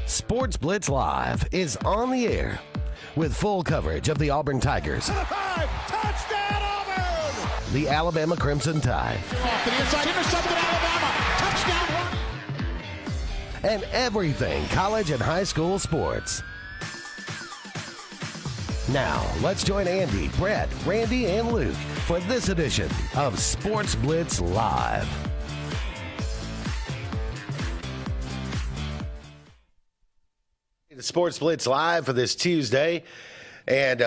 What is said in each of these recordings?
Sports Blitz Live is on the air with full coverage of the Auburn Tigers, Touchdown Auburn! the Alabama Crimson Tide, Off to the inside, intercepted Alabama. Touchdown run. and everything college and high school sports. Now, let's join Andy, Brett, Randy, and Luke for this edition of Sports Blitz Live. The Sports Blitz Live for this Tuesday. And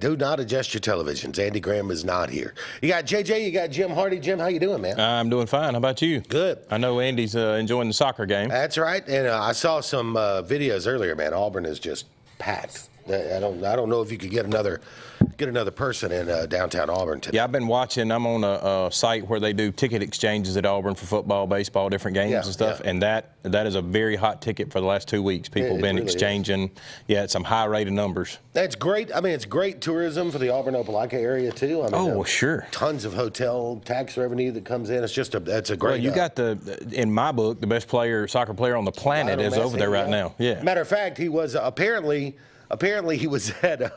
do not adjust your televisions. Andy Graham is not here. You got JJ, you got Jim Hardy. Jim, how you doing, man? I'm doing fine. How about you? Good. I know Andy's enjoying the soccer game. That's right. And I saw some videos earlier, man. Auburn is just packed. I don't know if you could get another person in downtown Auburn today. Yeah, I've been watching. I'm on a site where they do ticket exchanges at Auburn for football, baseball, different games and stuff. Yeah. And that is a very hot ticket for the last 2 weeks. People have been really exchanging. It's some high-rated numbers. That's great. I mean, it's great tourism for the Auburn-Opelika area too. I mean, sure. Tons of hotel tax revenue that comes in. It's a great. Well, you got in my book, the best soccer player on the planet is over there right now. Yeah. Matter of fact, he was apparently he was at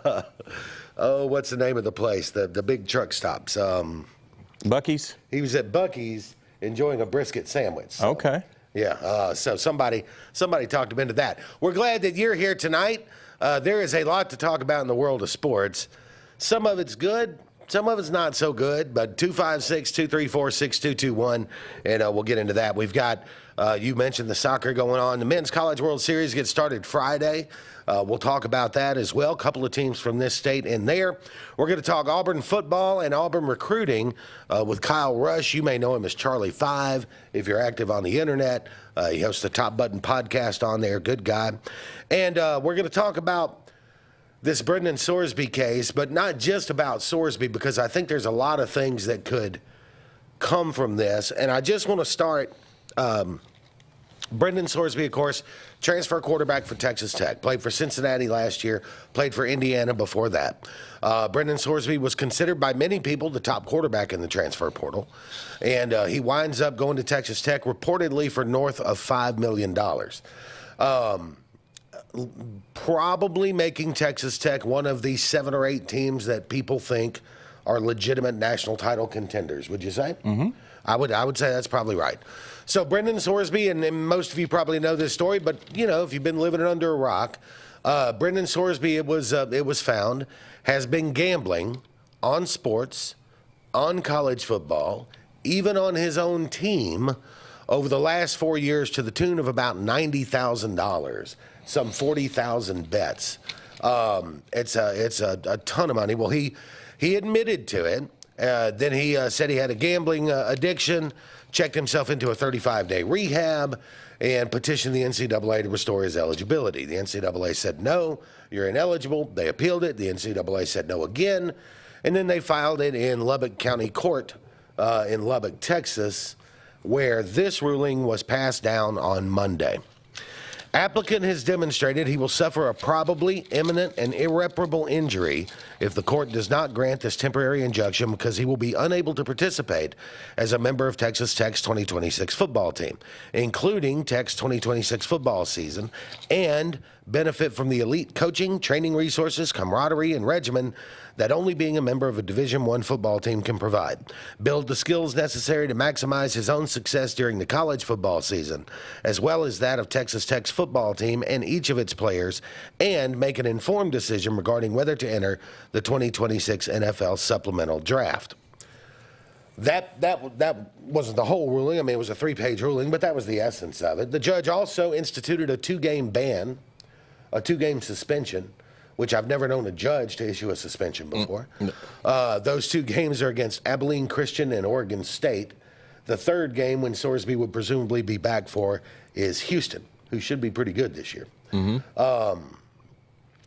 what's the name of the place? The big truck stops. Buc-ee's? He was at Buc-ee's enjoying a brisket sandwich. So, okay. Yeah. So somebody talked him into that. We're glad that you're here tonight. There is a lot to talk about in the world of sports. Some of it's good. Some of it's not so good, but 256-234-6221, and we'll get into that. We've got, you mentioned the soccer going on. The Men's College World Series gets started Friday. We'll talk about that as well. A couple of teams from this state in there. We're going to talk Auburn football and Auburn recruiting with Kyle Rush. You may know him as Charlie 5 if you're active on the internet. He hosts the Top Button podcast on there. Good guy. And we're going to talk about this Brendan Sorsby case, but not just about Sorsby, because I think there's a lot of things that could come from this. And I just want to start, Brendan Sorsby, of course, transfer quarterback for Texas Tech, played for Cincinnati last year, played for Indiana before that. Brendan Sorsby was considered by many people the top quarterback in the transfer portal, and he winds up going to Texas Tech reportedly for north of $5 million. Probably making Texas Tech one of the 7 or 8 teams that people think are legitimate national title contenders. Would you say? Mm-hmm. I would say that's probably right. So Brendan Sorsby, and most of you probably know this story, but if you've been living under a rock, Brendan Sorsby, it was found, has been gambling on sports, on college football, even on his own team over the last 4 years to the tune of about $90,000. Some 40,000 bets. It's a ton of money. Well, he admitted to it. Then he said he had a gambling addiction, checked himself into a 35-day rehab, and petitioned the NCAA to restore his eligibility. The NCAA said, no, you're ineligible. They appealed it. The NCAA said no again. And then they filed it in Lubbock County Court in Lubbock, Texas, where this ruling was passed down on Monday. Applicant has demonstrated he will suffer a probably imminent and irreparable injury if the court does not grant this temporary injunction, because he will be unable to participate as a member of Texas Tech's 2026 football team, including Tech's 2026 football season, and benefit from the elite coaching, training resources, camaraderie, and regimen that only being a member of a Division I football team can provide. Build the skills necessary to maximize his own success during the college football season, as well as that of Texas Tech's football team and each of its players, and make an informed decision regarding whether to enter the 2026 NFL supplemental draft. That wasn't the whole ruling. I mean, it was a 3-page ruling, but that was the essence of it. The judge also instituted a 2-game ban, a 2-game suspension, which I've never known a judge to issue a suspension before. Those 2 games are against Abilene Christian and Oregon State. The 3rd game, when Sorsby would presumably be back for, is Houston, who should be pretty good this year. Mm-hmm.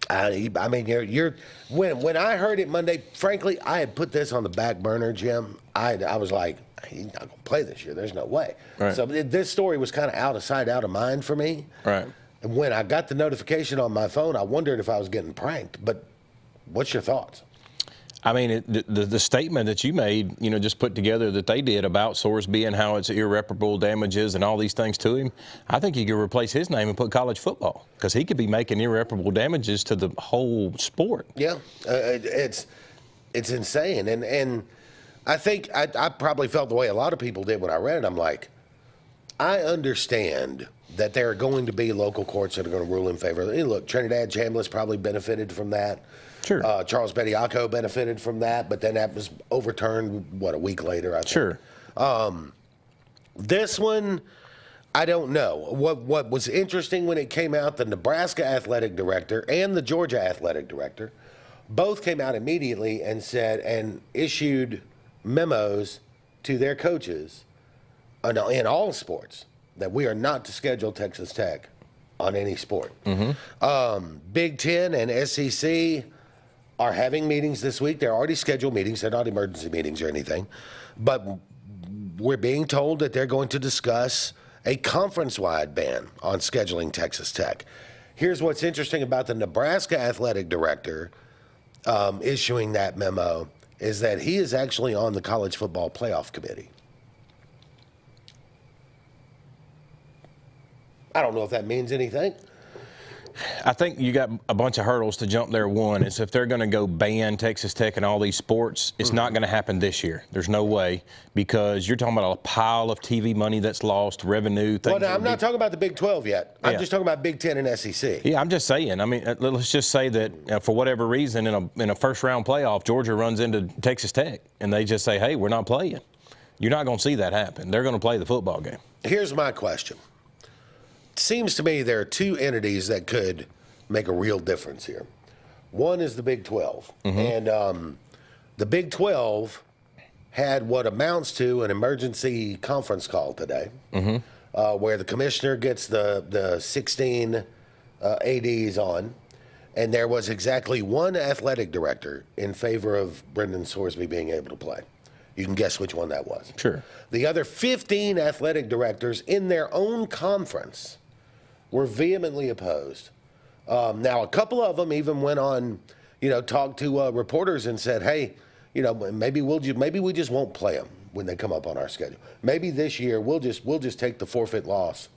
I mean, when I heard it Monday, frankly, I had put this on the back burner, Jim. I was like, he's not going to play this year. There's no way. Right. So this story was kind of out of sight, out of mind for me. Right. And when I got the notification on my phone, I wondered if I was getting pranked. But what's your thoughts? I mean, the statement that you made, just put together that they did about Sorsby and how it's irreparable damages and all these things to him, I think you could replace his name and put college football, because he could be making irreparable damages to the whole sport. Yeah, it's insane. And I think I probably felt the way a lot of people did when I read it. I'm like, I understand that there are going to be local courts that are going to rule in favor. Hey, look, Trinidad Chambliss probably benefited from that. Sure. Charles Bediako benefited from that, but then that was overturned, a week later, I think. Sure. This one, I don't know. What was interesting when it came out, the Nebraska athletic director and the Georgia athletic director both came out immediately and issued memos to their coaches in all sports that we are not to schedule Texas Tech on any sport. Big Ten and SEC are having meetings this week. They're already scheduled meetings. They're not emergency meetings or anything. But we're being told that they're going to discuss a conference-wide ban on scheduling Texas Tech. Here's what's interesting about the Nebraska athletic director issuing that memo is that he is actually on the college football playoff committee. I don't know if that means anything. I think you got a bunch of hurdles to jump there. One is if they're going to go ban Texas Tech and all these sports, it's not going to happen this year. There's no way, because you're talking about a pile of TV money that's lost, revenue. Well, now, I'm not talking about the Big 12 yet. I'm just talking about Big 10 and SEC. Yeah, I'm just saying. I mean, let's just say that for whatever reason in a first-round playoff, Georgia runs into Texas Tech, and they just say, hey, we're not playing. You're not going to see that happen. They're going to play the football game. Here's my question. Seems to me there are two entities that could make a real difference here. One is the Big 12. And the Big 12 had what amounts to an emergency conference call today, where the commissioner gets the 16 ADs on, and there was exactly one athletic director in favor of Brendan Sorsby being able to play. You can guess which one that was. Sure. The other 15 athletic directors in their own conference were vehemently opposed. Now, a couple of them even went on, talked to reporters and said, hey, maybe we just won't play them when they come up on our schedule. Maybe this year we'll just take the forfeit loss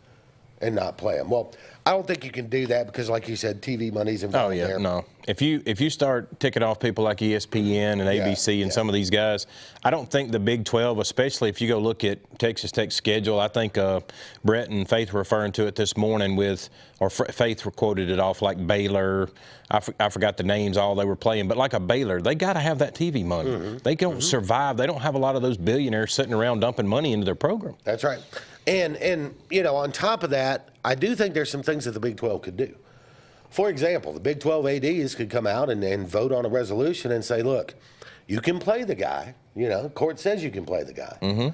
and not play them. Well, I don't think you can do that because, like you said, TV money's involved there. No. If you start ticking off people like ESPN and ABC and some of these guys, I don't think the Big 12, especially if you go look at Texas Tech's schedule, I think Brett and Faith were referring to it this morning Faith quoted it off like Baylor. I forgot the names all they were playing, but like a Baylor, they got to have that TV money. They don't survive. They don't have a lot of those billionaires sitting around dumping money into their program. That's right. And on top of that, I do think there's some things that the Big 12 could do. For example, the Big 12 ADs could come out and vote on a resolution and say, look, you can play the guy. Court says you can play the guy.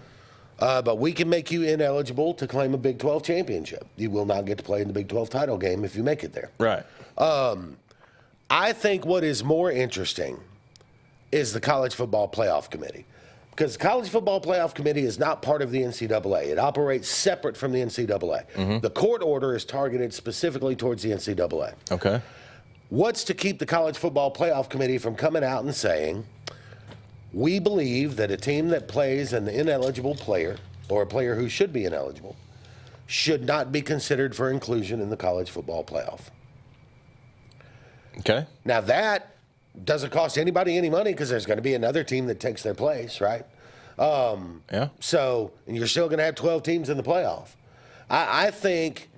But we can make you ineligible to claim a Big 12 championship. You will not get to play in the Big 12 title game if you make it there. Right. I think what is more interesting is the College Football Playoff Committee. Because the College Football Playoff Committee is not part of the NCAA. It operates separate from the NCAA. The court order is targeted specifically towards the NCAA. Okay. What's to keep the College Football Playoff Committee from coming out and saying, we believe that a team that plays an ineligible player, or a player who should be ineligible, should not be considered for inclusion in the College Football Playoff? Okay. Now that doesn't cost anybody any money because there's going to be another team that takes their place, right? So, and you're still going to have 12 teams in the playoff. I think,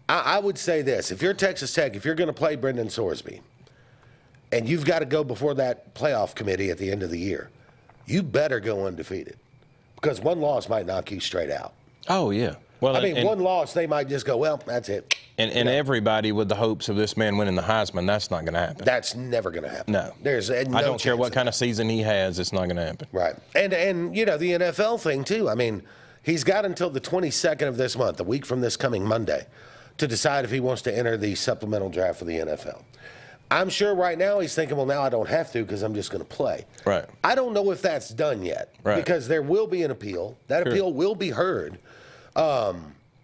I would say this. If you're Texas Tech, if you're going to play Brendan Sorsby, and you've got to go before that playoff committee at the end of the year, you better go undefeated. Because one loss might knock you straight out. Oh, yeah. Well, one loss, they might just go, well, that's it. And everybody with the hopes of this man winning the Heisman, that's not going to happen. That's never going to happen. No. There's no I don't care what kind of of season he has, it's not going to happen. Right. And the NFL thing, too. I mean, he's got until the 22nd of this month, a week from this coming Monday, to decide if he wants to enter the supplemental draft for the NFL. I'm sure right now he's thinking, well, now I don't have to because I'm just going to play. Right. I don't know if that's done yet. Right. Because there will be an appeal. That appeal will be heard.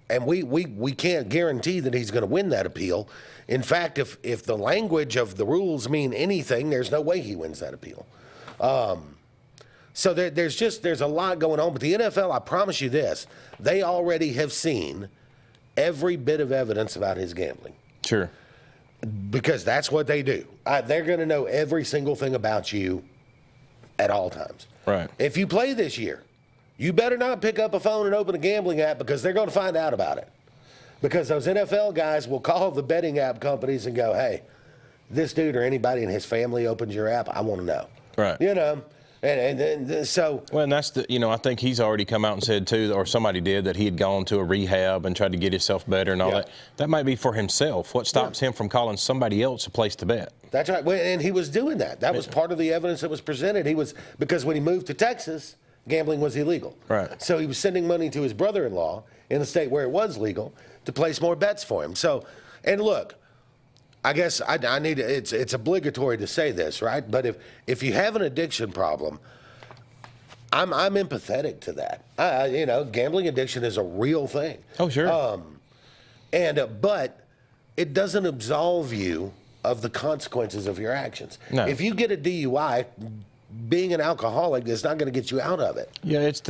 And we can't guarantee that he's going to win that appeal. In fact, if the language of the rules mean anything, there's no way he wins that appeal. So there's a lot going on. But the NFL, I promise you this, they already have seen every bit of evidence about his gambling. Sure. Because that's what they do. They're going to know every single thing about you at all times. Right. If you play this year, you better not pick up a phone and open a gambling app because they're going to find out about it. Because those NFL guys will call the betting app companies and go, hey, this dude or anybody in his family opens your app, I want to know. Right. You know? And so. Well, and that's I think he's already come out and said, too, or somebody did, that he had gone to a rehab and tried to get himself better and all that. That might be for himself. What stops him from calling somebody else a place to bet? That's right. And he was doing that. That was part of the evidence that was presented. Because when he moved to Texas, gambling was illegal. Right. So he was sending money to his brother-in-law in the state where it was legal to place more bets for him. So, and look, I guess I need it's obligatory to say this, right? But if you have an addiction problem, I'm empathetic to that. Gambling addiction is a real thing. Oh, sure. But it doesn't absolve you of the consequences of your actions. No. If you get a DUI, being an alcoholic is not going to get you out of it. Yeah, it's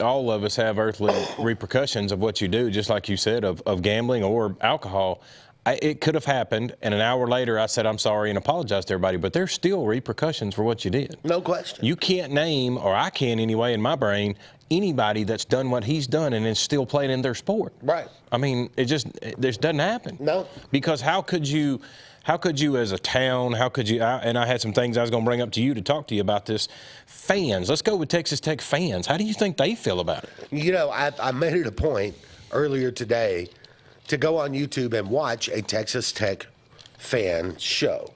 all of us have earthly repercussions of what you do, just like you said, of gambling or alcohol. It could have happened, and an hour later I said I'm sorry and apologized to everybody, but there's still repercussions for what you did. No question. You can't name, or I can't anyway in my brain, anybody that's done what he's done and is still playing in their sport. Right. I mean, it just doesn't happen. No. Because how could you as a town, and I had some things I was going to bring up to you to talk to you about this, fans. Let's go with Texas Tech fans. How do you think they feel about it? I made it a point earlier today to go on YouTube and watch a Texas Tech fan show.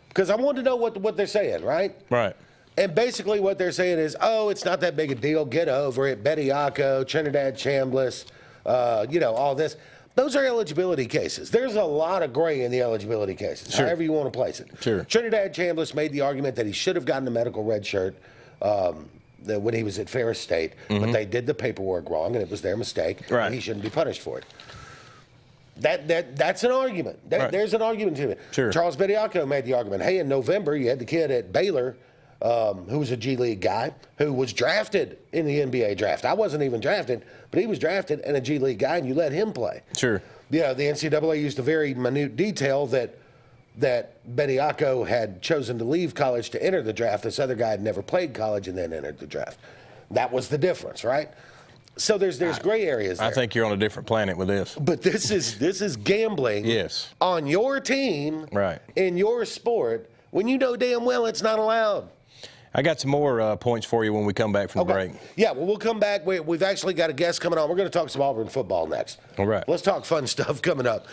Because I want to know what they're saying, right? Right. And basically what they're saying is, it's not that big a deal. Get over it. Bediako, Trinidad Chambliss, all this. Those are eligibility cases. There's a lot of gray in the eligibility cases, however you want to place it. Sure. Trinidad Chambliss made the argument that he should have gotten a medical red shirt when he was at Ferris State, but they did the paperwork wrong, and it was their mistake, right. and he shouldn't be punished for it. That's an argument. Right. There's an argument to it. Sure. Charles Bediako made the argument. Hey, in November, you had the kid at Baylor who was a G League guy who was drafted in the NBA draft. I wasn't even drafted, but he was drafted and a G League guy, and you let him play. Sure. Yeah, the NCAA used a very minute detail that Bediako had chosen to leave college to enter the draft. This other guy had never played college and then entered the draft. That was the difference, right? So there's gray areas there. I think you're on a different planet with this. But this is gambling yes. on your team, right. in your sport, when you know damn well it's not allowed. I got some more points for you when we come back from the break. Yeah, well, we'll come back. We've actually got a guest coming on. We're going to talk some Auburn football next. All right. Let's talk fun stuff coming up.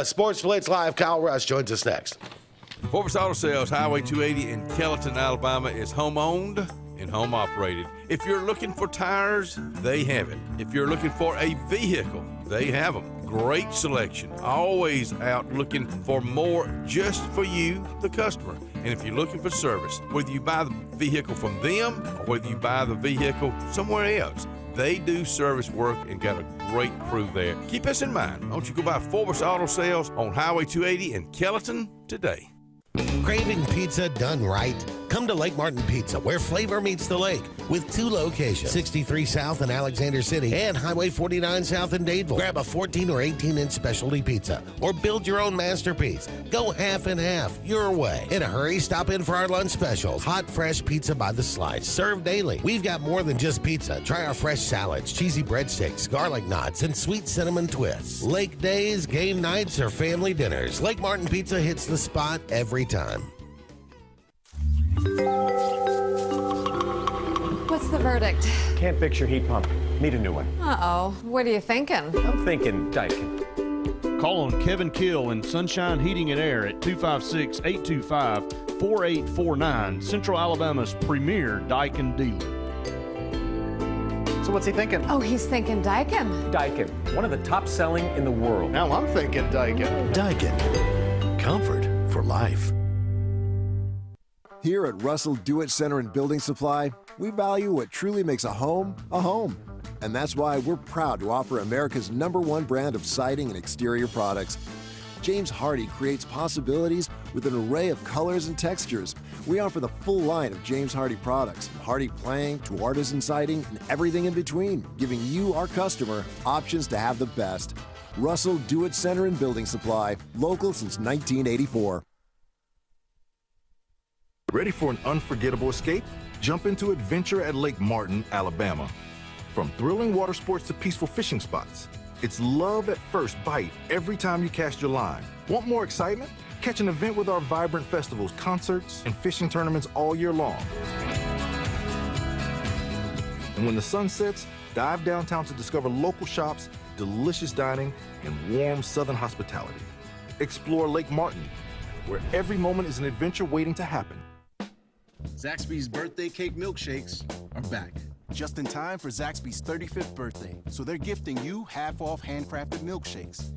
Sports Blitz Live, Kyle Rush joins us next. Sportz Auto Sales, Highway 280 in Kellyton, Alabama, is home-owned and home-operated. If you're looking for tires, they have it. If you're looking for a vehicle, they have them. Great selection. Always out looking for more just for you, the customer. And if you're looking for service, whether you buy the vehicle from them or whether you buy the vehicle somewhere else, they do service work and got a great crew there. Keep us in mind. Don't you go by Sportz Auto Sales on Highway 280 in Kellyton today. Craving pizza done right? Come to Lake Martin Pizza, where flavor meets the lake, with 2 locations, 63 South in Alexander City and Highway 49 South in Dadeville. Grab a 14 or 18-inch specialty pizza or build your own masterpiece. Go half and half your way. In a hurry, stop in for our lunch specials. Hot, fresh pizza by the slice, served daily. We've got more than just pizza. Try our fresh salads, cheesy breadsticks, garlic knots, and sweet cinnamon twists. Lake days, game nights, or family dinners, Lake Martin Pizza hits the spot every time. What's the verdict? Can't fix your heat pump. Need a new one. Uh-oh. What are you thinking? I'm thinking Daikin. Call on Kevin Kill in Sunshine Heating and Air at 256-825-4849, Central Alabama's premier Daikin dealer. So what's he thinking? Oh, he's thinking Daikin. Daikin, one of the top selling in the world. Now I'm thinking Daikin. Daikin. Comfort for life. Here at Russell Do-It Center and Building Supply, we value what truly makes a home a home. And that's why we're proud to offer America's #1 brand of siding and exterior products. James Hardie creates possibilities with an array of colors and textures. We offer the full line of James Hardie products, from Hardie plank to artisan siding and everything in between, giving you, our customer, options to have the best. Russell Do-It Center and Building Supply, local since 1984. Ready for an unforgettable escape? Jump into adventure at Lake Martin, Alabama. From thrilling water sports to peaceful fishing spots, it's love at first bite every time you cast your line. Want more excitement? Catch an event with our vibrant festivals, concerts, and fishing tournaments all year long. And when the sun sets, dive downtown to discover local shops, delicious dining, and warm southern hospitality. Explore Lake Martin, where every moment is an adventure waiting to happen. Zaxby's birthday cake milkshakes are back. Just in time for Zaxby's 35th birthday, so they're gifting you half-off handcrafted milkshakes.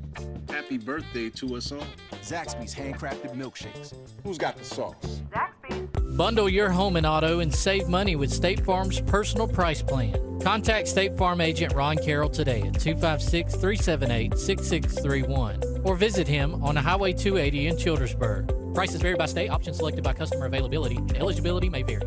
Happy birthday to us all. Zaxby's handcrafted milkshakes. Who's got the sauce? Zaxby's. Bundle your home and auto and save money with State Farm's personal price plan. Contact State Farm agent Ron Carroll today at 256-378-6631 or visit him on Highway 280 in Childersburg. Prices vary by state, options selected by customer availability, and eligibility may vary.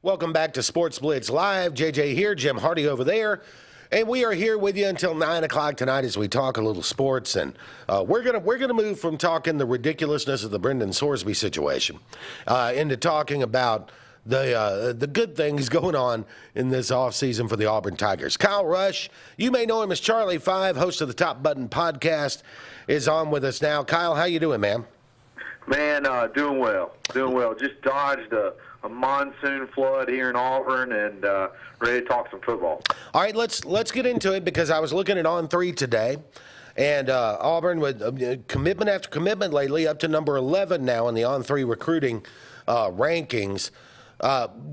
Welcome back to Sports Blitz Live. JJ here, Jim Hardie over there. And we are here with you until 9 o'clock tonight as we talk a little sports. And we're gonna move from talking the ridiculousness of the Brendan Sorsby situation into talking about the good things going on in this offseason for the Auburn Tigers. Kyle Rush, you may know him as Charlie 5, host of the Top Button podcast, is on with us now. Kyle, how you doing, man? Man, doing well. Just dodged a monsoon flood here in Auburn and ready to talk some football. All right, let's get into it because I was looking at On3 today, and Auburn with commitment after commitment lately, up to number 11 now in the On3 recruiting rankings.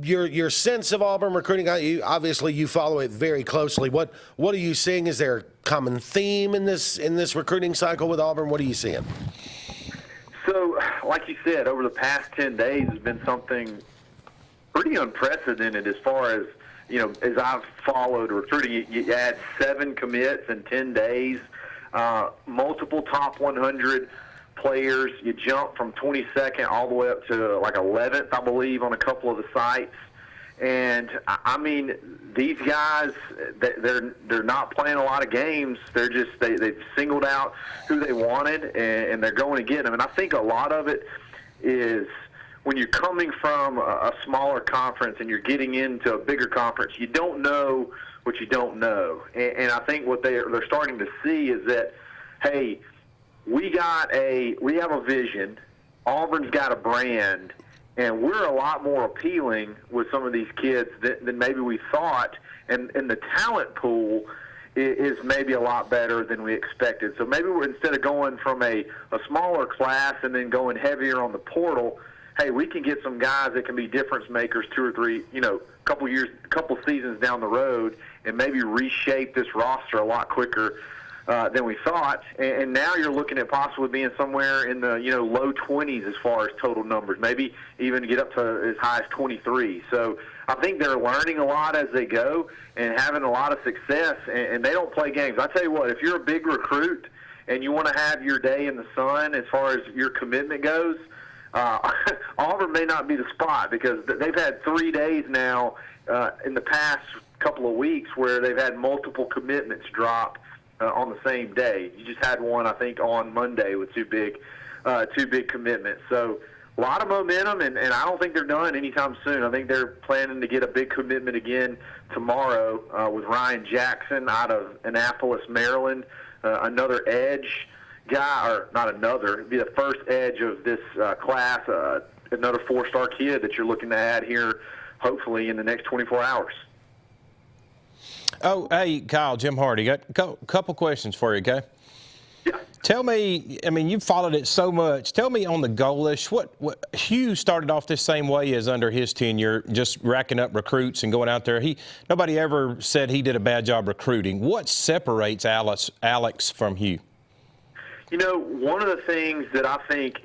Your sense of Auburn recruiting, obviously you follow it very closely. What are you seeing? Is there a common theme in this recruiting cycle with Auburn? What are you seeing? So, like you said, over the past 10 days has been something pretty unprecedented as far as, as I've followed recruiting. You had 7 commits in 10 days, multiple top 100 players. You jump from 22nd all the way up to like 11th, I believe, on a couple of the sites. And, I mean, these guys, they're not playing a lot of games. They're just they've singled out who they wanted, and they're going to get them. And I think a lot of it is when you're coming from a smaller conference and you're getting into a bigger conference, you don't know what you don't know. And I think what they're starting to see is that, hey, we have a vision. Auburn's got a brand. And we're a lot more appealing with some of these kids than maybe we thought. And the talent pool is maybe a lot better than we expected. So maybe instead of going from a smaller class and then going heavier on the portal, hey, we can get some guys that can be difference makers 2 or 3, couple seasons down the road and maybe reshape this roster a lot quicker than we thought, and now you're looking at possibly being somewhere in the low 20s as far as total numbers, maybe even get up to as high as 23. So I think they're learning a lot as they go and having a lot of success, and they don't play games. I tell you what, if you're a big recruit and you want to have your day in the sun as far as your commitment goes, Auburn may not be the spot because they've had 3 days now in the past couple of weeks where they've had multiple commitments drop on the same day. You just had one, I think, on Monday with two big commitments. So a lot of momentum, and I don't think they're done anytime soon. I think they're planning to get a big commitment again tomorrow with Ryan Jackson out of Annapolis, Maryland, another edge guy, or not another, it'd be the first edge of this class, another 4-star kid that you're looking to add here hopefully in the next 24 hours. Oh, hey, Kyle, Jim Hardie, got a couple questions for you, okay? Tell me, I mean, you've followed it so much. Tell me on the Goalish, what Hugh started off this same way as under his tenure, just racking up recruits and going out there. Nobody ever said he did a bad job recruiting. What separates Alex from Hugh? You know, one of the things that I think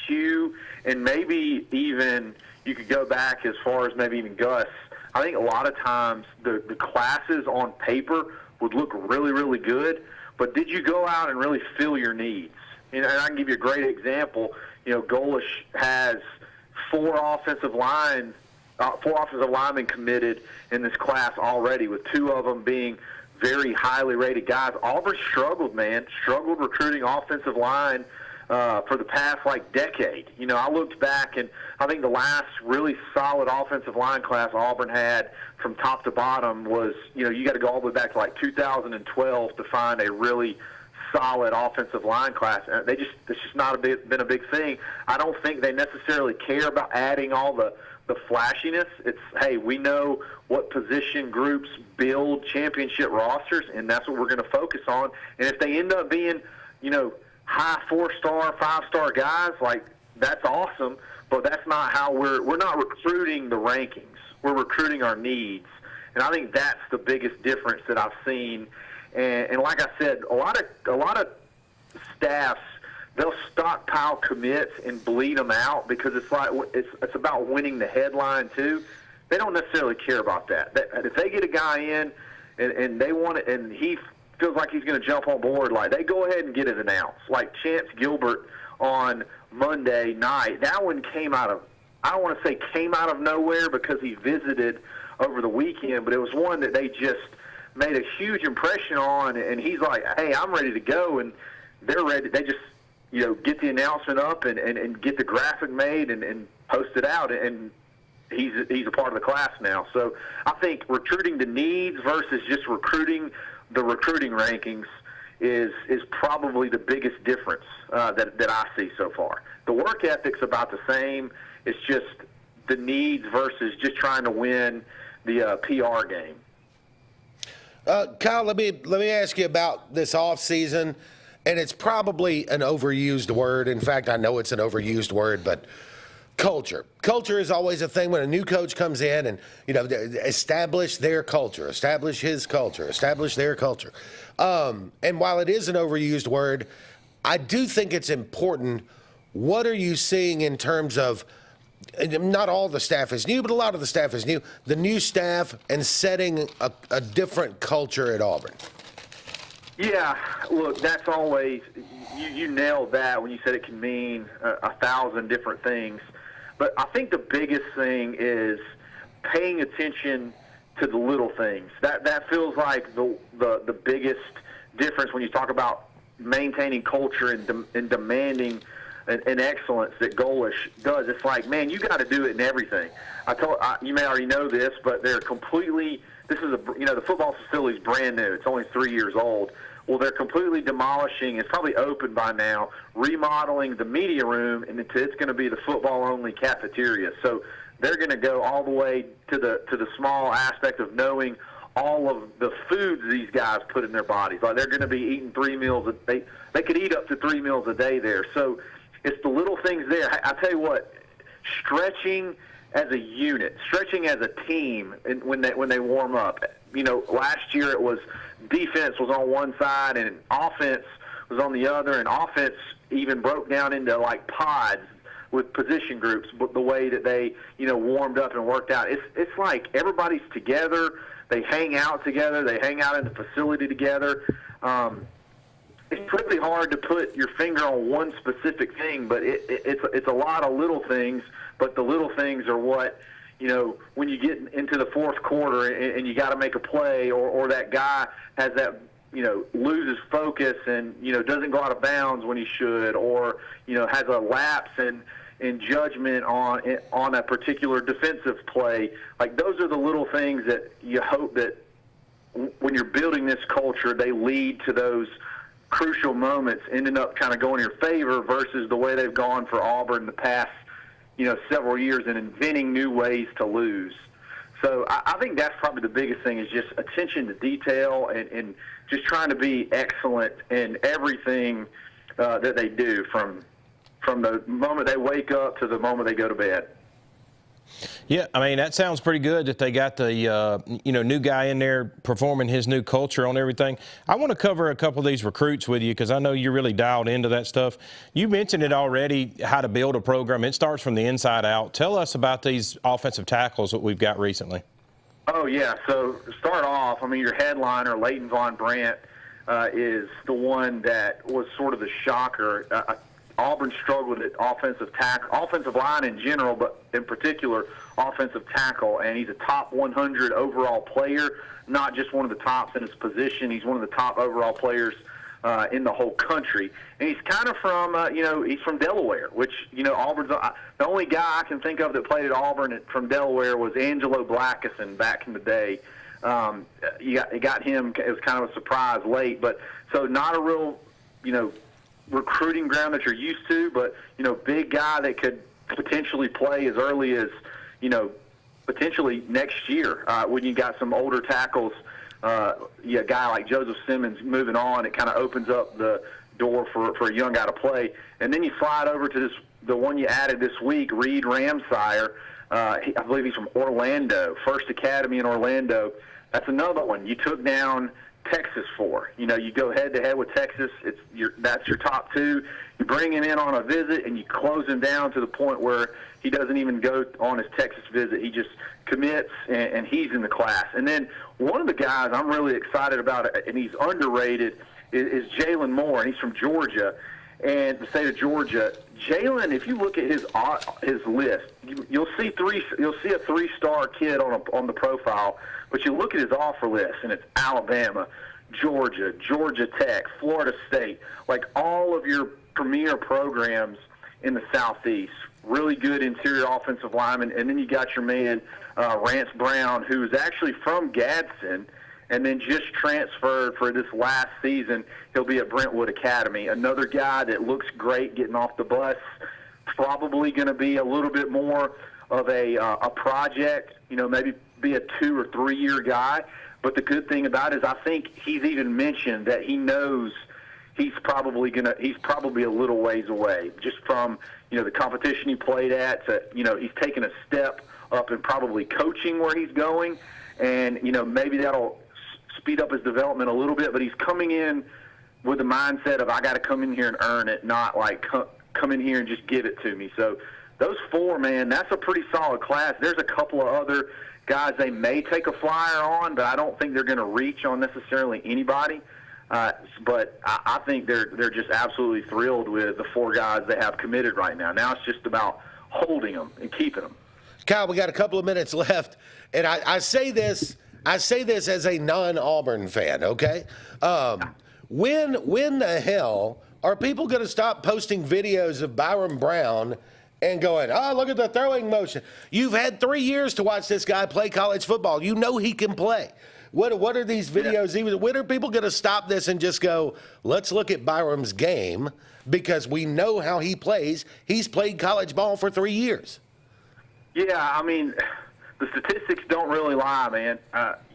Hugh, and maybe even you could go back as far as maybe even Gus, I think a lot of times the classes on paper would look really, really good, but did you go out and really fill your needs? And I can give you a great example. You know, Goalish has four offensive linemen committed in this class already, with two of them being very highly rated guys. Auburn struggled recruiting offensive line for the past, decade. You know, I looked back, and I think the last really solid offensive line class Auburn had from top to bottom was, you know, you got to go all the way back to 2012 to find a really solid offensive line class. It's just not been a big thing. I don't think they necessarily care about adding all the flashiness. It's, hey, we know what position groups build championship rosters, and that's what we're going to focus on. And if they end up being, you know, high 4-star, 5-star guys, that's awesome, but that's not how we're not recruiting the rankings. We're recruiting our needs. And I think that's the biggest difference that I've seen. And like I said, a lot of staffs, they'll stockpile commits and bleed them out because it's about winning the headline too. They don't necessarily care about that. If they get a guy in and they want it, and he feels like he's going to jump on board, they go ahead and get it announced. Like Chance Gilbert on Monday night, that one came out of, I don't want to say came out of nowhere because he visited over the weekend, but it was one that they just made a huge impression on, and he's like, hey, I'm ready to go, and they're ready. They just, you know, get the announcement up and get the graphic made and post it out, and he's a part of the class now. So I think recruiting the needs versus just recruiting the recruiting rankings is probably the biggest difference that I see so far. The work ethic's about the same. It's just the needs versus just trying to win the PR game. Kyle, let me ask you about this off season, and it's probably an overused word. In fact, I know it's an overused word, but culture. Culture is always a thing when a new coach comes in and, you know, establish their culture, establish his culture, establish their culture. And while it is an overused word, I do think it's important. What are you seeing in terms of, not all the staff is new, but a lot of the staff is new, the new staff and setting a different culture at Auburn? Yeah, look, that's always, you nailed that when you said it can mean 1,000 different things. But I think the biggest thing is paying attention to the little things. That feels like the biggest difference when you talk about maintaining culture and demanding an excellence that Goalish does. It's like, man, you got to do it in everything. You may already know this, but they're completely. This is the football facility is brand new. It's only 3 years old. Well, they're completely demolishing. It's probably open by now, remodeling the media room, and it's going to be the football-only cafeteria. So they're going to go all the way to the small aspect of knowing all of the foods these guys put in their bodies. Like, they're going to be eating 3 meals. They could eat up to 3 meals a day there. So it's the little things there. I tell you what, stretching as a unit, stretching as a team when they warm up. You know, last year it was defense was on one side and offense was on the other, and offense even broke down into like pods with position groups, but the way that they, you know, warmed up and worked out. It's like everybody's together. They hang out together. They hang out in the facility together. It's really hard to put your finger on one specific thing, but it's a lot of little things, but the little things are what, you know, when you get into the fourth quarter and you got to make a play, or that guy has that, you know, loses focus and, you know, doesn't go out of bounds when he should, or, you know, has a lapse in judgment on a particular defensive play. Like, those are the little things that you hope that when you're building this culture, they lead to those crucial moments ending up kind of going in your favor versus the way they've gone for Auburn the past, you know, several years and inventing new ways to lose. So I think that's probably the biggest thing, is just attention to detail and just trying to be excellent in everything that they do, from the moment they wake up to the moment they go to bed. Yeah, I mean, that sounds pretty good that they got the new guy in there performing his new culture on everything. I want to cover a couple of these recruits with you because I know you're really dialed into that stuff. You mentioned it already, how to build a program. It starts from the inside out. Tell us about these offensive tackles that we've got recently. Oh, yeah. So to start off, I mean, your headliner, Leighton Von Brandt, is the one that was sort of the shocker. Auburn struggled at offensive line in general, but in particular offensive tackle, and he's a top 100 overall player, not just one of the tops in his position. He's one of the top overall players in the whole country. And he's kind of from, he's from Delaware, which, Auburn's the only guy I can think of that played at Auburn from Delaware was Angelo Blackison back in the day. You got him. It was kind of a surprise late, but so not a real, recruiting ground that you're used to, but, big guy that could potentially play as early as, potentially next year when you got some older tackles. A guy like Joseph Simmons moving on, it kind of opens up the door for a young guy to play. And then you slide over to the one you added this week, Reed Ramsire. I believe he's from Orlando, First Academy in Orlando. That's another one you took down Texas for. You go head-to-head with Texas. That's your top two. You bring him in on a visit, and you close him down to the point where he doesn't even go on his Texas visit. He just commits, and he's in the class. And then one of the guys I'm really excited about, and he's underrated, is Jalen Moore, and he's from Georgia, and the state of Georgia. Jalen, if you look at his list, you'll see a three-star kid on the profile, but you look at his offer list, and it's Alabama, Georgia, Georgia Tech, Florida State, like all of your premier programs in the Southeast. Really good interior offensive lineman, and then you got your man Rance Brown, who's actually from Gadsden, and then just transferred for this last season. He'll be at Brentwood Academy. Another guy that looks great getting off the bus. Probably going to be a little bit more of a project, maybe be a 2 or 3 year guy. But the good thing about it is I think he's even mentioned that he knows he's probably a little ways away just from, the competition he played at. He's taken a step up in probably coaching where he's going. And, maybe that'll speed up his development a little bit, but he's coming in with the mindset of I got to come in here and earn it, not like come in here and just give it to me. So those four, man, that's a pretty solid class. There's a couple of other guys they may take a flyer on, but I don't think they're going to reach on necessarily anybody. But I think they're just absolutely thrilled with the four guys they have committed right now. Now it's just about holding them and keeping them. Kyle, we got a couple of minutes left, and I say this as a non-Auburn fan, okay? When the hell are people going to stop posting videos of Byron Brown and going, oh, look at the throwing motion? You've had 3 years to watch this guy play college football. You know he can play. What are these videos? Yeah. When are people going to stop this and just go, let's look at Byron's game because we know how he plays. He's played college ball for 3 years. Yeah, I mean, the statistics don't really lie, man.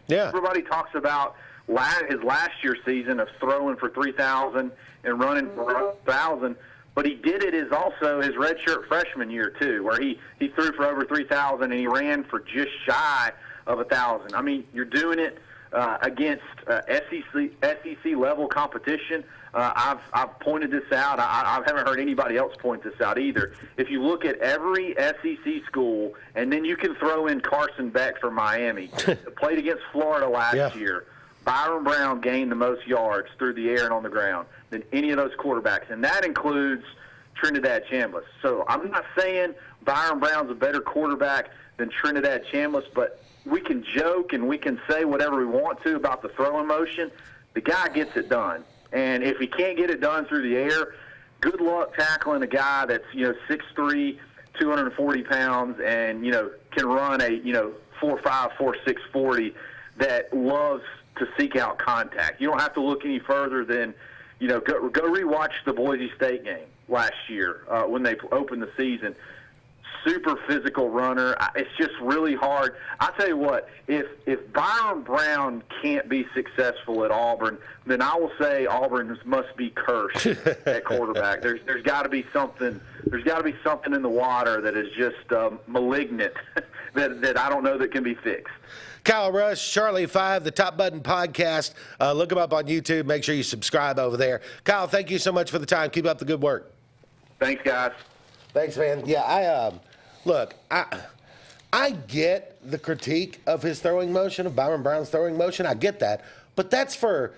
Everybody talks about his last year's season of throwing for 3,000 and running for 1,000, but he did it also his redshirt freshman year, too, where he threw for over 3,000 and he ran for just shy of 1,000. I mean, you're doing it against SEC level competition. I've pointed this out. I haven't heard anybody else point this out either. If you look at every SEC school, and then you can throw in Carson Beck for Miami, played against Florida last year, Byron Brown gained the most yards through the air and on the ground than any of those quarterbacks, and that includes Trinidad Chambliss. So I'm not saying Byron Brown's a better quarterback than Trinidad Chambliss, but we can joke and we can say whatever we want to about the throwing motion. The guy gets it done. And if he can't get it done through the air, good luck tackling a guy that's, 6'3", 240 pounds and, can run a, 4.5, 4.6 40 that loves to seek out contact. You don't have to look any further than, go rewatch the Boise State game last year when they opened the season. super physical runner. It's just really hard. I tell you what, if Byron Brown can't be successful at Auburn, then I will say Auburn must be cursed at quarterback. There's got to be something. There's got to be something in the water that is just malignant that I don't know that can be fixed. Kyle Rush, Charlie 5, the Top Button Podcast. Look him up on YouTube. Make sure you subscribe over there. Kyle, thank you so much for the time. Keep up the good work. Thanks, guys. Thanks, man. Yeah, I get the critique of his throwing motion, of Byron Brown's throwing motion. I get that. But that's for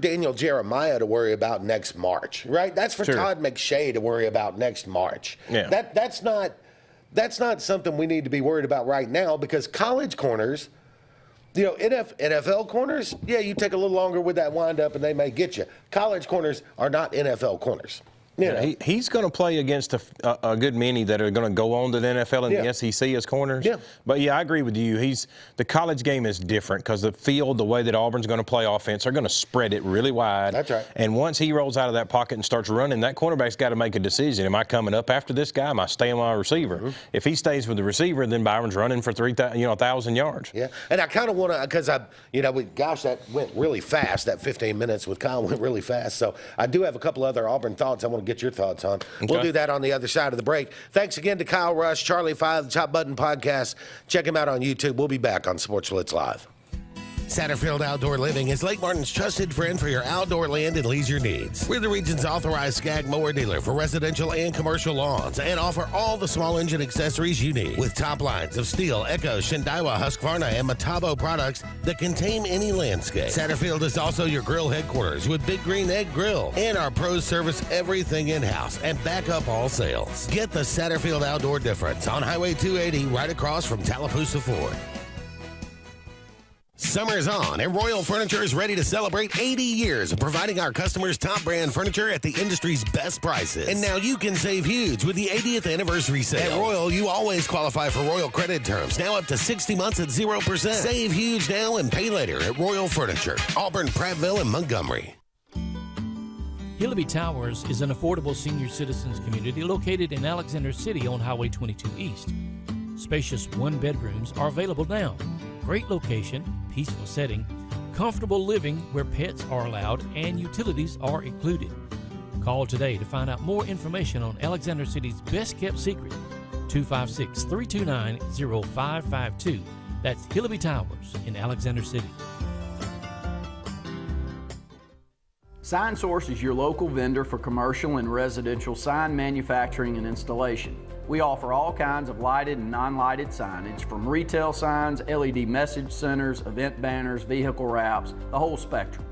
Daniel Jeremiah to worry about next March, right? That's for Todd McShay to worry about next March. Yeah. That's not something we need to be worried about right now, because college corners, NFL corners, yeah, you take a little longer with that windup and they may get you. College corners are not NFL corners. Yeah, he's going to play against a good many that are going to go on to the NFL and the SEC as corners. Yeah. But, I agree with you. The college game is different because the field, the way that Auburn's going to play offense, they're going to spread it really wide. That's right. And once he rolls out of that pocket and starts running, that cornerback's got to make a decision. Am I coming up after this guy? Am I staying with my receiver? Mm-hmm. If he stays with the receiver, then Byron's running for 1,000 yards. Yeah, and I kind of want to, because that went really fast. That 15 minutes with Kyle went really fast. So I do have a couple other Auburn thoughts I want to get your thoughts on. Okay. We'll do that on the other side of the break. Thanks again to Kyle Rush, Charlie 5, the Top Button Podcast. Check him out on YouTube. We'll be back on Sports Blitz Live. Satterfield Outdoor Living is Lake Martin's trusted friend for your outdoor land and leisure needs. We're the region's authorized Skag mower dealer for residential and commercial lawns and offer all the small engine accessories you need with top lines of Steel, Echo, Shindaiwa, Husqvarna, and Metabo products that can tame any landscape. Satterfield is also your grill headquarters with Big Green Egg Grill, and our pros service everything in-house and back up all sales. Get the Satterfield Outdoor difference on Highway 280 right across from Tallapoosa Ford. Summer's on, and Royal Furniture is ready to celebrate 80 years of providing our customers top brand furniture at the industry's best prices. And now you can save huge with the 80th anniversary sale. At Royal, you always qualify for Royal credit terms, now up to 60 months at 0%. Save huge now and pay later at Royal Furniture, Auburn, Prattville, and Montgomery. Hillaby Towers is an affordable senior citizens community located in Alexander City on Highway 22 East. Spacious one-bedrooms are available now. Great location, peaceful setting, comfortable living where pets are allowed, and utilities are included. Call today to find out more information on Alexander City's best-kept secret, 256-329-0552. That's Hillaby Towers in Alexander City. Sign Source is your local vendor for commercial and residential sign manufacturing and installation. We offer all kinds of lighted and non-lighted signage, from retail signs, LED message centers, event banners, vehicle wraps, the whole spectrum.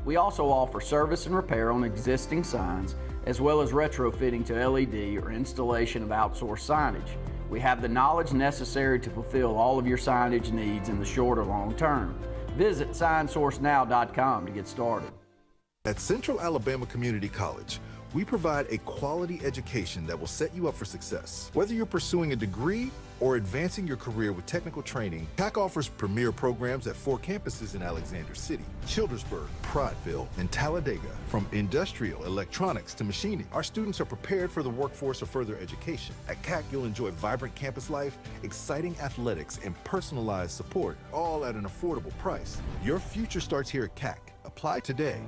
We also offer service and repair on existing signs, as well as retrofitting to LED or installation of outsourced signage. We have the knowledge necessary to fulfill all of your signage needs in the short or long term. Visit signsourcenow.com to get started. At Central Alabama Community College, we provide a quality education that will set you up for success. Whether you're pursuing a degree or advancing your career with technical training, CAC offers premier programs at 4 campuses in Alexander City, Childersburg, Prattville, and Talladega. From industrial, electronics to machining, our students are prepared for the workforce or further education. At CAC, you'll enjoy vibrant campus life, exciting athletics, and personalized support, all at an affordable price. Your future starts here at CAC. Apply today.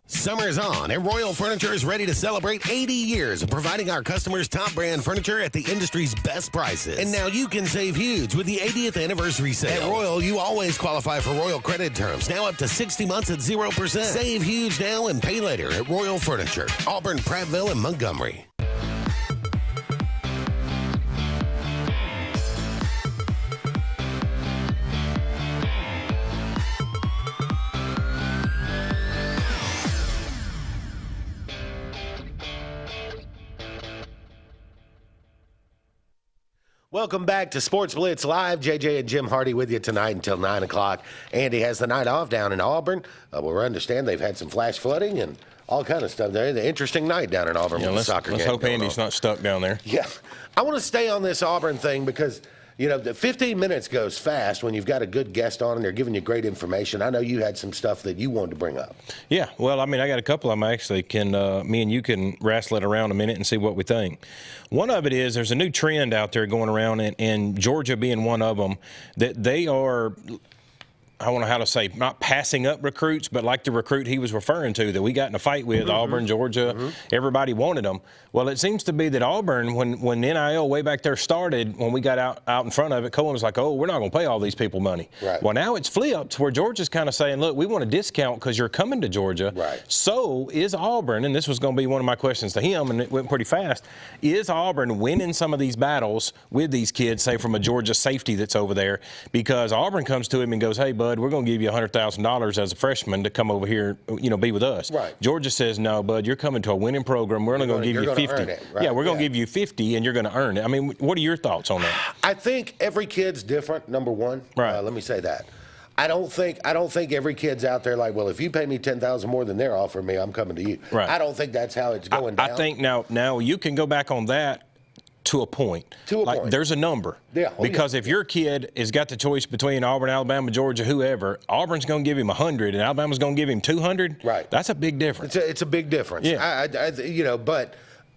Summer's on, and Royal Furniture is ready to celebrate 80 years of providing our customers top brand furniture at the industry's best prices. And now you can save huge with the 80th anniversary sale. At Royal, you always qualify for Royal credit terms, now up to 60 months at 0%. Save huge now and pay later at Royal Furniture, Auburn, Prattville, and Montgomery. Welcome back to Sports Blitz Live. JJ and Jim Hardy with you tonight until 9 o'clock. Andy has the night off down in Auburn. We understand they've had some flash flooding and all kind of stuff there. An interesting night down in Auburn with the soccer game. Let's hope Andy's not stuck down there. Yeah. I want to stay on this Auburn thing because The 15 minutes goes fast when you've got a good guest on and they're giving you great information. I know you had some stuff that you wanted to bring up. Yeah, well, I got a couple of them actually. Me and you can wrestle it around a minute and see what we think. One of it is there's a new trend out there going around, and Georgia being one of them, that they are, I don't know how to say, not passing up recruits, but like the recruit he was referring to that we got in a fight with, Auburn, Georgia, everybody wanted them. Well, it seems to be that Auburn, when NIL way back there started, when we got out in front of it, Cohen was like, oh, we're not going to pay all these people money. Right. Well, now it's flipped where Georgia's kind of saying, look, we want a discount because you're coming to Georgia. Right. So is Auburn, and this was going to be one of my questions to him, and it went pretty fast, is Auburn winning some of these battles with these kids, say from a Georgia safety that's over there? Because Auburn comes to him and goes, hey, bud, we're going to give you $100,000 as a freshman to come over here, be with us. Right. Georgia says, no, bud, you're coming to a winning program. We're only going to give you 50. It, right? Yeah, we're going to give you 50, and you're going to earn it. I mean, what are your thoughts on that? I think every kid's different, number one. Right. Let me say that. I don't think every kid's out there like, well, if you pay me $10,000 more than they're offering me, I'm coming to you. Right. I don't think that's how it's going down. I think now you can go back on that to a point. Like there's a number. Yeah. Because if your kid has got the choice between Auburn, Alabama, Georgia, whoever, Auburn's going to give him 100 and Alabama's going to give him 200. Right. That's a big difference. It's a big difference. Yeah. But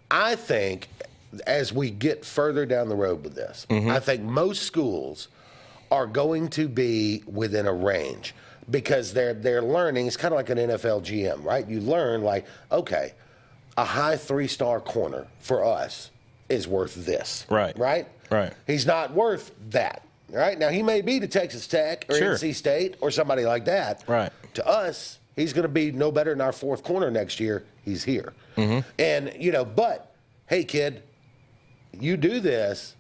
I think as we get further down the road with this, I think most schools are going to be within a range because they're learning. It's kind of like an NFL GM, right? You learn like, okay, a high 3-star corner for us is worth this. Right. Right? Right. He's not worth that. Right? Now, he may be to Texas Tech or NC State or somebody like that. Right. To us, he's going to be no better than our 4th corner next year. He's here. And, but, hey, kid, you do this,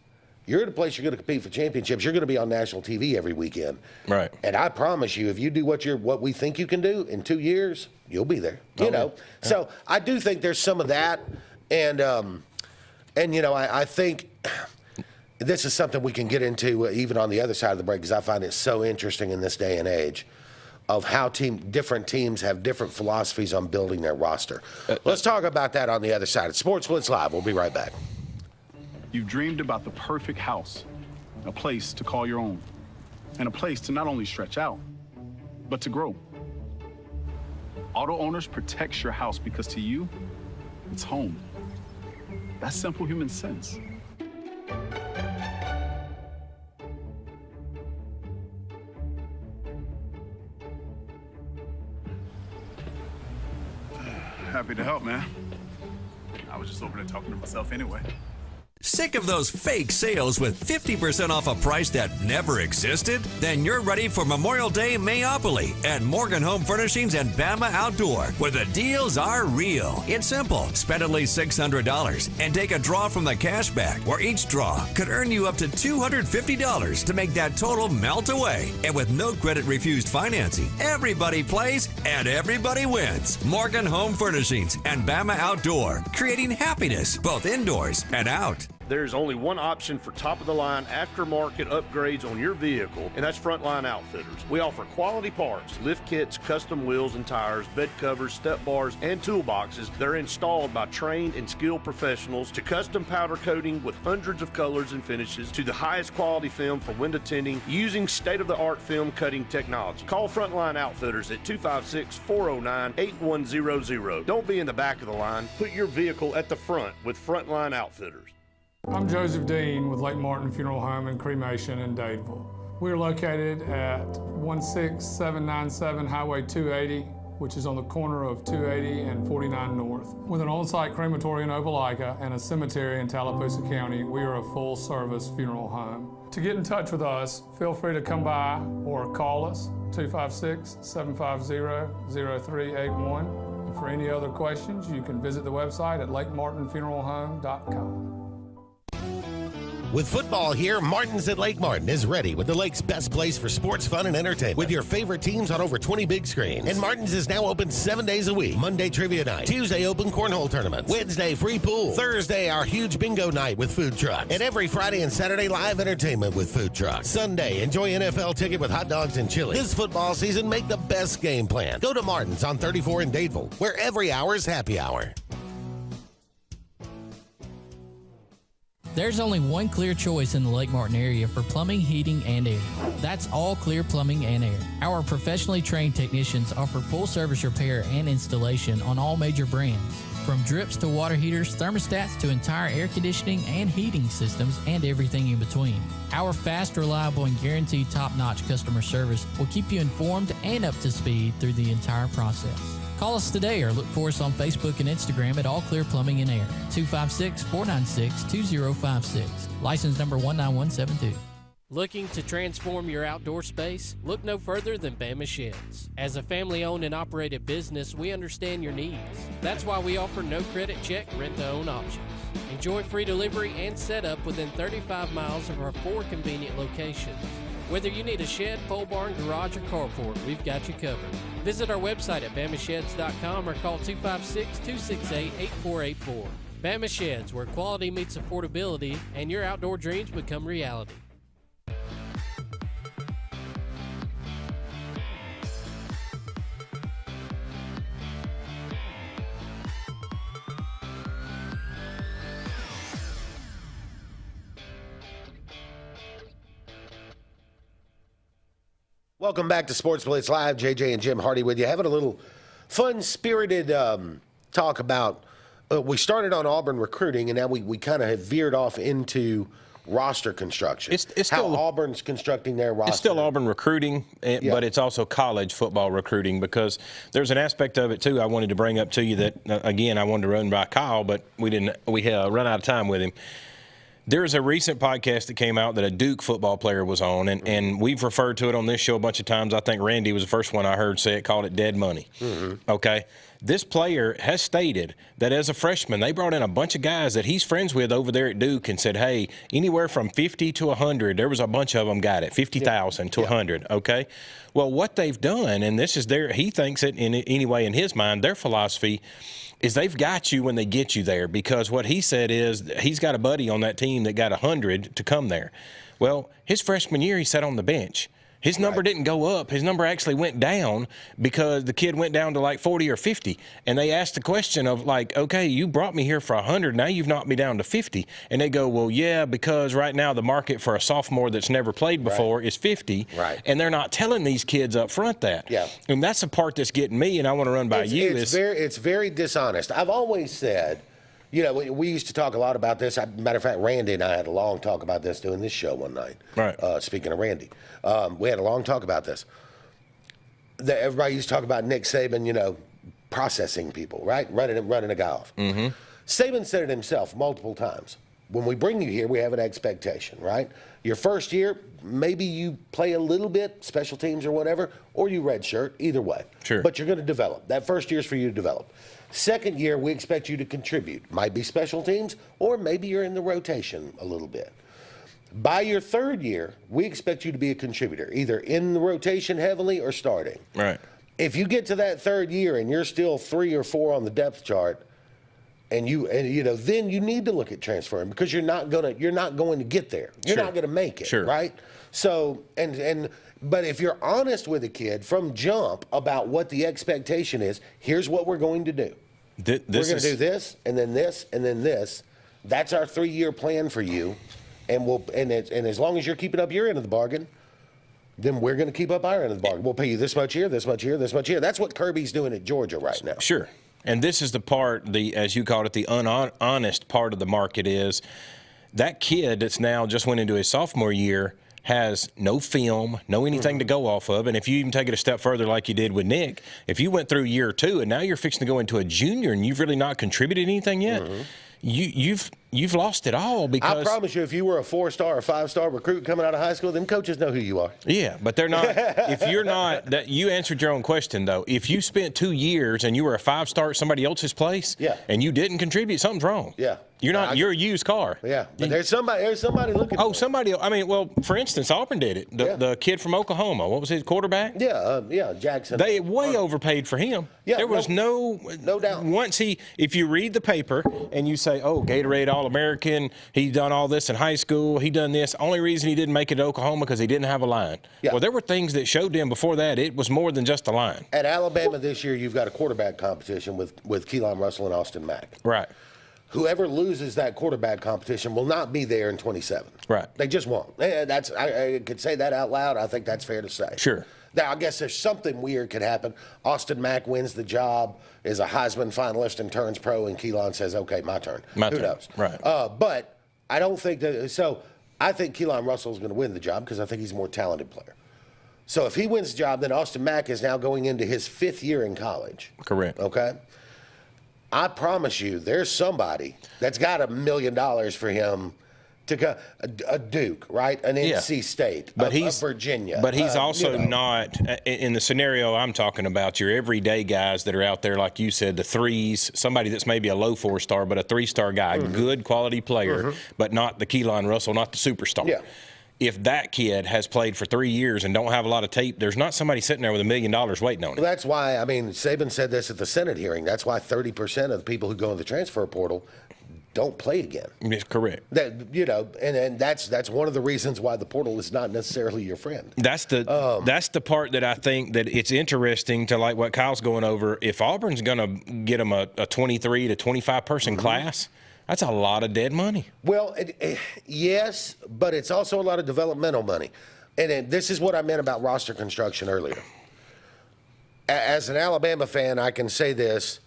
you're at a place you're going to compete for championships. You're going to be on national TV every weekend. Right. And I promise you, if you do what we think you can do in 2 years, you'll be there. You know. Yeah. So I do think there's some of that. And I think this is something we can get into even on the other side of the break because I find it so interesting in this day and age of how different teams have different philosophies on building their roster. Let's talk about that on the other side. It's Sports Blitz Live. We'll be right back. You've dreamed about the perfect house, a place to call your own, and a place to not only stretch out, but to grow. Auto Owners protects your house because to you, it's home. That's simple human sense. Happy to help, man. I was just over there talking to myself anyway. Sick of those fake sales with 50% off a price that never existed? Then you're ready for Memorial Day Mayopoly at Morgan Home Furnishings and Bama Outdoor, where the deals are real. It's simple. Spend at least $600 and take a draw from the cash bag, where each draw could earn you up to $250 to make that total melt away. And with no credit refused financing, everybody plays and everybody wins. Morgan Home Furnishings and Bama Outdoor, creating happiness both indoors and out. There's only one option for top-of-the-line aftermarket upgrades on your vehicle, and that's Frontline Outfitters. We offer quality parts, lift kits, custom wheels and tires, bed covers, step bars, and toolboxes that are installed by trained and skilled professionals, to custom powder coating with hundreds of colors and finishes, to the highest quality film for window tinting using state-of-the-art film cutting technology. Call Frontline Outfitters at 256-409-8100. Don't be in the back of the line. Put your vehicle at the front with Frontline Outfitters. I'm Joseph Dean with Lake Martin Funeral Home and Cremation in Dadeville. We're located at 16797 Highway 280, which is on the corner of 280 and 49 North. With an on-site crematory in Opelika and a cemetery in Tallapoosa County, we are a full-service funeral home. To get in touch with us, feel free to come by or call us, 256-750-0381. And for any other questions, you can visit the website at lakemartinfuneralhome.com. With football here, Martin's at Lake Martin is ready with the lake's best place for sports, fun, and entertainment. With your favorite teams on over 20 big screens. And Martin's is now open 7 days a week. Monday, trivia night. Tuesday, open cornhole tournaments. Wednesday, free pool. Thursday, our huge bingo night with food trucks. And every Friday and Saturday, live entertainment with food trucks. Sunday, enjoy NFL ticket with hot dogs and chili. This football season, make the best game plan. Go to Martin's on 34 in Dadeville, where every hour is happy hour. There's only one clear choice in the Lake Martin area for plumbing, heating, and air. That's All Clear Plumbing and Air. Our professionally trained technicians offer full service repair and installation on all major brands. From drips to water heaters, thermostats to entire air conditioning and heating systems, and everything in between. Our fast, reliable, and guaranteed top-notch customer service will keep you informed and up to speed through the entire process. Call us today or look for us on Facebook and Instagram at All Clear Plumbing and Air, 256-496-2056. License number 19172. Looking to transform your outdoor space? Look no further than Bama Sheds. As a family-owned and operated business, we understand your needs. That's why we offer no credit check, rent-to-own options. Enjoy free delivery and setup within 35 miles of our 4 convenient locations. Whether you need a shed, pole barn, garage, or carport, we've got you covered. Visit our website at BamaSheds.com or call 256-268-8484. Bama Sheds, where quality meets affordability and your outdoor dreams become reality. Welcome back to Sports Blitz Live. JJ and Jim Hardy with you. Having a little fun-spirited talk about, we started on Auburn recruiting, and now we kind of have veered off into roster construction. It's how still Auburn's constructing their roster. It's still Auburn recruiting, but it's also college football recruiting, because there's an aspect of it, too, I wanted to bring up to you that, again, I wanted to run by Kyle, but we run out of time with him. There's a recent podcast that came out that a Duke football player was on, and we've referred to it on this show a bunch of times. I think Randy was the first one I heard say it, called it dead money. Mm-hmm. Okay? This player has stated that as a freshman, they brought in a bunch of guys that he's friends with over there at Duke and said, hey, anywhere from 50 to 100, there was a bunch of them got it, 50,000 to 100, okay? Well, what they've done, and this is he thinks it anyway in his mind, their philosophy is they've got you when they get you there, because what he said is he's got a buddy on that team that got 100 to come there. Well, his freshman year, he sat on the bench. His number didn't go up. His number actually went down because the kid went down to like 40 or 50. And they asked the question of like, okay, you brought me here for 100. Now you've knocked me down to 50. And they go, well, yeah, because right now the market for a sophomore that's never played before is 50. Right. And they're not telling these kids up front that. Yeah. And that's the part that's getting me, and I want to run by you. It's very dishonest. I've always said, you know, we used to talk a lot about this. Matter of fact, Randy and I had a long talk about this doing this show one night. Right. Speaking of Randy, we had a long talk about this. Everybody used to talk about Nick Saban, you know, processing people, right? Running a guy off. Mm-hmm. Saban said it himself multiple times. When we bring you here, we have an expectation, right? Your first year, maybe you play a little bit, special teams or whatever, or you redshirt, either way. Sure. But you're going to develop. That first year is for you to develop. Second year, we expect you to contribute. Might be special teams, or maybe you're in the rotation a little bit. By your third year, we expect you to be a contributor, either in the rotation heavily or starting. Right. If you get to that third year and you're still 3 or 4 on the depth chart, and you know, then you need to look at transferring, because you're not going to get there. You're not going to make it, right? So but if you're honest with a kid from jump about what the expectation is, here's what we're going to do. We're going to do this, and then this, and then this. That's our 3-year plan for you, and as long as you're keeping up your end of the bargain, then we're going to keep up our end of the bargain. We'll pay you this much here, this much here, this much here. That's what Kirby's doing at Georgia right now. Sure. And this is the part, as you called it, the honest part of the market is that kid that's now just went into his sophomore year has no film, no anything to go off of. And if you even take it a step further like you did with Nick, if you went through year 2 and now you're fixing to go into a junior and you've really not contributed anything yet, you've lost it all. Because I promise you, if you were a 4-star or 5-star recruit coming out of high school, them coaches know who you are. Yeah, but they're not. If you're not, you answered your own question though. If you spent 2 years and you were a 5-star at somebody else's place, and you didn't contribute, something's wrong. Yeah. You're not. You're a used car. Yeah, but there's somebody looking. Oh, somebody. I mean, well, for instance, Auburn did it. The kid from Oklahoma. What was his quarterback? Yeah, Jackson. They way overpaid for him. Yeah, there was no doubt. If you read the paper and you say, oh, Gatorade All-American, he done all this in high school, he done this. Only reason he didn't make it to Oklahoma because he didn't have a line. Yeah. Well, there were things that showed him before that it was more than just a line. At Alabama this year, you've got a quarterback competition with Keelan Russell and Austin Mack. Right. whoever loses that quarterback competition will not be there in 27. Right. They just won't. I could say that out loud. I think that's fair to say. Sure. Now, I guess there's something weird could happen. Austin Mack wins the job, is a Heisman finalist, and turns pro, and Keelan says, okay, my turn. Who knows? Right. But I don't think that – so I think Keelan Russell is going to win the job because I think he's a more talented player. So if he wins the job, then Austin Mack is now going into his 5th year in college. Correct. Okay? I promise you there's somebody that's got $1 million for him to go, a Duke, right? An NC State, but a Virginia. But he's also not, in the scenario I'm talking about, your everyday guys that are out there, like you said, the threes, somebody that's maybe a low 4-star, but a 3-star guy, good quality player, but not the Keelan Russell, not the superstar. Yeah. If that kid has played for 3 years and don't have a lot of tape, there's not somebody sitting there with $1 million waiting on him. Well, that's why, Saban said this at the Senate hearing. That's why 30% of the people who go in the transfer portal don't play again. It's correct. That and that's one of the reasons why the portal is not necessarily your friend. That's the part that I think that it's interesting to, like what Kyle's going over. If Auburn's going to get them a 23 to 25 person class, that's a lot of dead money. Well, yes, but it's also a lot of developmental money. And this is what I meant about roster construction earlier. As an Alabama fan, I can say this.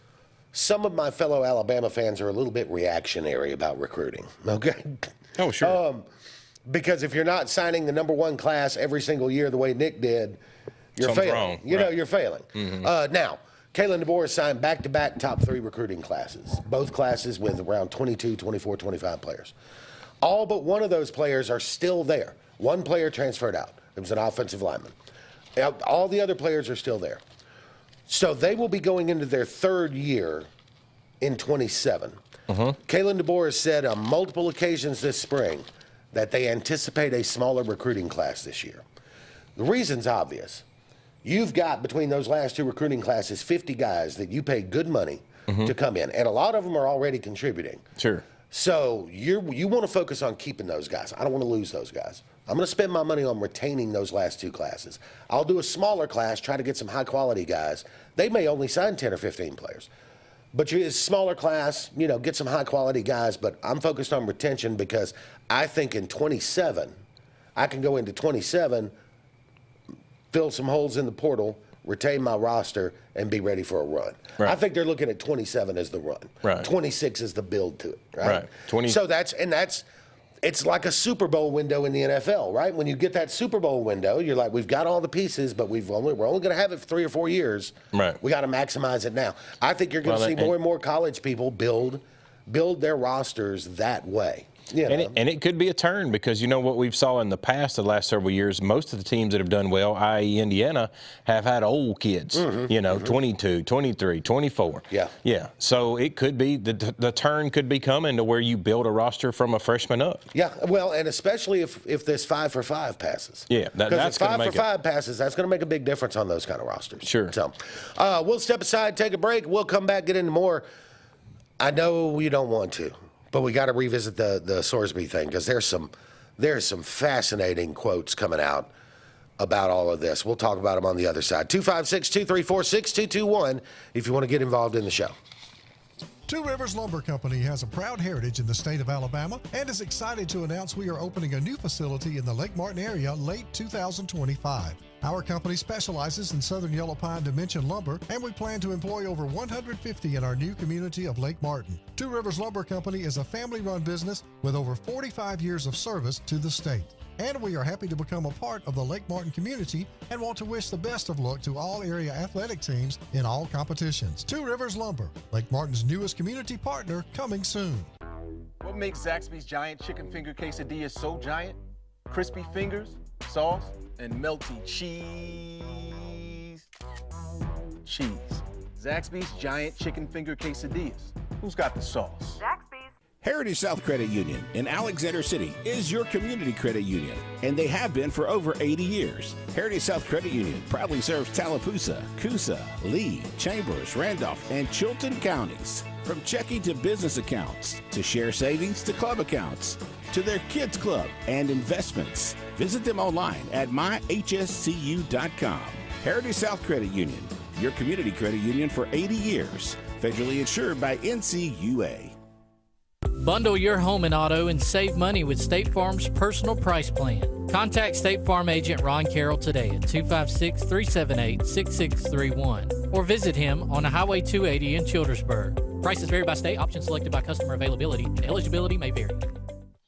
Some of my fellow Alabama fans are a little bit reactionary about recruiting, okay? Oh, sure. Because if you're not signing the number 1 class every single year the way Nick did, you're Something's failing. wrong. You're failing. Now, Kalen DeBoer signed back-to-back top 3 recruiting classes, both classes with around 22, 24, 25 players. All but one of those players are still there. One player transferred out. It was an offensive lineman. All the other players are still there. So they will be going into their 3rd year in 27. Kalen DeBoer has said on multiple occasions this spring that they anticipate a smaller recruiting class this year. The reason's obvious. You've got, between those last 2 recruiting classes, 50 guys that you pay good money to come in, and a lot of them are already contributing. Sure. So you want to focus on keeping those guys. I don't want to lose those guys. I'm going to spend my money on retaining those last 2 classes. I'll do a smaller class, try to get some high-quality guys. They may only sign 10 or 15 players. But a smaller class, get some high-quality guys. But I'm focused on retention because I think in 27, I can go into 27, fill some holes in the portal, retain my roster, and be ready for a run. Right. I think they're looking at 27 as the run. Right. 26 is the build to it, right? Right. So it's like a Super Bowl window in the NFL, right? When you get that Super Bowl window, you're like, we've got all the pieces, but we're only going to have it for 3 or 4 years. Right. We got to maximize it now. I think you're going to see more and more college people build their rosters that way. And it could be a turn because what we've saw in the past the last several years, most of the teams that have done well, i.e. Indiana, have had old kids, 22, 23, 24. Yeah. So it could be, the turn could be coming to where you build a roster from a freshman up. Yeah, well, and especially if this 5 for 5 passes. Yeah, that's going to make 5 for 5 passes, that's going to make a big difference on those kind of rosters. Sure. So we'll step aside, take a break. We'll come back, get into more. I know you don't want to. But we got to revisit the Sorsby thing because there's some fascinating quotes coming out about all of this. We'll talk about them on the other side. 256-234-6221 if you want to get involved in the show. Two Rivers Lumber Company has a proud heritage in the state of Alabama and is excited to announce we are opening a new facility in the Lake Martin area late 2025. Our company specializes in southern yellow pine dimension lumber, and we plan to employ over 150 in our new community of Lake Martin. Two Rivers Lumber Company is a family-run business with over 45 years of service to the state. And we are happy to become a part of the Lake Martin community and want to wish the best of luck to all area athletic teams in all competitions. Two Rivers Lumber, Lake Martin's newest community partner, coming soon. What makes Zaxby's Giant Chicken Finger Quesadilla so giant? Crispy fingers, sauce, and melty cheese. Zaxby's Giant Chicken Finger Quesadillas. Who's got the sauce? Zaxby's. Heritage South Credit Union in Alexander City is your community credit union, and they have been for over 80 years. Heritage South Credit Union proudly serves Tallapoosa, Coosa, Lee, Chambers, Randolph, and Chilton counties. From checking to business accounts, to share savings to club accounts, to their kids club and investments. Visit them online at myhscu.com. Heritage South Credit Union, your community credit union for 80 years. Federally insured by NCUA. Bundle your home and auto and save money with State Farm's personal price plan. Contact State Farm agent Ron Carroll today at 256-378-6631 or visit him on Highway 280 in Childersburg. Prices vary by state. Options selected by customer availability, and eligibility may vary.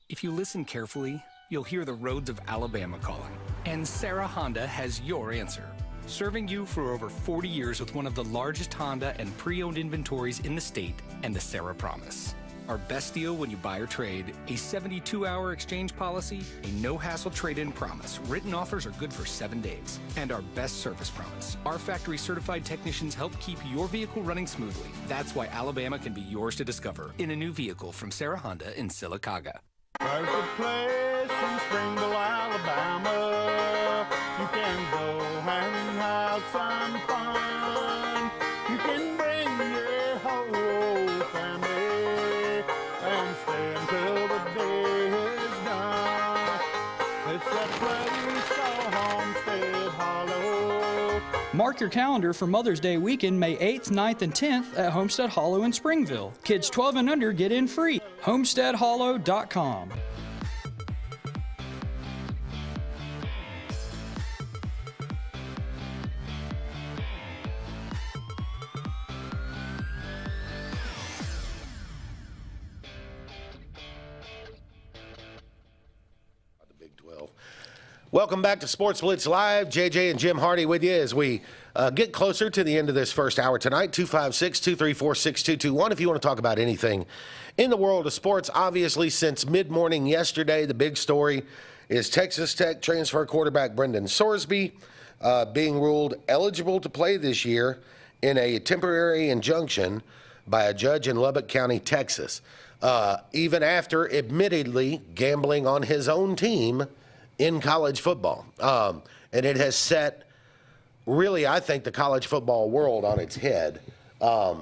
If you listen carefully, you'll hear the roads of Alabama calling. And Sarah Honda has your answer. Serving you for over 40 years with one of the largest Honda and pre-owned inventories in the state and the Sarah Promise. Our best deal when you buy or trade, a 72-hour exchange policy, a no-hassle trade-in promise. Written offers are good for 7 days. And our best service promise. Our factory-certified technicians help keep your vehicle running smoothly. That's why Alabama can be yours to discover in a new vehicle from Sarah Honda in Sylacauga. There's a place in Springville, Alabama. You can go and have some fun. You can bring your whole family and stay until the day is done. It's that place called Homestead Hollow. Mark your calendar for Mother's Day weekend, May 8th, 9th, and 10th at Homestead Hollow in Springville. Kids 12 and under get in free. HomesteadHollow.com. Welcome back to Sports Blitz Live. JJ and Jim Hardy with you as we get closer to the end of this first hour tonight. 256-234-6221 if you want to talk about anything in the world of sports. Obviously, since mid-morning yesterday, the big story is Texas Tech transfer quarterback Brendan Sorsby being ruled eligible to play this year in a temporary injunction by a judge in Lubbock County, Texas, even after admittedly gambling on his own team in college football. And it has set, really, I think, the college football world on its head. I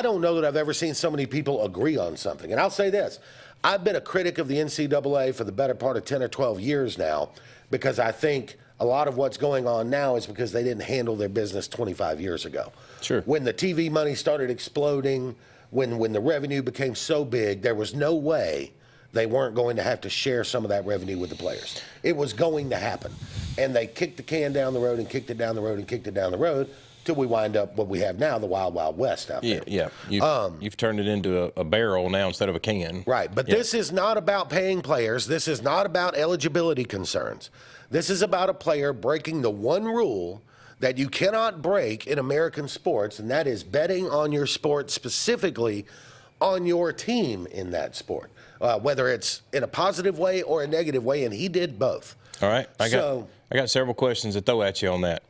don't know that I've ever seen so many people agree on something. And I'll say this. I've been a critic of the NCAA for the better part of 10 or 12 years now because I think a lot of what's going on now is because they didn't handle their business 25 years ago. Sure. When the TV money started exploding, when the revenue became so big, there was no way they weren't going to have to share some of that revenue with the players. It was going to happen. And they kicked the can down the road and kicked it down the road and kicked it down the road till we wind up what we have now, the Wild Wild West out there. Yeah. You've turned it into a barrel now instead of a can. Right. But this is not about paying players. This is not about eligibility concerns. This is about a player breaking the one rule that you cannot break in American sports, and that is betting on your sport, specifically on your team in that sport. Whether it's in a positive way or a negative way, and he did both. All right. I got several questions to throw at you on that.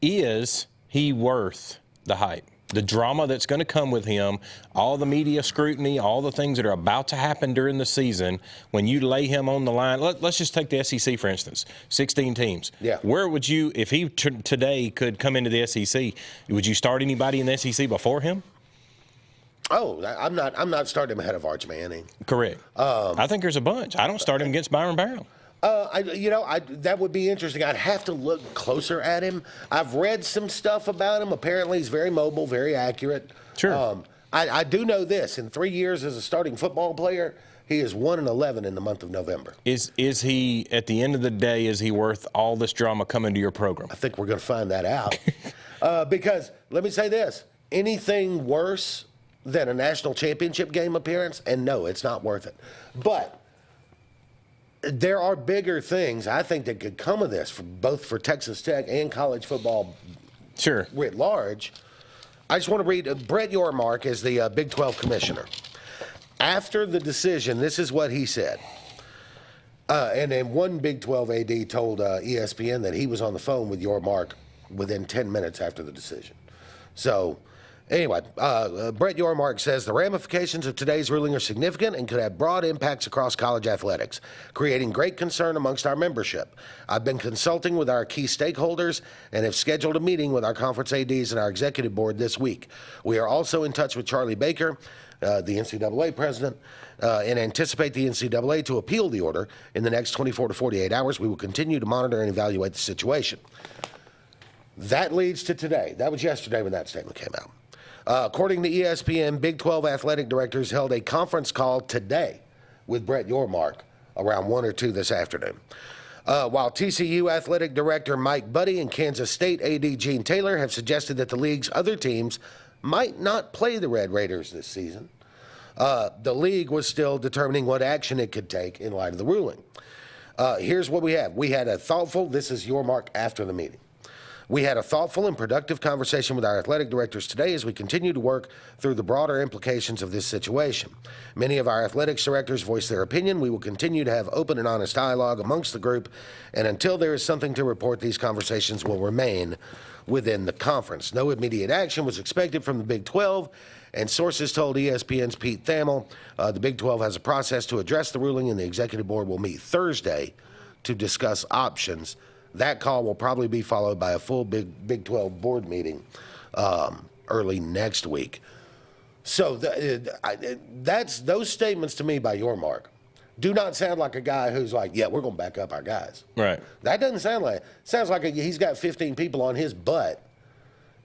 Is he worth the hype? The drama that's going to come with him, all the media scrutiny, all the things that are about to happen during the season, when you lay him on the line. Let's just take the SEC, for instance, 16 teams. Yeah. Where would you, if he today could come into the SEC, would you start anybody in the SEC before him? Oh, I'm not starting him ahead of Arch Manning. Correct. I think there's a bunch. I don't start him against Byron Brown. That would be interesting. I'd have to look closer at him. I've read some stuff about him. Apparently, he's very mobile, very accurate. Sure. I do know this. In 3 years as a starting football player, he is 1-11 in the month of November. Is he, at the end of the day, is he worth all this drama coming to your program? I think we're going to find that out. Because, let me say this, anything worse than a national championship game appearance, and no, it's not worth it. But there are bigger things, I think, that could come of this, both for Texas Tech and college football writ large. I just want to read, Brett Yormark is the Big 12 commissioner. After the decision, this is what he said. And then one Big 12 AD told ESPN that he was on the phone with Yormark within 10 minutes after the decision. So, anyway, Brett Yormark says the ramifications of today's ruling are significant and could have broad impacts across college athletics, creating great concern amongst our membership. I've been consulting with our key stakeholders and have scheduled a meeting with our conference ADs and our executive board this week. We are also in touch with Charlie Baker, the NCAA president, and anticipate the NCAA to appeal the order in the next 24 to 48 hours. We will continue to monitor and evaluate the situation. That leads to today. That was yesterday when that statement came out. According to ESPN, Big 12 athletic directors held a conference call today with Brett Yormark around 1 or 2 this afternoon. While TCU athletic director Mike Buddy and Kansas State AD Gene Taylor have suggested that the league's other teams might not play the Red Raiders this season, the league was still determining what action it could take in light of the ruling. Here's what we have. We had a thoughtful, this is Yormark after the meeting. We had a thoughtful and productive conversation with our athletic directors today as we continue to work through the broader implications of this situation. Many of our athletics directors voiced their opinion. We will continue to have open and honest dialogue amongst the group, and until there is something to report, these conversations will remain within the conference. No immediate action was expected from the Big 12, and sources told ESPN's Pete Thamel the Big 12 has a process to address the ruling, and the executive board will meet Thursday to discuss options. That call will probably be followed by a full Big 12 board meeting early next week. So that's those statements to me by Yormark do not sound like a guy who's like, yeah, we're going to back up our guys. Right. That doesn't sound like it. Sounds like he's got 15 people on his butt,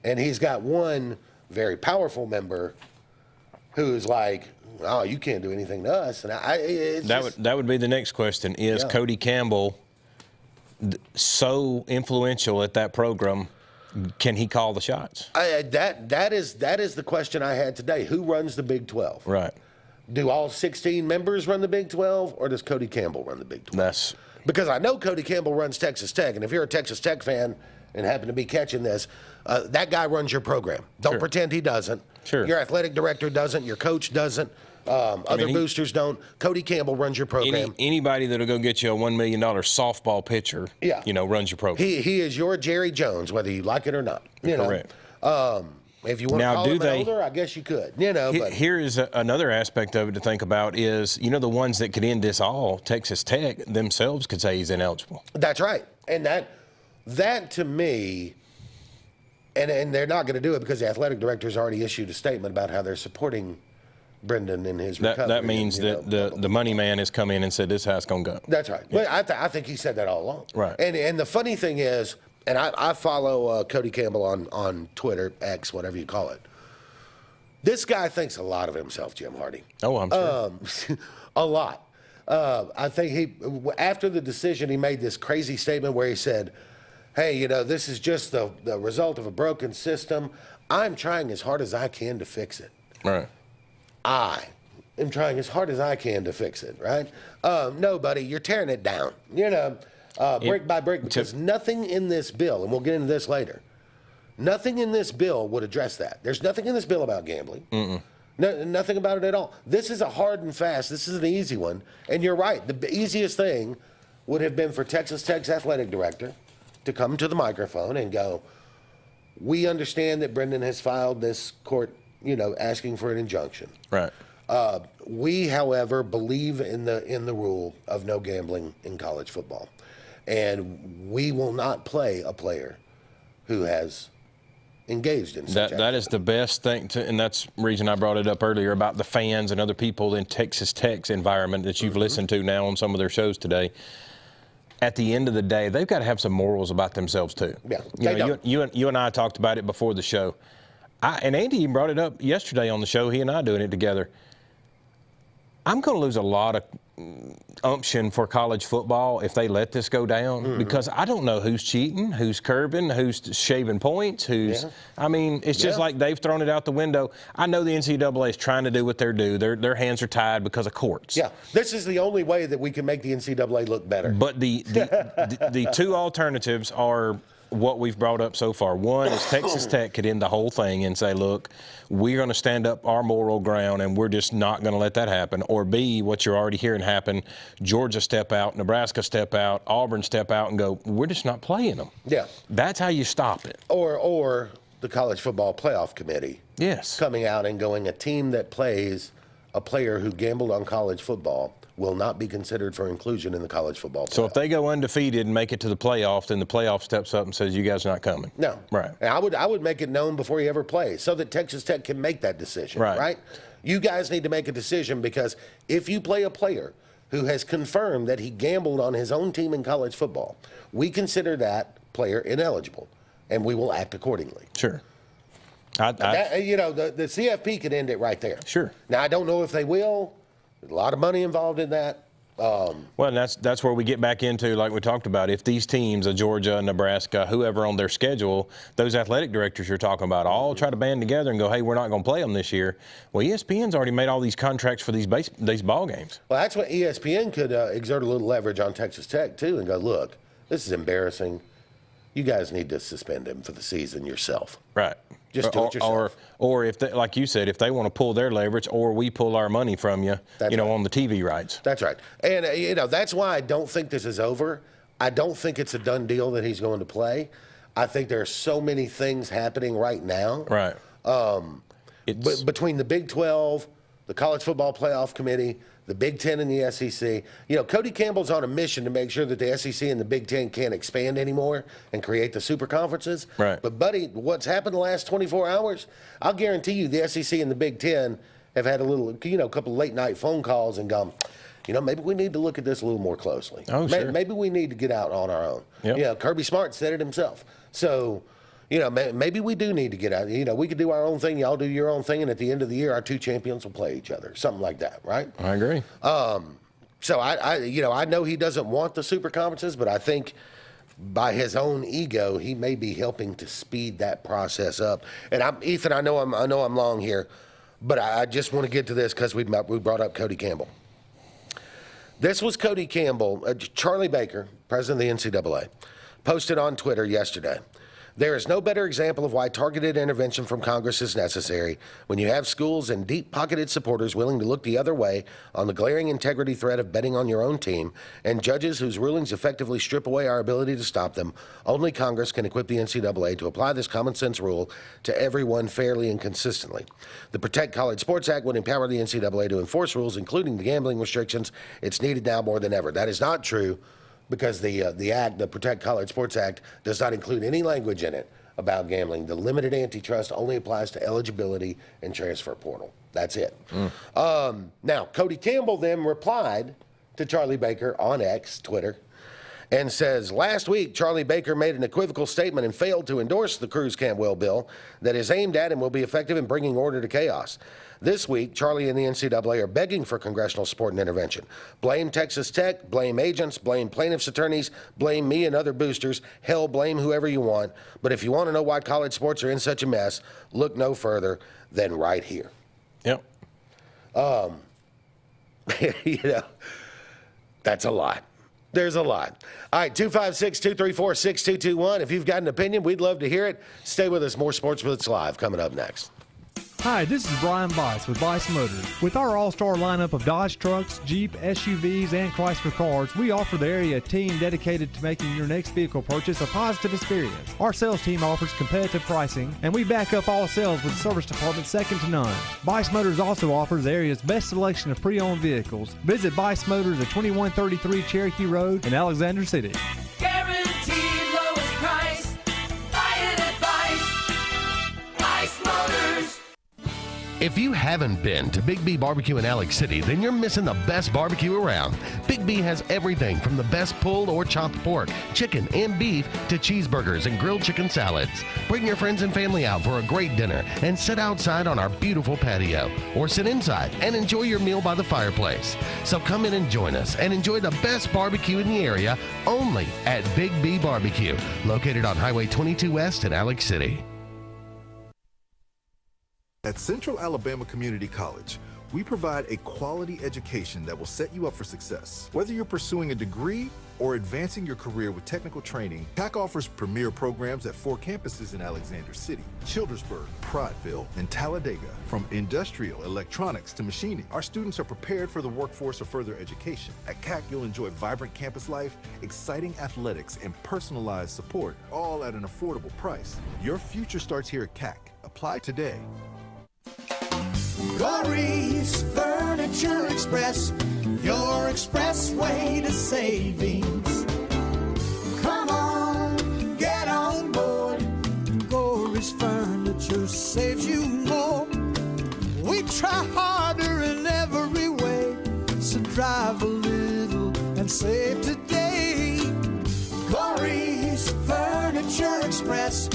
and he's got one very powerful member who's like, oh, you can't do anything to us. And that would be the next question. Is Cody Campbell so influential at that program? Can he call the shots? That is the question I had today. Who runs the Big 12? Right. Do all 16 members run the Big 12, or does Cody Campbell run the Big 12? Because I know Cody Campbell runs Texas Tech, and if you're a Texas Tech fan and happen to be catching this, that guy runs your program. Don't pretend he doesn't. Sure. Your athletic director doesn't. Your coach doesn't. Other boosters don't. Cody Campbell runs your program. Anybody that'll go get you a $1 million softball pitcher, runs your program. He is your Jerry Jones, whether you like it or not. Correct. If you want to call him an elder, I guess you could. But here is another aspect of it to think about is, the ones that could end this all, Texas Tech themselves could say he's ineligible. That's right. And that to me, and they're not going to do it because the athletic director's already issued a statement about how they're supporting Brendan in his recovery. That means that the money man has come in and said this is how it's going to go. That's right. Yeah. But I think he said that all along. Right. And the funny thing is, and I follow Cody Campbell on Twitter, X, whatever you call it. This guy thinks a lot of himself, Jim Hardy. Oh, I'm sure. A lot. I think after the decision, he made this crazy statement where he said, hey, this is just the result of a broken system. I'm trying as hard as I can to fix it. Right. I am trying as hard as I can to fix it, right? No, buddy, you're tearing it down, brick by brick, because nothing in this bill, and we'll get into this later, nothing in this bill would address that. There's nothing in this bill about gambling. No, nothing about it at all. This is a hard and fast, this is an easy one, and you're right. The easiest thing would have been for Texas Tech's athletic director to come to the microphone and go, we understand that Brendan has filed this court asking for an injunction. Right. We, however, believe in the rule of no gambling in college football, and we will not play a player who has engaged in such that is the best thing and that's the reason I brought it up earlier about the fans and other people in Texas Tech's environment that you've listened to now on some of their shows today. At the end of the day, they've got to have some morals about themselves too. Yeah. You and I talked about it before the show. And Andy even brought it up yesterday on the show, he and I doing it together. I'm going to lose a lot of umption for college football if they let this go down because I don't know who's cheating, who's curbing, who's shaving points, I mean, it's just like they've thrown it out the window. I know the NCAA is trying to do what they're doing. Their hands are tied because of courts. Yeah, this is the only way that we can make the NCAA look better. But the two alternatives are what we've brought up so far. One is Texas Tech could end the whole thing and say, look, we're going to stand up our moral ground and we're just not going to let that happen. Or B, what you're already hearing happen, Georgia step out, Nebraska step out, Auburn step out and go, we're just not playing them. Yeah. That's how you stop it. Or the College Football Playoff Committee. Yes. Coming out and going, a team that plays a player who gambled on college football will not be considered for inclusion in the college football playoff. So if they go undefeated and make it to the playoff, then the playoff steps up and says, you guys are not coming. No. Right. And I would make it known before you ever play so that Texas Tech can make that decision. Right. You guys need to make a decision because if you play a player who has confirmed that he gambled on his own team in college football, we consider that player ineligible, and we will act accordingly. Sure. The CFP could end it right there. Sure. Now, I don't know if they will. There's a lot of money involved in that. Well, and that's where we get back into, like we talked about, if these teams, Georgia, Nebraska, whoever on their schedule, those athletic directors you're talking about, all try to band together and go, hey, we're not going to play them this year. Well, ESPN's already made all these contracts for these ball games. Well, that's what ESPN could exert a little leverage on Texas Tech, too, and go, look, this is embarrassing. You guys need to suspend him for the season yourself. Right. Just do it yourself. Or if they, like you said, if they want to pull their leverage, or we pull our money from you, on the TV rights. That's right. And, that's why I don't think this is over. I don't think it's a done deal that he's going to play. I think there are so many things happening right now. Right. Between the Big 12, the College Football Playoff Committee, the Big 10 and the SEC. Cody Campbell's on a mission to make sure that the SEC and the Big 10 can't expand anymore and create the super conferences. Right. But, buddy, what's happened the last 24 hours, I'll guarantee you the SEC and the Big 10 have had a little, couple late-night phone calls and gone, maybe we need to look at this a little more closely. Oh, sure. Maybe we need to get out on our own. Yep. Kirby Smart said it himself. So, maybe we do need to get out. We could do our own thing. Y'all do your own thing. And at the end of the year, our two champions will play each other. Something like that, right? I agree. So I know he doesn't want the super conferences, but I think by his own ego, he may be helping to speed that process up. And Ethan, I know I'm long here, but I just want to get to this because we brought up Cody Campbell. This was Cody Campbell. Charlie Baker, president of the NCAA, posted on Twitter yesterday. There is no better example of why targeted intervention from Congress is necessary when you have schools and deep-pocketed supporters willing to look the other way on the glaring integrity threat of betting on your own team, and judges whose rulings effectively strip away our ability to stop them. Only Congress can equip the NCAA to apply this common-sense rule to everyone fairly and consistently. The Protect College Sports Act would empower the NCAA to enforce rules, including the gambling restrictions. It's needed now more than ever. That is not true, because the Protect College Sports Act does not include any language in it about gambling. The limited antitrust only applies to eligibility and transfer portal. That's it. Now, Cody Campbell then replied to Charlie Baker on X, Twitter, and says, last week, Charlie Baker made an equivocal statement and failed to endorse the Cruz-Cantwell bill that is aimed at and will be effective in bringing order to chaos. This week, Charlie and the NCAA are begging for congressional support and intervention. Blame Texas Tech, blame agents, blame plaintiffs' attorneys, blame me and other boosters. Hell, blame whoever you want. But if you want to know why college sports are in such a mess, look no further than right here. Yep. That's a lot. There's a lot. All right, 256-234-6221. If you've got an opinion, we'd love to hear it. Stay with us. More Sports Blitz Live coming up next. Hi, this is Brian Bice with Bice Motors. With our all-star lineup of Dodge trucks, Jeep, SUVs, and Chrysler cars, we offer the area a team dedicated to making your next vehicle purchase a positive experience. Our sales team offers competitive pricing, and we back up all sales with a service department second to none. Bice Motors also offers the area's best selection of pre-owned vehicles. Visit Bice Motors at 2133 Cherokee Road in Alexander City. Guaranteed lowest price. Buy it at Bice Motors. If you haven't been to Big B Barbecue in Alex City, then you're missing the best barbecue around. Big B has everything from the best pulled or chopped pork, chicken, and beef to cheeseburgers and grilled chicken salads. Bring your friends and family out for a great dinner and sit outside on our beautiful patio, or sit inside and enjoy your meal by the fireplace. So come in and join us and enjoy the best barbecue in the area only at Big B Barbecue, located on Highway 22 West in Alex City. At Central Alabama Community College, we provide a quality education that will set you up for success. Whether you're pursuing a degree or advancing your career with technical training, CAC offers premier programs at 4 campuses in Alexander City, Childersburg, Prattville, and Talladega. From industrial, electronics to machining, our students are prepared for the workforce or further education. At CAC, you'll enjoy vibrant campus life, exciting athletics, and personalized support, all at an affordable price. Your future starts here at CAC. Apply today. Glory's Furniture Express, your expressway to savings. Come on, get on board. Glory's Furniture saves you more. We try harder in every way, so drive a little and save today. Glory's Furniture Express,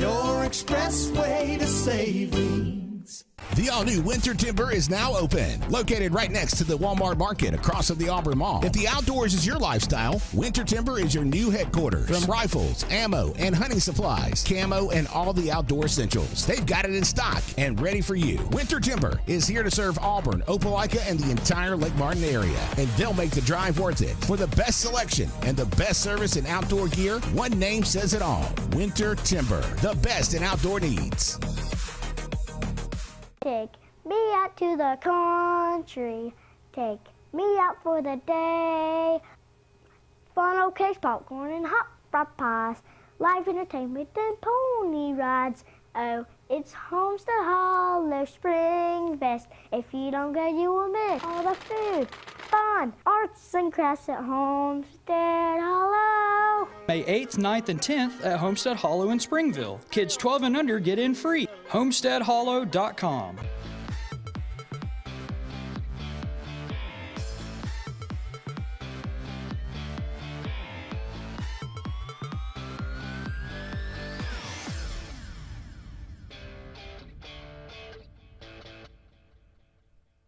your expressway to savings. The all-new Winter Timber is now open. Located right next to the Walmart Market across from the Auburn Mall. If the outdoors is your lifestyle, Winter Timber is your new headquarters. From rifles, ammo, and hunting supplies, camo, and all the outdoor essentials, they've got it in stock and ready for you. Winter Timber is here to serve Auburn, Opelika, and the entire Lake Martin area. And they'll make the drive worth it. For the best selection and the best service in outdoor gear, one name says it all. Winter Timber, the best in outdoor needs. Take me out to the country. Take me out for the day. Funnel cakes, popcorn, and hot pot pies. Live entertainment and pony rides. Oh, it's Homestead Hollow Spring Fest. If you don't go, you will miss all the food, fun, arts, and crafts at Homestead Hollow. May 8th, 9th, and 10th at Homestead Hollow in Springville. Kids 12 and under get in free. HomesteadHollow.com.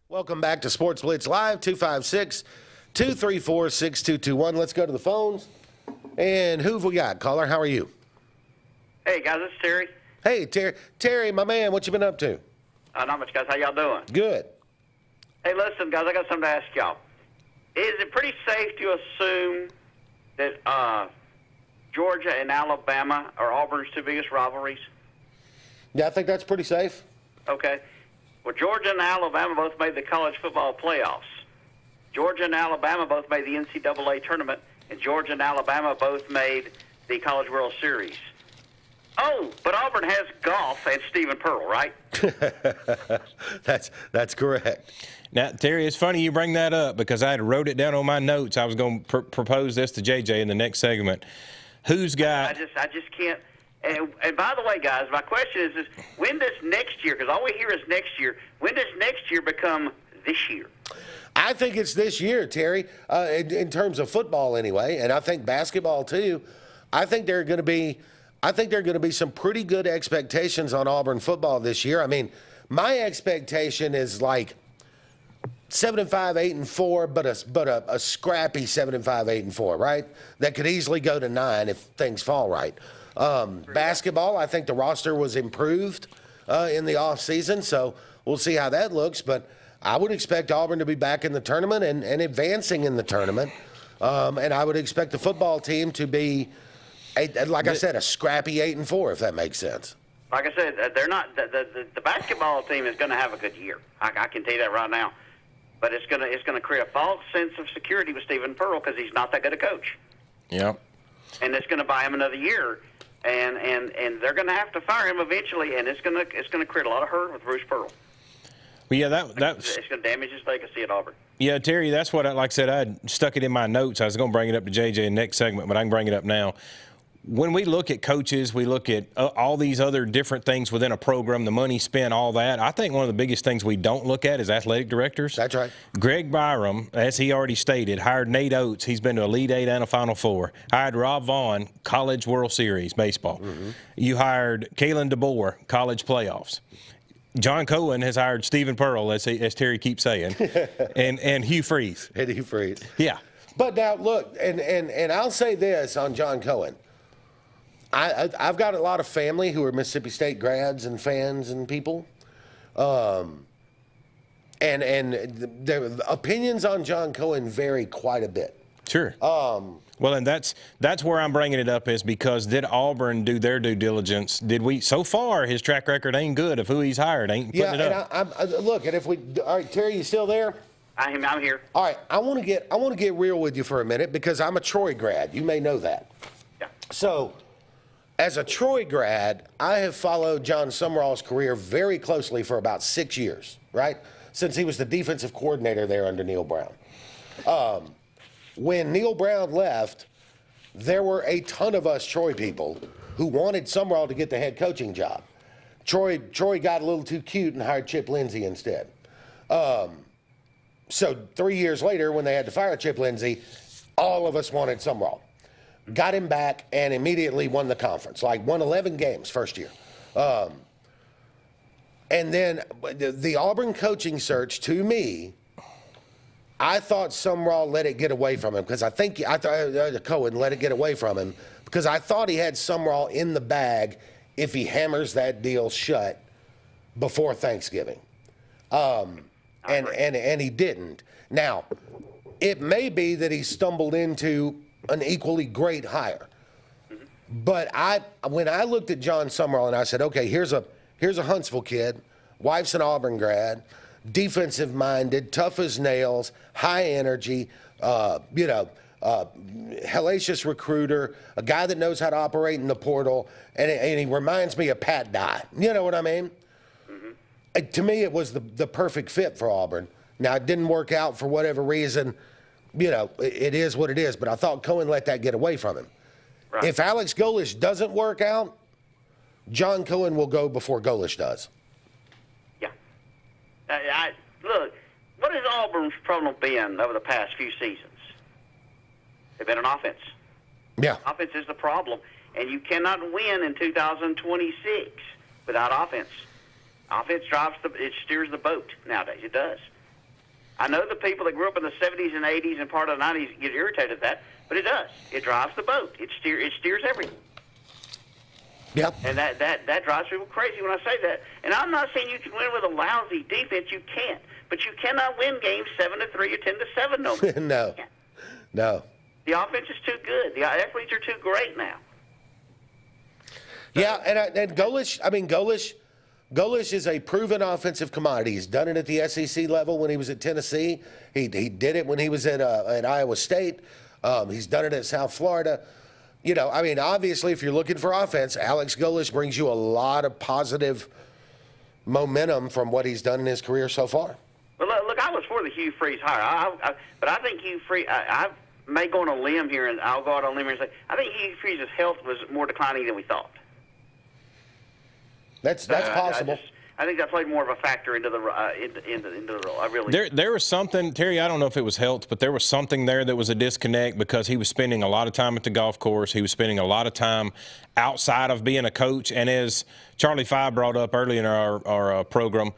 Welcome back to Sports Blitz Live, 256-234-6221. Let's go to the phones. And who have we got? Caller, how are you? Hey, guys, this is Terry. Hey, Terry, my man, what you been up to? Not much, guys. How y'all doing? Good. Hey, listen, guys, I got something to ask y'all. Is it pretty safe to assume that Georgia and Alabama are Auburn's two biggest rivalries? Yeah, I think that's pretty safe. Okay. Well, Georgia and Alabama both made the college football playoffs. Georgia and Alabama both made the NCAA tournament, and Georgia and Alabama both made the College World Series. Oh, but Auburn has golf and Stephen Pearl, right? That's correct. Now, Terry, it's funny you bring that up because I had wrote it down on my notes. I was going to propose this to JJ in the next segment. Who's got? I just can't. And by the way, guys, my question is when does next year? Because all we hear is next year. When does next year become this year? I think it's this year, Terry, in terms of football anyway, and I think basketball too. I think there are going to be some pretty good expectations on Auburn football this year. I mean, my expectation is like 7-5, 8-4, but a scrappy 7-5, 8-4, right? That could easily go to 9 if things fall right. Basketball, I think the roster was improved in the offseason, so we'll see how that looks. But I would expect Auburn to be back in the tournament and advancing in the tournament. And I would expect the football team to be, like I said, a scrappy 8-4, if that makes sense. Like I said, they're not. The basketball team is going to have a good year. I can tell you that right now. But it's going to create a false sense of security with Stephen Pearl because he's not that good a coach. Yep. And it's going to buy him another year. And they're going to have to fire him eventually, and it's going to create a lot of hurt with Bruce Pearl. Well, yeah, that's it's going to damage his legacy at Auburn. Yeah, Terry, that's what like I said. I stuck it in my notes. I was going to bring it up to JJ in the next segment, but I can bring it up now. When we look at coaches, we look at all these other different things within a program, the money spent, all that. I think one of the biggest things we don't look at is athletic directors. That's right. Greg Byram, as he already stated, hired Nate Oates. He's been to Elite Eight and a Final Four. Hired Rob Vaughn, College World Series baseball. Mm-hmm. You hired Kalen DeBoer, college playoffs. John Cohen has hired Stephen Pearl, as Terry keeps saying, and Hugh Freeze. And Hugh Freeze. Yeah. But now, look, and I'll say this on John Cohen. I've got a lot of family who are Mississippi State grads and fans and people. And the opinions on John Cohen vary quite a bit. Sure. Well, and that's where I'm bringing it up is because did Auburn do their due diligence? Did we? So far, his track record ain't good. Of who he's hired ain't putting it up. Look, and if we, all right, Terry, you still there? I'm here. All right, I want to get real with you for a minute because I'm a Troy grad. You may know that. Yeah. So, as a Troy grad, I have followed John Summerall's career very closely for about 6 years, right? Since he was the defensive coordinator there under Neil Brown. When Neil Brown left, there were a ton of us Troy people who wanted Summerall to get the head coaching job. Troy got a little too cute and hired Chip Lindsey instead. So 3 years later, when they had to fire Chip Lindsey, all of us wanted Summerall. got him back, and immediately won the conference. Like, won 11 games first year. And then the Auburn coaching search, to me, I thought Sumrall let it get away from him because I thought Cohen let it get away from him because I thought he had Sumrall in the bag if he hammers that deal shut before Thanksgiving. And he didn't. Now, it may be that he stumbled into an equally great hire. But when I looked at John Sumrall and I said, okay, here's a Huntsville kid, wife's an Auburn grad, defensive-minded, tough as nails, high energy, hellacious recruiter, a guy that knows how to operate in the portal, and he reminds me of Pat Dye. You know what I mean? Mm-hmm. To me, it was the perfect fit for Auburn. Now, it didn't work out for whatever reason. It is what it is, but I thought Cohen let that get away from him. Right. If Alex Golesh doesn't work out, John Cohen will go before Golesh does. Yeah. Look, what has Auburn's problem been over the past few seasons? They've been an offense. Yeah. Offense is the problem, and you cannot win in 2026 without offense. Offense it steers the boat nowadays. It does. I know the people that grew up in the 70s and 80s and part of the 90s get irritated at that, but it does. It drives the boat. It steers everything. Yep. And that drives people crazy when I say that. And I'm not saying you can win with a lousy defense. You can't. But you cannot win games 7-3 or 10-7 no more. No. The offense is too good. The athletes are too great now. Yeah, and Golesh is a proven offensive commodity. He's done it at the SEC level when he was at Tennessee. He did it when he was at Iowa State. He's done it at South Florida. Obviously, if you're looking for offense, Alex Golesh brings you a lot of positive momentum from what he's done in his career so far. Well, look, I was for the Hugh Freeze hire, but I think Hugh Freeze. I may go on a limb here, and I'll go out on a limb here and say I think Hugh Freeze's health was more declining than we thought. That's possible. I think that played more of a factor into the role. I really do. There was something, Terry, I don't know if it was health, but there was something there that was a disconnect because he was spending a lot of time at the golf course. He was spending a lot of time outside of being a coach. And as Charlie Fye brought up early in our program,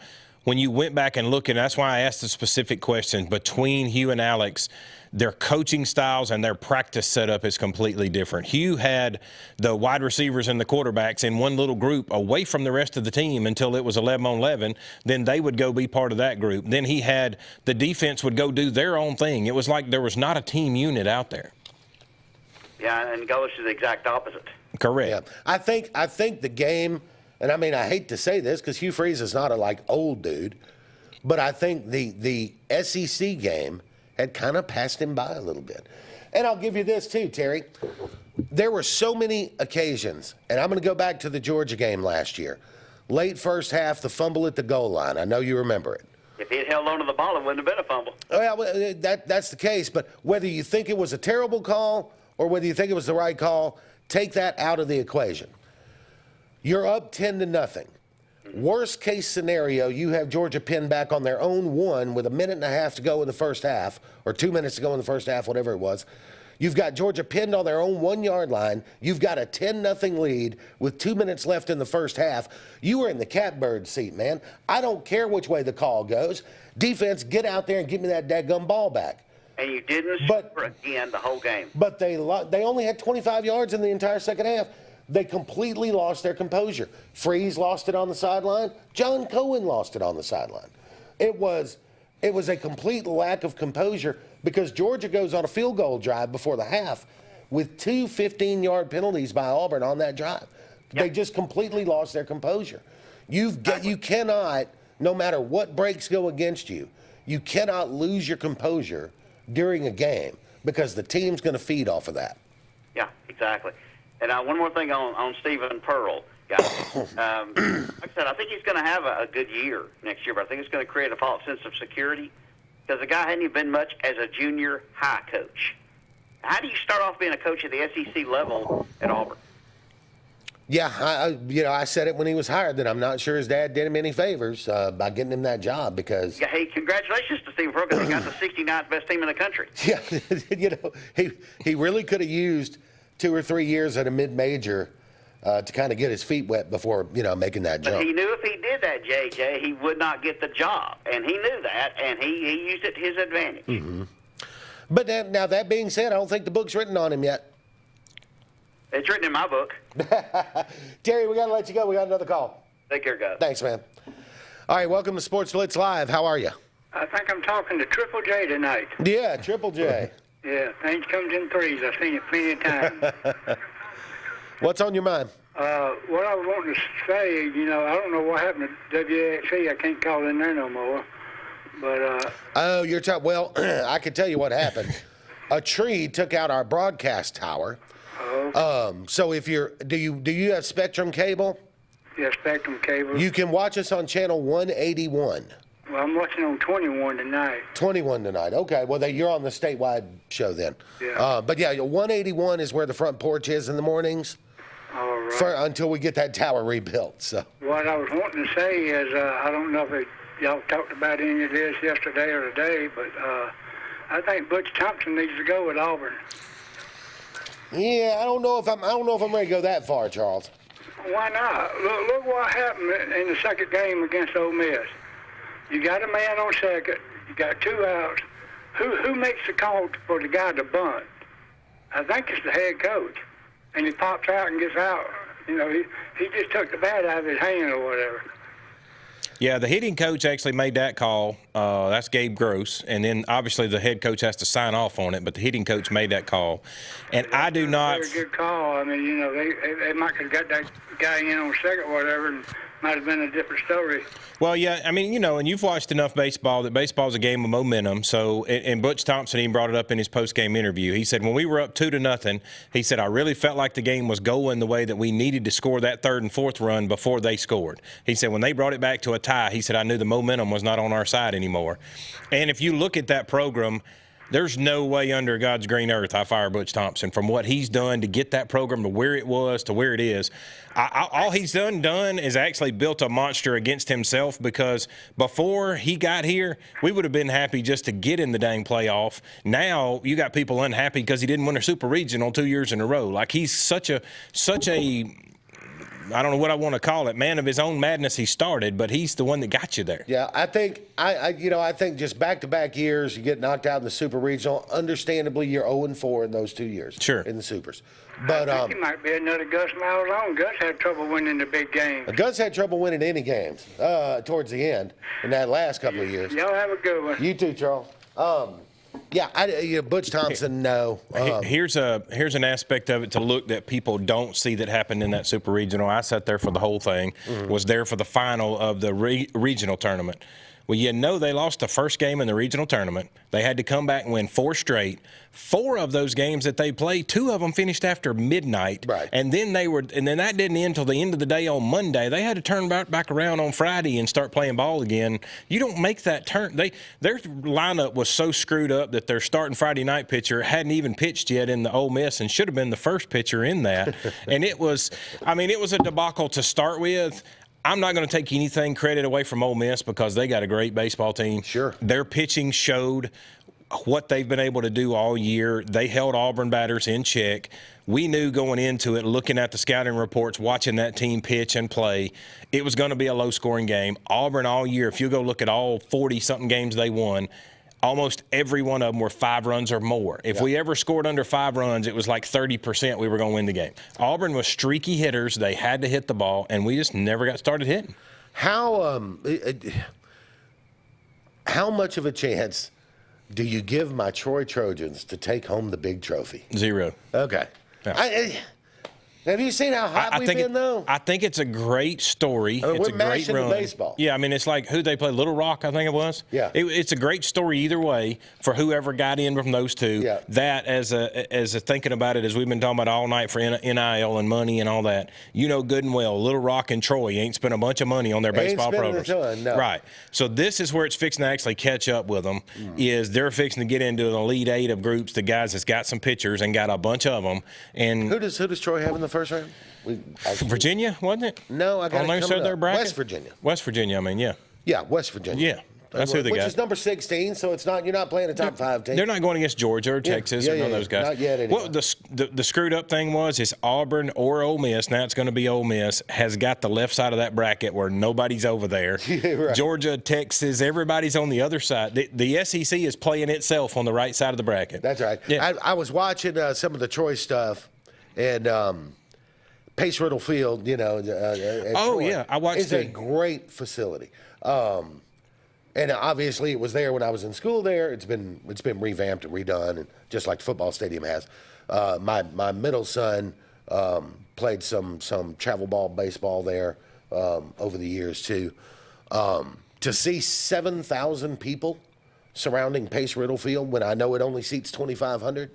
when you went back and looked, and that's why I asked the specific question, between Hugh and Alex, their coaching styles and their practice setup is completely different. Hugh had the wide receivers and the quarterbacks in one little group away from the rest of the team until it was 11-on-11. Then they would go be part of that group. Then he had the defense would go do their own thing. It was like there was not a team unit out there. Yeah, and Golesh is the exact opposite. Correct. Yeah. I think the game, and I hate to say this because Hugh Freeze is not a old dude, but I think the SEC game had kind of passed him by a little bit. And I'll give you this too, Terry. There were so many occasions, and I'm going to go back to the Georgia game last year. Late first half, the fumble at the goal line. I know you remember it. If he had held on to the ball, it wouldn't have been a fumble. Well, that's the case. But whether you think it was a terrible call or whether you think it was the right call, take that out of the equation. You're up 10-0. Worst case scenario, you have Georgia pinned back on their own one with 1.5 minutes to go in the first half, or 2 minutes to go in the first half, whatever it was. You've got Georgia pinned on their own 1 yard line. You've got a 10-0 lead with 2 minutes left in the first half. You are in the catbird seat, man. I don't care which way the call goes. Defense, get out there and give me that dadgum ball back. And you didn't score again the whole game. But they only had 25 yards in the entire second half. They completely lost their composure. Freeze lost it on the sideline. John Cohen lost it on the sideline. It was a complete lack of composure because Georgia goes on a field goal drive before the half with 2 15-yard penalties by Auburn on that drive. Yep. They just completely lost their composure. You cannot, no matter what breaks go against you, you cannot lose your composure during a game because the team's going to feed off of that. Yeah, exactly. And one more thing on Stephen Pearl, guys. Like I said, I think he's going to have a good year next year, but I think it's going to create a false sense of security because the guy hadn't even been much as a junior high coach. How do you start off being a coach at the SEC level at Auburn? Yeah, I said it when he was hired that I'm not sure his dad did him any favors by getting him that job because. Yeah, hey, congratulations to Stephen Pearl because he got the 69th best team in the country. Yeah, he really could have used 2 or 3 years at a mid-major to kind of get his feet wet before, making that jump. But he knew if he did that, JJ, he would not get the job. And he knew that, and he used it to his advantage. Mm-hmm. But now, that being said, I don't think the book's written on him yet. It's written in my book. Terry, we got to let you go. We got another call. Take care, guys. Thanks, man. All right, welcome to Sports Blitz Live. How are you? I think I'm talking to Triple J tonight. Yeah, Triple J. Yeah, things comes in threes. I've seen it plenty of times. What's on your mind? What I was wanting to say, I don't know what happened to WXC. I can't call in there no more. But oh, you're talking. Well, I can tell you what happened. A tree took out our broadcast tower. Oh. So if do you have Spectrum cable? Yeah, Spectrum cable. You can watch us on channel 181. Well, I'm watching on 21 tonight. 21 tonight. Okay. Well, you're on the statewide show then. Yeah. But yeah, 181 is where the front porch is in the mornings. All right. Until we get that tower rebuilt. So. What I was wanting to say is, I don't know if y'all talked about any of this yesterday or today, but I think Butch Thompson needs to go with Auburn. Yeah, I don't know if I'm ready to go that far, Charles. Why not? Look what happened in the second game against Ole Miss. You got a man on second. You got 2 outs. Who makes the call for the guy to bunt? I think it's the head coach. And he pops out and gets out. He just took the bat out of his hand or whatever. Yeah, the hitting coach actually made that call. That's Gabe Gross. And then, obviously, the head coach has to sign off on it, but the hitting coach made that call. And I do not – Very good call. I mean, they might have got that guy in on second or whatever, and might have been a different story. Well, yeah, I mean, and you've watched enough baseball that baseball's a game of momentum. So, and Butch Thompson even brought it up in his post-game interview. He said, when we were up 2-0, he said, I really felt like the game was going the way that we needed to score that 3rd and 4th run before they scored. He said, when they brought it back to a tie, he said, I knew the momentum was not on our side anymore. And if you look at that program, there's no way under God's green earth I fire Butch Thompson from what he's done to get that program to where it was to where it is. All he's done is actually built a monster against himself, because before he got here, we would have been happy just to get in the dang playoff. Now you got people unhappy because he didn't win a super regional 2 years in a row. Like, he's such a I don't know what I want to call it, man of his own madness he started, but he's the one that got you there. Yeah, I think I think just back-to-back years, you get knocked out in the Super Regional. Understandably, you're 0-4 in those 2 years. Sure. In the Supers. But I think he might be another Gus Malzahn. Gus had trouble winning the big games. Gus had trouble winning any games towards the end in that last couple of years. Y'all have a good one. You too, Charles. Yeah, Butch Thompson, no. Here's an aspect of it to look that people don't see that happened in that Super Regional. I sat there for the whole thing, was there for the final of the regional tournament. Well, they lost the first game in the regional tournament. They had to come back and win 4 straight. 4 of those games that they played, 2 of them finished after midnight. Right. And then that didn't end until the end of the day on Monday. They had to turn back around on Friday and start playing ball again. You don't make that turn. Their lineup was so screwed up that their starting Friday night pitcher hadn't even pitched yet in the Ole Miss and should have been the first pitcher in that. And it was a debacle to start with. I'm not going to take anything credit away from Ole Miss because they got a great baseball team. Sure. Their pitching showed what they've been able to do all year. They held Auburn batters in check. We knew going into it, looking at the scouting reports, watching that team pitch and play, it was going to be a low-scoring game. Auburn all year, if you go look at all 40-something games they won, almost every one of them were 5 runs or more. If we ever scored under 5 runs, it was like 30% we were going to win the game. Auburn was streaky hitters. They had to hit the ball, and we just never got started hitting. How much of a chance do you give my Troy Trojans to take home the big trophy? 0. Okay. Yeah. Have you seen how hot we've been, though? I think it's a great story. It's a great run. Baseball. Yeah, it's like who they play, Little Rock, I think it was. Yeah. It's a great story either way for whoever got in from those two. Yeah. That as a thinking about it, as we've been talking about all night for NIL and money and all that, good and well, Little Rock and Troy ain't spent a bunch of money on their baseball programs. No. Right. So this is where it's fixing to actually catch up with them, is they're fixing to get into an Elite 8 of groups, the guys that's got some pitchers and got a bunch of them. And who does Troy have in the first round? Virginia, wasn't it? No, I got it coming up. Their bracket? West Virginia. West Virginia, Yeah, West Virginia. Yeah. That's who they got. Which is number 16, so it's not. You're not playing a top 5 team. They're not going against Georgia or Texas or none of those guys. Not yet, anyway. Well, the screwed up thing was is Auburn or Ole Miss. Now it's going to be Ole Miss has got the left side of that bracket where nobody's over there. Right. Georgia, Texas, everybody's on the other side. The SEC is playing itself on the right side of the bracket. That's right. Yeah. I was watching some of the Troy stuff, and Pace Riddle Field, at Troy I watched is a great facility. And obviously it was there when I was in school there. It's been revamped and redone, and just like the football stadium has. My middle son played some travel ball baseball there over the years too. To see 7,000 people surrounding Pace Riddle Field when I know it only seats 2,500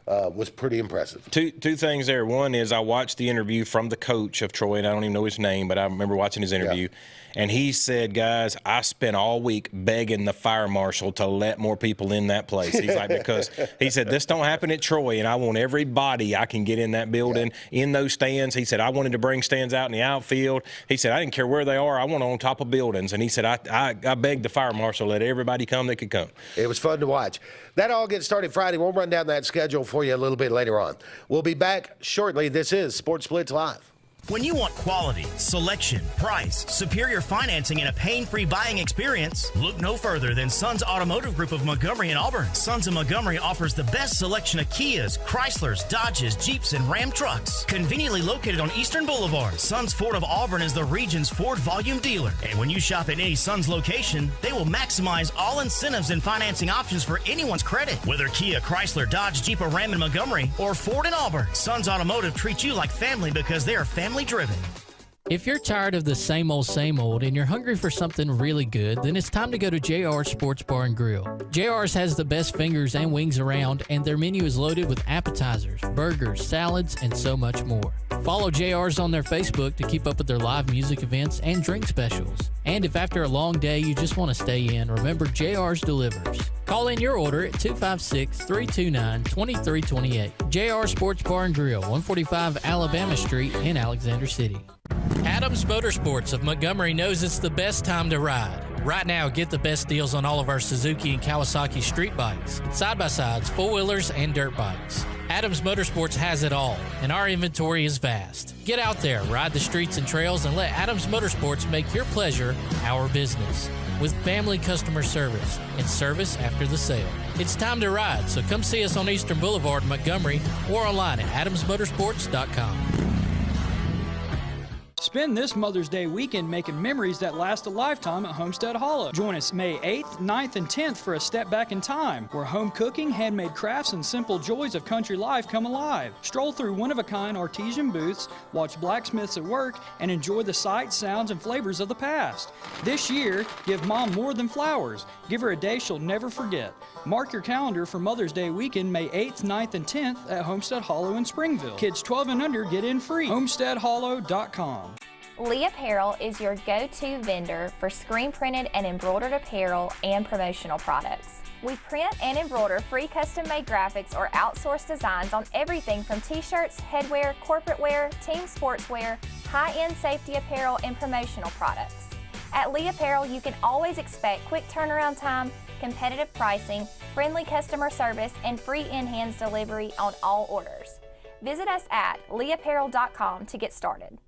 was pretty impressive. Two things there. One is I watched the interview from the coach of Troy, and I don't even know his name, but I remember watching his interview. Yeah. And he said, guys, I spent all week begging the fire marshal to let more people in that place. He's like, because he said, this don't happen at Troy, and I want everybody I can get in that building, in those stands. He said, I wanted to bring stands out in the outfield. He said, I didn't care where they are. I want on top of buildings. And he said, I begged the fire marshal to let everybody come that could come. It was fun to watch. That all gets started Friday. We'll run down that schedule for you a little bit later on. We'll be back shortly. This is Sports Blitz Live. When you want quality, selection, price, superior financing, and a pain-free buying experience, look no further than Sons Automotive Group of Montgomery and Auburn. Sons of Montgomery offers the best selection of Kias, Chryslers, Dodges, Jeeps, and Ram trucks. Conveniently located on Eastern Boulevard, Sons Ford of Auburn is the region's Ford volume dealer. And when you shop at any Sons location, they will maximize all incentives and financing options for anyone's credit. Whether Kia, Chrysler, Dodge, Jeep, or Ram in Montgomery, or Ford in Auburn, Sons Automotive treats you like family because they are family driven. If you're tired of the same old and you're hungry for something really good, then it's time to go to JR's Sports Bar and Grill. JR's has the best fingers and wings around, and their menu is loaded with appetizers, burgers, salads, and so much more. Follow JR's on their Facebook to keep up with their live music events and drink specials. And if after a long day you just want to stay in, remember JR's delivers. Call in your order at 256-329-2328. JR Sports Bar and Grill, 145 Alabama Street in Alexander City. Adams Motorsports of Montgomery knows it's the best time to ride. Right now, get the best deals on all of our Suzuki and Kawasaki street bikes, side-by-sides, four-wheelers, and dirt bikes. Adams Motorsports has it all, and our inventory is vast. Get out there, ride the streets and trails, and let Adams Motorsports make your pleasure our business. With family customer service and service after the sale. It's time to ride, so come see us on Eastern Boulevard, Montgomery, or online at adamsmotorsports.com. Spend this Mother's Day weekend making memories that last a lifetime at Homestead Hollow. Join us May 8th, 9th, and 10th for a step back in time, where home cooking, handmade crafts, and simple joys of country life come alive. Stroll through one-of-a-kind artesian booths, watch blacksmiths at work, and enjoy the sights, sounds, and flavors of the past. This year, give Mom more than flowers. Give her a day she'll never forget. Mark your calendar for Mother's Day weekend, May 8th, 9th, and 10th at Homestead Hollow in Springville. Kids 12 and under get in free. HomesteadHollow.com. Lee Apparel is your go-to vendor for screen-printed and embroidered apparel and promotional products. We print and embroider free custom-made graphics or outsourced designs on everything from t-shirts, headwear, corporate wear, team sportswear, high-end safety apparel, and promotional products. At Lee Apparel, you can always expect quick turnaround time, competitive pricing, friendly customer service, and free in-hands delivery on all orders. Visit us at leeapparel.com to get started.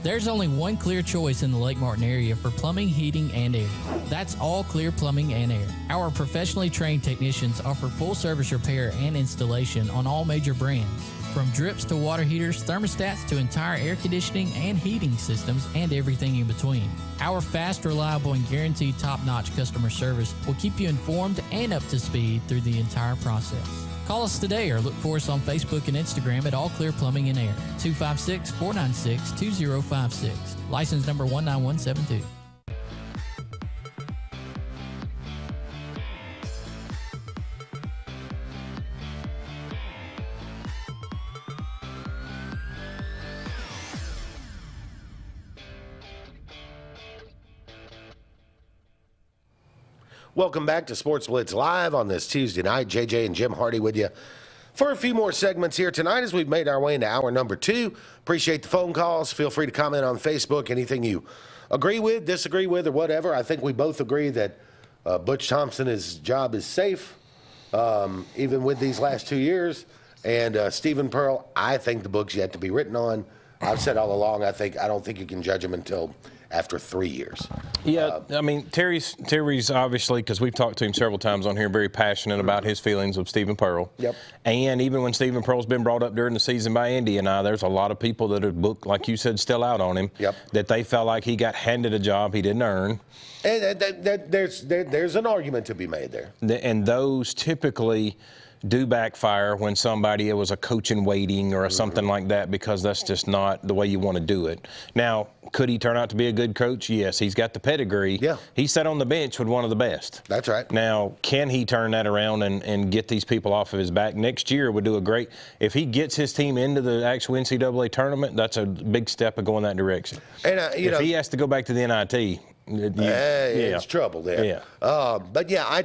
There's only one clear choice in the Lake Martin area for plumbing, heating, and air. That's All Clear Plumbing and Air. Our professionally trained technicians offer full service repair and installation on all major brands. From drips to water heaters, thermostats to entire air conditioning and heating systems, and everything in between. Our fast, reliable, and guaranteed top-notch customer service will keep you informed and up to speed through the entire process. Call us today or look for us on Facebook and Instagram at All Clear Plumbing and Air, 256-496-2056. License number 19172. Welcome back to Sports Blitz Live on this Tuesday night. JJ and Jim Hardy with you for a few more segments here tonight as we've made our way into hour number 2. Appreciate the phone calls. Feel free to comment on Facebook. Anything you agree with, disagree with, or whatever. I think we both agree that Butch Thompson, his job is safe, even with these last 2 years. And Stephen Pearl, I think the book's yet to be written on. I've said all along, I don't think you can judge him until after 3 years. Yeah, I mean, Terry's obviously, because we've talked to him several times on here, very passionate about his feelings of Stephen Pearl. Yep. And even when Stephen Pearl's been brought up during the season by Andy and I, there's a lot of people that have booked, like you said, still out on him. Yep. That they felt like he got handed a job he didn't earn. And there's an argument to be made there. And those typically do backfire when it was a coach in waiting or something like that, because that's just not the way you want to do it. Now, could he turn out to be a good coach? Yes, he's got the pedigree. Yeah. He sat on the bench with one of the best. That's right. Now, can he turn that around and get these people off of his back? Next year would do a great – if he gets his team into the actual NCAA tournament, that's a big step of going that direction. And if he has to go back to the NIT, it's trouble there. Yeah. But yeah,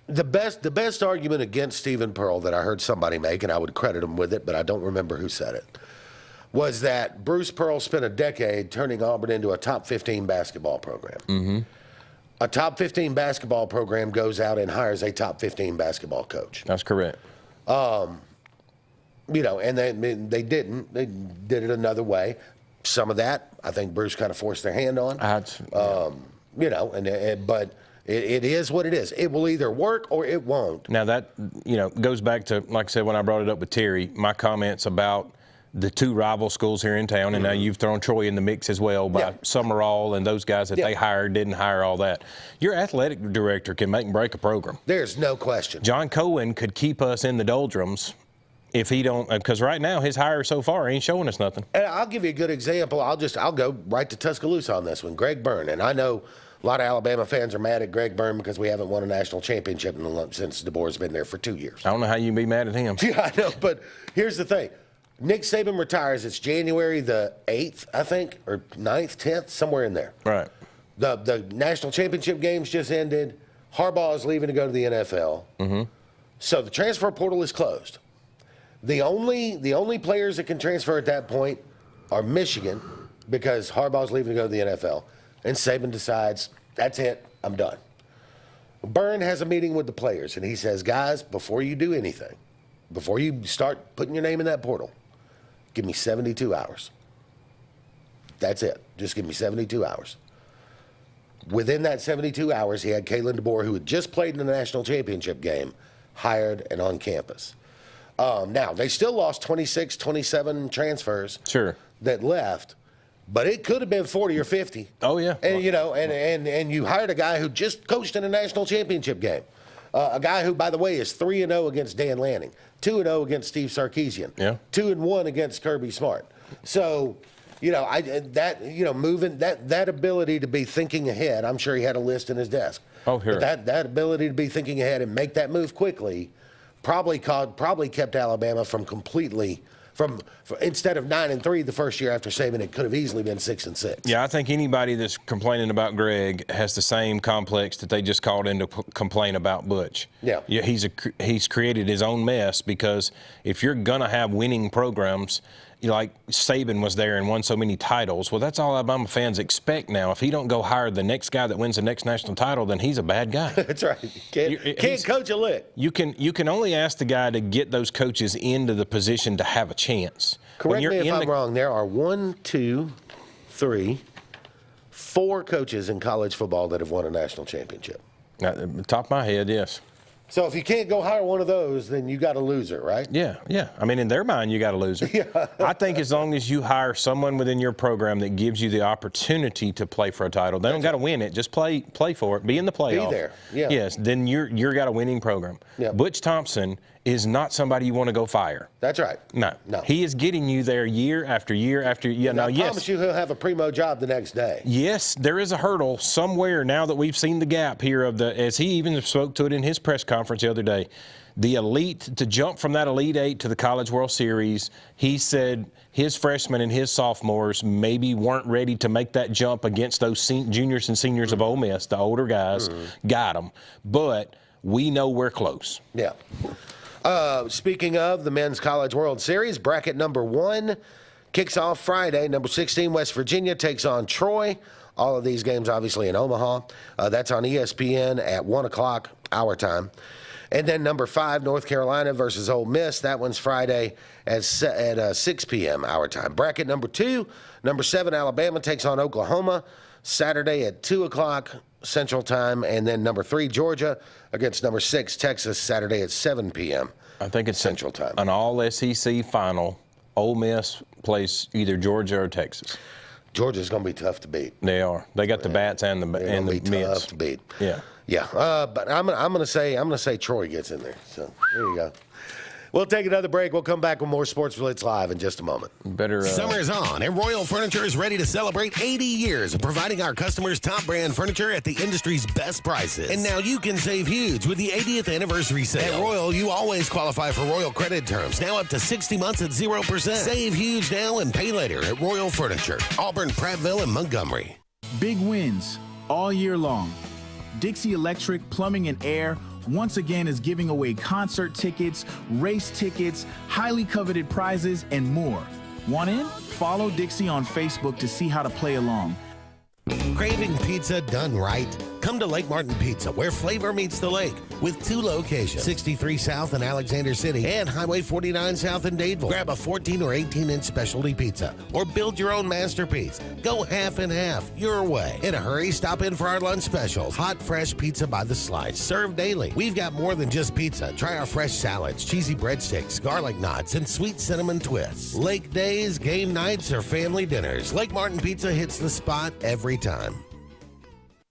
the best argument against Stephen Pearl that I heard somebody make, and I would credit him with it, but I don't remember who said it, was that Bruce Pearl spent a decade turning Auburn into a top 15 basketball program. Mm-hmm. A top 15 basketball program goes out and hires a top 15 basketball coach. That's correct. And they didn't. They did it another way. Some of that, I think Bruce kind of forced their hand on. But it is what it is. It will either work or it won't. Now that, goes back to, like I said, when I brought it up with Terry, my comments about the two rival schools here in town, and now you've thrown Troy in the mix as well by Summerall and those guys that they hired, didn't hire all that. Your athletic director can make and break a program. There's no question. John Cohen could keep us in the doldrums if he don't, because right now his hire so far ain't showing us nothing. And I'll give you a good example. I'll go right to Tuscaloosa on this one. Greg Byrne, and I know a lot of Alabama fans are mad at Greg Byrne because we haven't won a national championship since DeBoer's been there for 2 years. I don't know how you can be mad at him. Yeah, I know, but here's the thing. Nick Saban retires. It's January the 8th, I think, or 9th, 10th, somewhere in there. Right. The national championship games just ended. Harbaugh is leaving to go to the NFL. Mm-hmm. So the transfer portal is closed. The only players that can transfer at that point are Michigan, because Harbaugh's leaving to go to the NFL. And Saban decides, that's it, I'm done. Byrne has a meeting with the players, and he says, guys, before you do anything, before you start putting your name in that portal, give me 72 hours. That's it. Just give me 72 hours. Within that 72 hours, he had Kalen DeBoer, who had just played in the national championship game, hired and on campus. Now, they still lost 26, 27 transfers that left, but it could have been 40 or 50. Oh, yeah. And, and you hired a guy who just coached in a national championship game. A guy who, by the way, is 3-0 against Dan Lanning, 2-0 against Steve Sarkisian, 2-1 against Kirby Smart. So, moving that ability to be thinking ahead. I'm sure he had a list in his desk. Oh, sure. But that ability to be thinking ahead and make that move quickly probably kept Alabama from instead of 9-3 the first year after Saban, it could have easily been 6-6. Yeah, I think anybody that's complaining about Greg has the same complex that they just called in to complain about Butch. Yeah, he's created his own mess, because if you're gonna have winning programs, like Saban was there and won so many titles, well, that's all Alabama fans expect now. If he don't go hire the next guy that wins the next national title, then he's a bad guy. That's right. Can't coach a lick. You can only ask the guy to get those coaches into the position to have a chance. Correct me if I'm wrong. There are 1, 2, 3, 4 coaches in college football that have won a national championship. At the top of my head, yes. So if you can't go hire one of those, then you got a loser, right? Yeah. I mean, in their mind, you got a loser. Yeah. I think as long as you hire someone within your program that gives you the opportunity to play for a title, they don't got to win it. Just play for it. Be in the playoff. Be there. Yeah. Yes. Then you're got a winning program. Yeah. Butch Thompson is not somebody you want to go fire. That's right. No. He is getting you there year after year after year. I promise you he'll have a primo job the next day. Yes, there is a hurdle somewhere now that we've seen the gap here as he even spoke to it in his press conference the other day. The elite, to jump from that Elite Eight to the College World Series, he said his freshmen and his sophomores maybe weren't ready to make that jump against those juniors and seniors of Ole Miss. The older guys got them. But we know we're close. Yeah. Speaking of the Men's College World Series, bracket number 1 kicks off Friday. Number 16, West Virginia takes on Troy. All of these games, obviously, in Omaha. That's on ESPN at 1 o'clock our time. And then number 5, North Carolina versus Ole Miss. That one's Friday at 6 p.m. our time. Bracket number 2, number 7, Alabama takes on Oklahoma. Saturday at 2 o'clock Central Time. And then number 3, Georgia against number 6, Texas, Saturday at 7 p.m. I think it's Central Time. An all-SEC final. Ole Miss plays either Georgia or Texas. Georgia's going to be tough to beat. They are. They got the bats and the mids. Tough to beat. Yeah. Yeah. But I'm going to say Troy gets in there. So there you go. We'll take another break. We'll come back with more Sports Blitz Live in just a moment. Summer's on, and Royal Furniture is ready to celebrate 80 years of providing our customers top brand furniture at the industry's best prices. And now you can save huge with the 80th anniversary sale. At Royal, you always qualify for Royal credit terms, now up to 60 months at 0%. Save huge now and pay later at Royal Furniture, Auburn, Prattville, and Montgomery. Big wins all year long. Dixie Electric Plumbing and Air once again is giving away concert tickets, race tickets, highly coveted prizes, and more. Want in? Follow Dixie on Facebook to see how to play along. Craving pizza done right? Come to Lake Martin Pizza, where flavor meets the lake, with 2 locations, 63 South in Alexander City and Highway 49 South in Dadeville. Grab a 14 or 18-inch specialty pizza or build your own masterpiece. Go half and half, your way. In a hurry, stop in for our lunch specials. Hot, fresh pizza by the slice, served daily. We've got more than just pizza. Try our fresh salads, cheesy breadsticks, garlic knots, and sweet cinnamon twists. Lake days, game nights, or family dinners, Lake Martin Pizza hits the spot every time.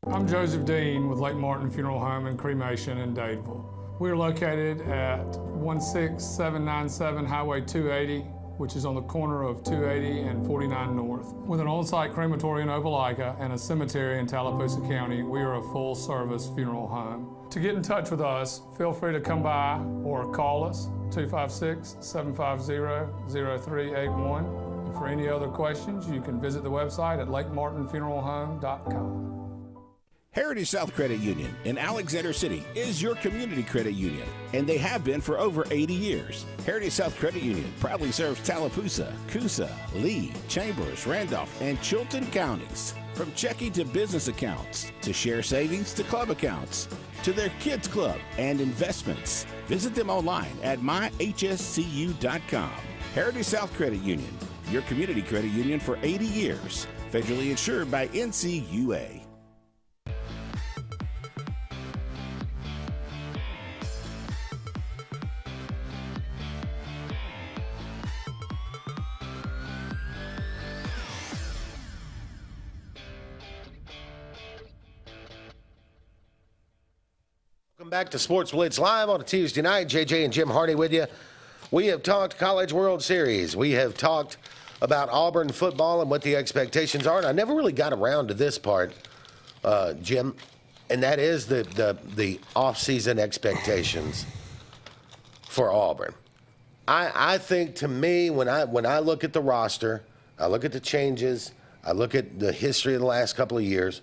I'm Joseph Dean with Lake Martin Funeral Home and Cremation in Dadeville. We're located at 16797 Highway 280, which is on the corner of 280 and 49 North. With an on-site crematory in Opelika and a cemetery in Tallapoosa County, we are a full-service funeral home. To get in touch with us, feel free to come by or call us, 256-750-0381. And for any other questions, you can visit the website at lakemartinfuneralhome.com. Heritage South Credit Union in Alexander City is your community credit union, and they have been for over 80 years. Heritage South Credit Union proudly serves Tallapoosa, Coosa, Lee, Chambers, Randolph, and Chilton counties. From checking to business accounts, to share savings to club accounts, to their kids club and investments. Visit them online at myhscu.com. Heritage South Credit Union, your community credit union for 80 years. Federally insured by NCUA. Welcome back to Sports Blitz Live on a Tuesday night. JJ and Jim Hardy with you. We have talked College World Series. We have talked about Auburn football and what the expectations are. And I never really got around to this part, Jim, and that is the off-season expectations for Auburn. I think, to me, when I look at the roster, I look at the changes, I look at the history of the last couple of years,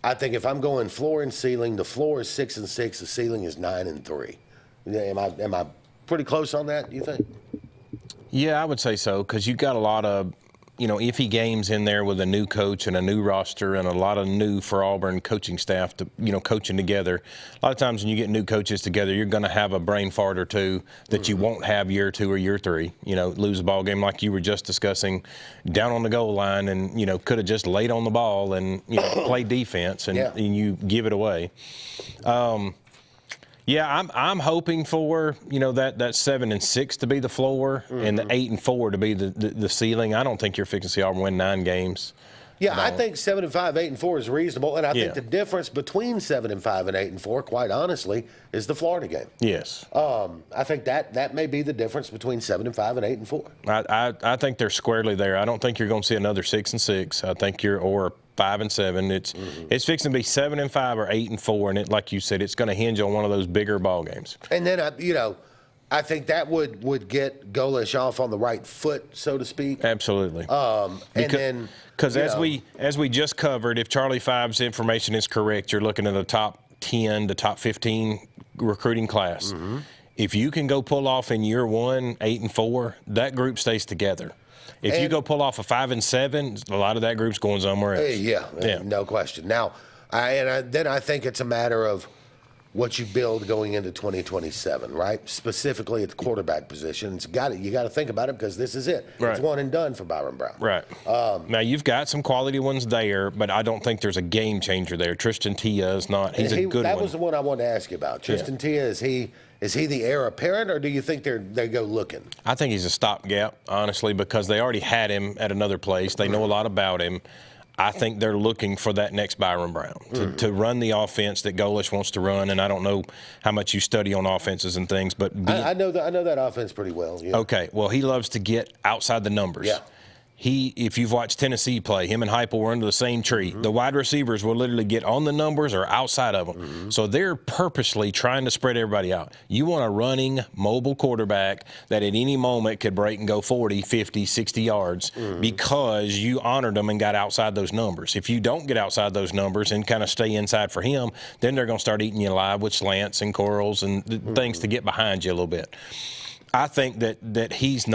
I think if I'm going floor and ceiling, the floor is 6-6, the ceiling is 9-3. Am I pretty close on that, you think? Yeah, I would say so, because you got a lot of, iffy games in there with a new coach and a new roster and a lot of new for Auburn coaching staff to, coaching together. A lot of times when you get new coaches together, you're going to have a brain fart or two that you won't have year 2 or year 3. Lose a ball game like you were just discussing, down on the goal line, and could have just laid on the ball and play defense and you give it away. Yeah, I'm hoping for that 7-6 to be the floor and the 8-4 to be the ceiling. I don't think you're fixing to see Auburn win 9 games. Yeah, I think 7-5, 8-4 is reasonable, and I think the difference between 7-5 and 8-4, quite honestly, is the Florida game. Yes. I think that may be the difference between 7-5 and 8-4. I think they're squarely there. I don't think you're going to see another 6-6. I think or 5-7. It's fixing to be 7-5 or 8-4, and like you said, it's going to hinge on one of those bigger ball games. And then I think that would get Golish off on the right foot, so to speak. Absolutely. Because as we just covered, if Charlie Five's information is correct, you're looking at a top 10 to top 15 recruiting class. if you can go pull off in year 1, 8-4, that group stays together. If you go pull off a 5-7, a lot of that group's going somewhere else. Yeah, no question. Now, I think it's a matter of what you build going into 2027, right? Specifically at the quarterback position. You got to think about it because this is it. Right. It's one and done for Byron Brown. Right. Now, you've got some quality ones there, but I don't think there's a game changer there. Tristan Tia is not. He's a good one. That was the one I wanted to ask you about. Tristan Tia, is he the heir apparent, or do you think they go looking? I think he's a stopgap, honestly, because they already had him at another place. They know a lot about him. I think they're looking for that next Byron Brown to run the offense that Golish wants to run. And I don't know how much you study on offenses and things, but I know that offense pretty well. Yeah. Okay, well, he loves to get outside the numbers. Yeah. If you've watched Tennessee play, him and Heupel were under the same tree. The wide receivers will literally get on the numbers or outside of them. So they're purposely trying to spread everybody out. You want a running, mobile quarterback that at any moment could break and go 40, 50, 60 yards because you honored them and got outside those numbers. If you don't get outside those numbers and kind of stay inside for him, then they're going to start eating you alive with slants and curls and things to get behind you a little bit. I think that he's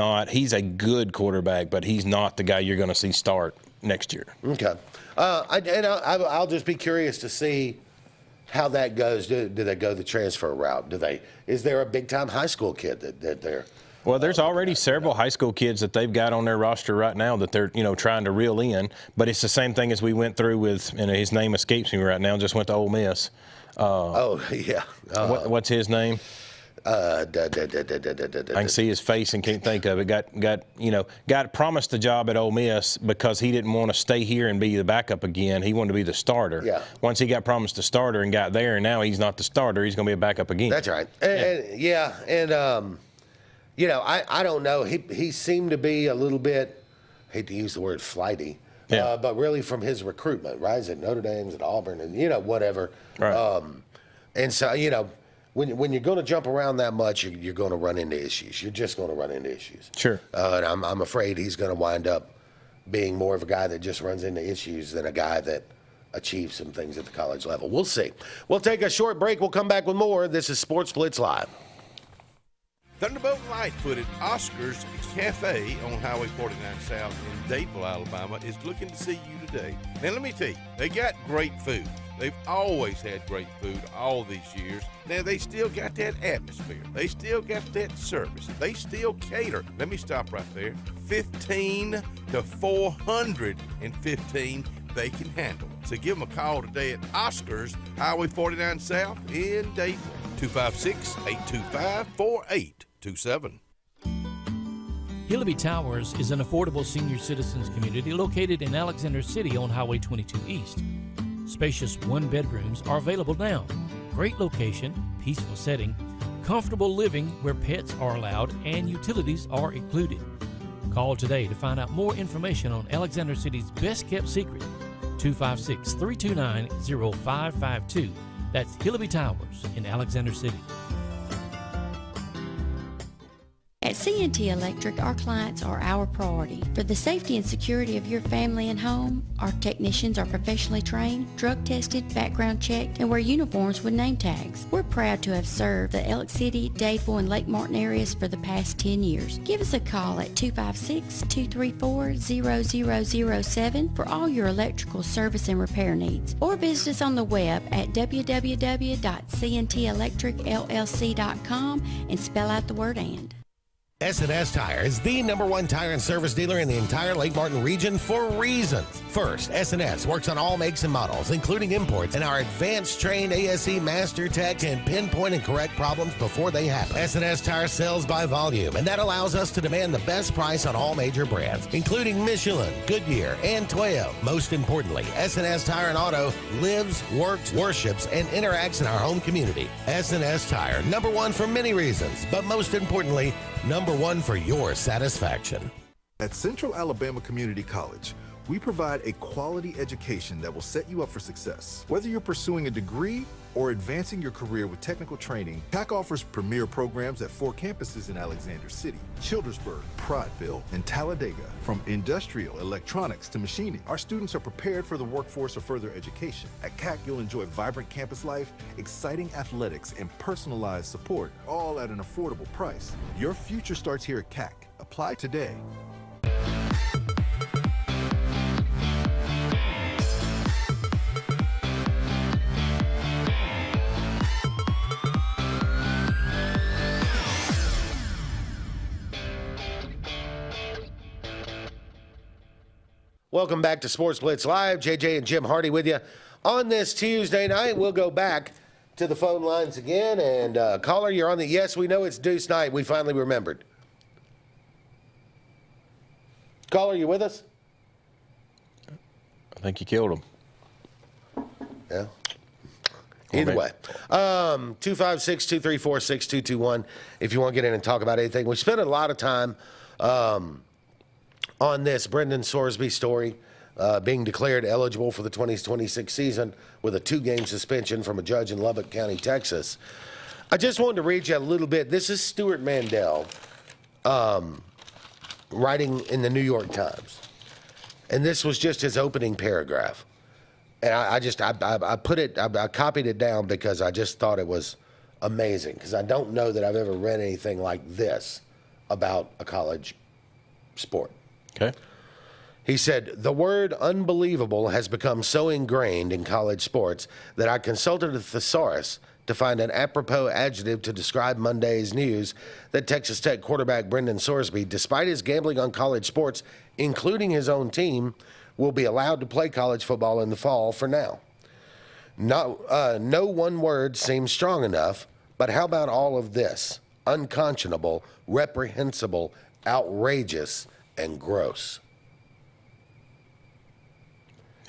a good quarterback, but he's not the guy you're going to see start next year. Okay. I'll just be curious to see how that goes. Do they go the transfer route? Is there a big-time high school kid that they're – Well, there's already several high school kids that they've got on their roster right now that they're, trying to reel in. But it's the same thing as we went through with, his name escapes me right now, just went to Ole Miss. What's his name? I can see his face and can't think of it. Got promised the job at Ole Miss because he didn't want to stay here and be the backup again. He wanted to be the starter. Yeah. Once he got promised the starter and got there, and now he's not the starter, he's going to be a backup again. That's right. I don't know. He seemed to be a little bit, hate to use the word flighty, but really from his recruitment, right? Is it Notre Dame, is it Auburn, and whatever. Right. And so, when you're going to jump around that much, you're going to run into issues. You're just going to run into issues. Sure. And I'm afraid he's going to wind up being more of a guy that just runs into issues than a guy that achieves some things at the college level. We'll see. We'll take a short break. We'll come back with more. This is Sports Blitz Live. Thunderbolt Lightfoot at Oscar's Cafe on Highway 49 South in Dadeville, Alabama is looking to see you today. Now, let me tell you, they got great food. They've always had great food all these years. Now, they still got that atmosphere. They still got that service. They still cater. Let me stop right there. 15 to 415 they can handle. So give them a call today at Oscar's, Highway 49 South in Dadeville. 256-825-4827. Hillaby Towers is an affordable senior citizens community located in Alexander City on Highway 22 East. Spacious one-bedrooms are available now. Great location, peaceful setting, comfortable living where pets are allowed and utilities are included. Call today to find out more information on Alexander City's best-kept secret, 256-329-0552. That's Hillaby Towers in Alexander City. At C&T Electric, our clients are our priority. For the safety and security of your family and home, our technicians are professionally trained, drug tested, background checked, and wear uniforms with name tags. We're proud to have served the Elk City, Dadeville, and Lake Martin areas for the past 10 years. Give us a call at 256-234-0007 for all your electrical service and repair needs, or visit us on the web at www.cntelectricllc.com and spell out the word "and." S&S Tire is the #1 tire and service dealer in the entire Lake Martin region for reasons. First, S&S works on all makes and models, including imports, and our advanced trained ASE master tech can pinpoint and correct problems before they happen. S&S Tire sells by volume, and that allows us to demand the best price on all major brands, including Michelin, Goodyear, and Toyo. Most importantly, S&S Tire and Auto lives, works, worships, and interacts in our home community. S&S Tire, #1 for many reasons, but most importantly, #1 for your satisfaction. At Central Alabama Community College, We provide a quality education that will set you up for success. Whether you're pursuing a degree or advancing your career with technical training, TAC offers premier programs at 4 campuses in Alexander City, Childersburg, Prattville, and Talladega. From industrial, electronics to machining, our students are prepared for the workforce or further education. At CAC, you'll enjoy vibrant campus life, exciting athletics, and personalized support, all at an affordable price. Your future starts here at CAC. Apply today. Welcome back to Sports Blitz Live. JJ and Jim Hardy with you. On this Tuesday night, we'll go back to the phone lines again. And caller, you're on the yes, we know it's Deuce night. We finally remembered. Caller, you with us? I think you killed him. Yeah. Either way. 256-234-6221 if you want to get in and talk about anything. We spent a lot of time on this Brendan Sorsby story, being declared eligible for the 2026 season with a 2-game suspension from a judge in Lubbock County, Texas. I just wanted to read you a little bit. This is Stuart Mandel writing in the New York Times. And this was just his opening paragraph. And I copied it down because I just thought it was amazing, because I don't know that I've ever read anything like this about a college sport. Okay. He said, the word unbelievable has become so ingrained in college sports that I consulted a thesaurus to find an apropos adjective to describe Monday's news that Texas Tech quarterback Brendan Sorsby, despite his gambling on college sports, including his own team, will be allowed to play college football in the fall for now. No one word seems strong enough, but how about all of this? Unconscionable, reprehensible, outrageous, and gross.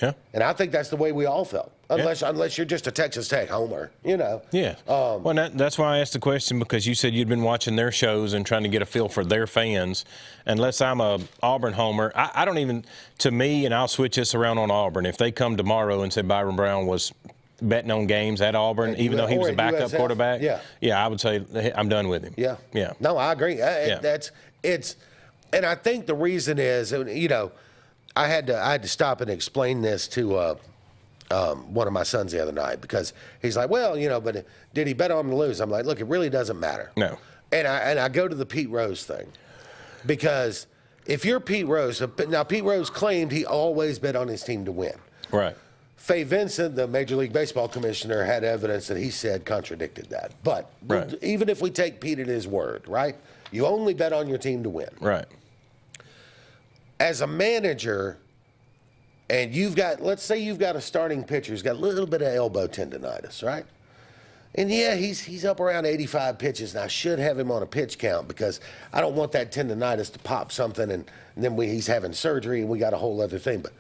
Yeah. And I think that's the way we all felt. Unless you're just a Texas Tech homer, you know. Yeah. Well, that's why I asked the question, because you said you'd been watching their shows and trying to get a feel for their fans. Unless I'm a Auburn homer, I don't even, to me, and I'll switch this around on Auburn, if they come tomorrow and say Byron Brown was betting on games at Auburn, even though he was a backup quarterback, I would say I'm done with him. Yeah. Yeah. No, I agree. And I think the reason is, you know, I had to stop and explain this to one of my sons the other night, because he's like, well, you know, but did he bet on him to lose? I'm like, look, it really doesn't matter. No. And I go to the Pete Rose thing, because if you're Pete Rose, now Pete Rose claimed he always bet on his team to win. Right. Fay Vincent, the Major League Baseball commissioner, had evidence that he said contradicted that. But even if we take Pete at his word, right, you only bet on your team to win. Right. As a manager, and let's say you've got a starting pitcher who's got a little bit of elbow tendonitis, right? And yeah, he's up around 85 pitches, and I should have him on a pitch count, because I don't want that tendonitis to pop something, and then he's having surgery, and we got a whole other thing. But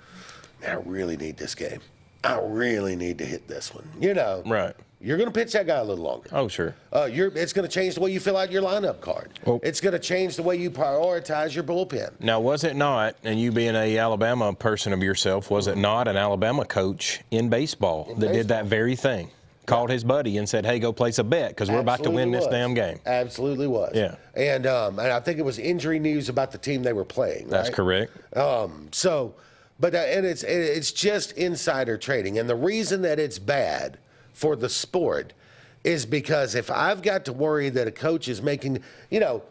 man, I really need this game. I really need to hit this one. You know, right? You're going to pitch that guy a little longer. Oh, sure. It's going to change the way you fill out your lineup card. Well, it's going to change the way you prioritize your bullpen. Now, was it not, and you being a Alabama person of yourself, was it not an Alabama coach in baseball did that very thing? Called his buddy and said, hey, go place a bet, because we're about to win this damn game. Absolutely was. Yeah. And I think it was injury news about the team they were playing. That's right? correct. But it's just insider trading. And the reason that it's bad for the sport is because if I've got to worry that a coach is making, you know,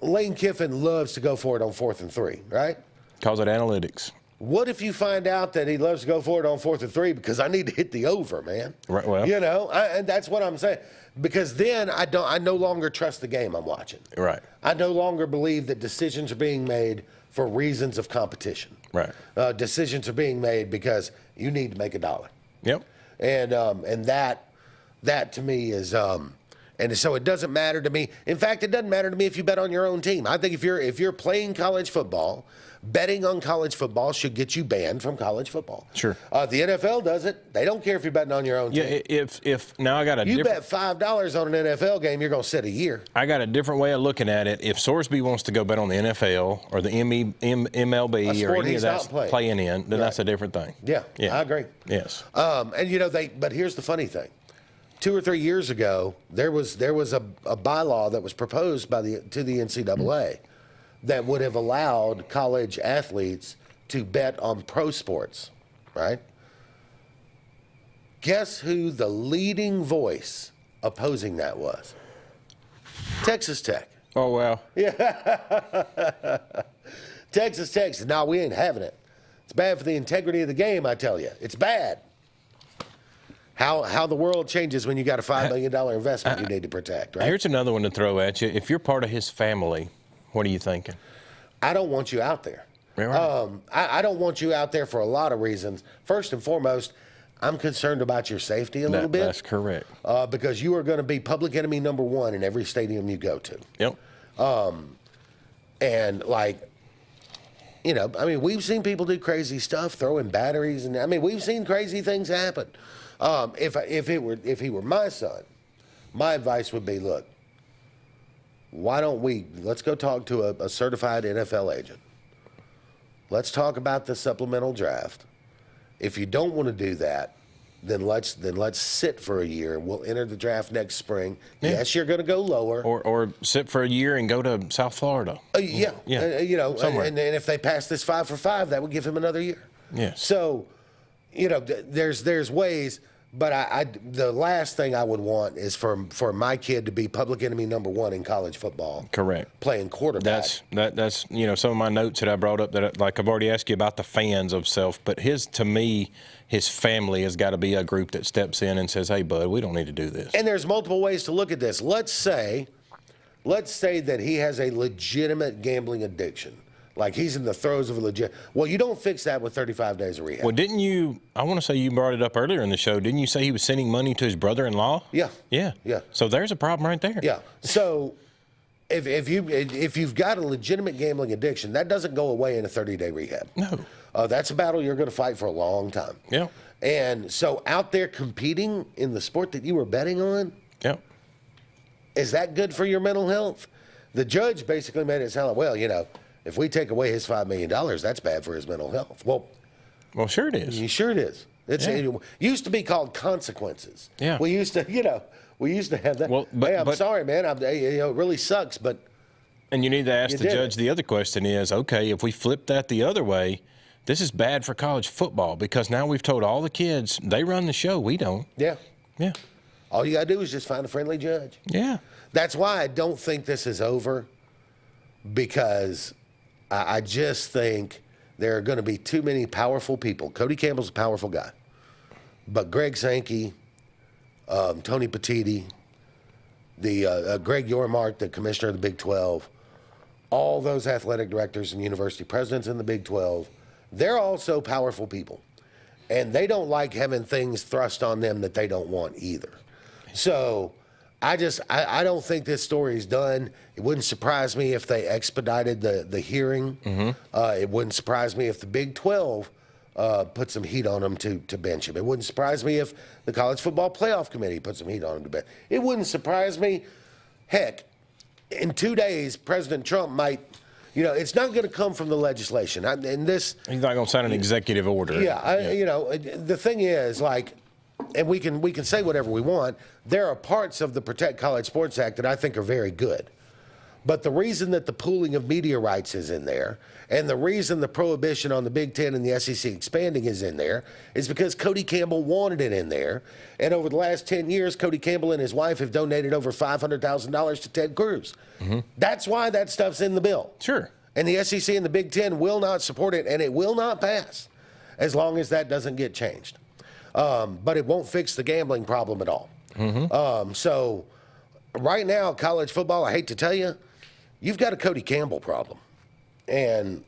Lane Kiffin loves to go for it on 4th and 3, right? Calls it analytics. What if you find out that he loves to go for it on 4th and 3 because I need to hit the over, man? Right. Well, you know, and that's what I'm saying. Because then I no longer trust the game I'm watching. Right. I no longer believe that decisions are being made for reasons of competition. Right. Decisions are being made because you need to make $1. Yep. And that to me is, and And so it doesn't matter to me. In fact, it doesn't matter to me if you bet on your own team. I think if you're playing college football, betting on college football should get you banned from college football. Sure. The NFL does it. They don't care if you're betting on your own team. Yeah, if now I got a you different... bet $5 on an NFL game, you're going to sit a year. I got a different way of looking at it. If Sorsby wants to go bet on the NFL or the MLB or any of that playing in, then that's a different thing. Yeah, I agree. Yes. And you know but here's the funny thing. 2 or 3 years ago, there was a bylaw that was proposed to the NCAA that would have allowed college athletes to bet on pro sports, right? Guess who the leading voice opposing that was? Texas Tech. Oh, wow. Yeah. Texas Tech said, no, we ain't having it. It's bad for the integrity of the game, I tell you. It's bad. How the world changes when you got a $5 million investment you need to protect, right? Here's another one to throw at you. If you're part of his family, what are you thinking? I don't want you out there. Right. I don't want you out there for a lot of reasons. First and foremost, I'm concerned about your safety a little bit. That's correct. Because you are going to be public enemy number one in every stadium you go to. Yep. And like, you know, I mean, we've seen people do crazy stuff, throwing batteries, and I mean, we've seen crazy things happen. If he were my son, my advice would be, look, why don't let's go talk to a certified NFL agent. Let's talk about the supplemental draft. If you don't want to do that, then let's sit for a year and we'll enter the draft next spring. Yeah. Yes, you're going to go lower. Or sit for a year and go to South Florida. You know, and if they pass this 5 for 5, that would give him another year. Yes. So, you know, there's ways, but the last thing I would want is for my kid to be public enemy number one in college football. Correct. Playing quarterback. That's you know, some of my notes that I brought up that, like, I've already asked you about the fans of self, but to me, his family has got to be a group that steps in and says, hey, bud, we don't need to do this. And there's multiple ways to look at this. Let's say that he has a legitimate gambling addiction. Like he's in the throes of a legit. Well, you don't fix that with 35 days of rehab. Well, didn't you? I want to say you brought it up earlier in the show. Didn't you say he was sending money to his brother-in-law? Yeah. Yeah. Yeah. So there's a problem right there. Yeah. So if you've got a legitimate gambling addiction, that doesn't go away in a 30-day rehab. No. That's a battle you're going to fight for a long time. Yeah. And so out there competing in the sport that you were betting on. Yeah. Is that good for your mental health? The judge basically made it sound like, well, you know, if we take away his $5 million, that's bad for his mental health. Well, sure it is. Sure it is. It used to be called consequences. Yeah. We used to have that. Well, I'm sorry, man. It really sucks, but. And you need to ask the judge. The other question is, okay, if we flip that the other way, this is bad for college football because now we've told all the kids they run the show. We don't. Yeah. Yeah. All you got to do is just find a friendly judge. Yeah. That's why I don't think this is over, because I just think there are going to be too many powerful people. Cody Campbell's a powerful guy. But Greg Sankey, Tony Petitti, Greg Yormark, the commissioner of the Big 12, all those athletic directors and university presidents in the Big 12, they're also powerful people. And they don't like having things thrust on them that they don't want either. So I don't think this story is done. It wouldn't surprise me if they expedited the hearing. Mm-hmm. It wouldn't surprise me if the Big 12 put some heat on him to bench him. It wouldn't surprise me if the College Football Playoff Committee put some heat on him to bench. It wouldn't surprise me. Heck, in 2 days, President Trump might. You know, it's not going to come from the legislation. He's not going to sign an executive order. Yeah, you know, the thing is, like, and we can say whatever we want. There are parts of the Protect College Sports Act that I think are very good. But the reason that the pooling of media rights is in there, and the reason the prohibition on the Big Ten and the SEC expanding is in there, is because Cody Campbell wanted it in there. And over the last 10 years, Cody Campbell and his wife have donated over $500,000 to Ted Cruz. Mm-hmm. That's why that stuff's in the bill. Sure. And the SEC and the Big Ten will not support it, and it will not pass as long as that doesn't get changed. But it won't fix the gambling problem at all. Mm-hmm. So right now, college football, I hate to tell you, you've got a Cody Campbell problem. And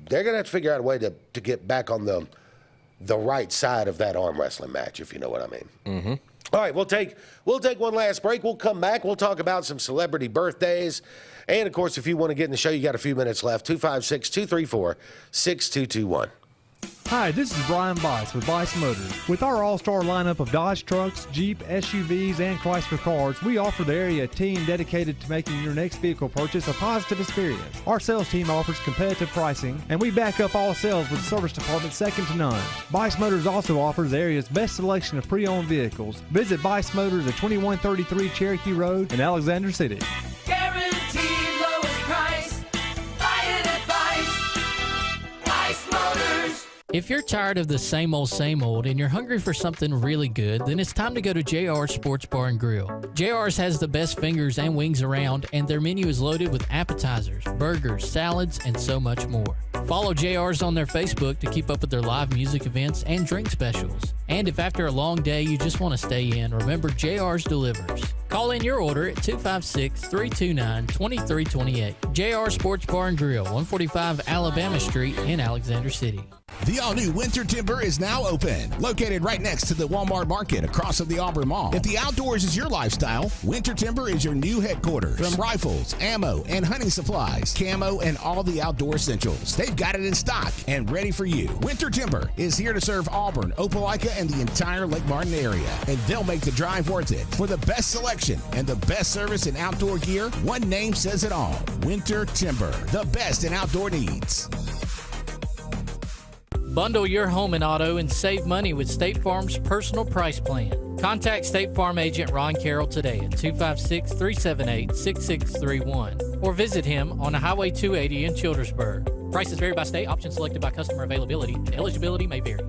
they're going to have to figure out a way to get back on the right side of that arm wrestling match, if you know what I mean. Mm-hmm. All right, we'll take one last break. We'll come back. We'll talk about some celebrity birthdays. And, of course, if you want to get in the show, you got a few minutes left. 256-234-6221. Hi, this is Brian Bice with Bice Motors. With our all-star lineup of Dodge trucks, Jeep, SUVs, and Chrysler cars, we offer the area team dedicated to making your next vehicle purchase a positive experience. Our sales team offers competitive pricing, and we back up all sales with a service department second to none. Bice Motors also offers the area's best selection of pre-owned vehicles. Visit Bice Motors at 2133 Cherokee Road in Alexander City. Guaranteed lowest price. Buy it at Bice Motors. If you're tired of the same old and you're hungry for something really good, then it's time to go to JR's Sports Bar and Grill. JR's has the best fingers and wings around, and their menu is loaded with appetizers, burgers, salads, and so much more. Follow JR's on their Facebook to keep up with their live music events and drink specials. And if after a long day you just want to stay in, remember JR's delivers. Call in your order at 256-329-2328. JR Sports Bar and Grill, 145 Alabama Street in Alexander City. The all-new Winter Timber is now open, located right next to the Walmart Market across from the Auburn Mall. If the outdoors is your lifestyle, Winter Timber is your new headquarters. From rifles, ammo, and hunting supplies, camo, and all the outdoor essentials, they've got it in stock and ready for you. Winter Timber is here to serve Auburn, Opelika, and the entire Lake Martin area, and they'll make the drive worth it. For the best selection and the best service in outdoor gear, one name says it all: Winter Timber, the best in outdoor needs. Bundle your home and auto and save money with State Farm's personal price plan. Contact State Farm agent Ron Carroll today at 256-378-6631 or visit him on Highway 280 in Childersburg. Prices vary by state. Options selected by customer availability. Eligibility may vary.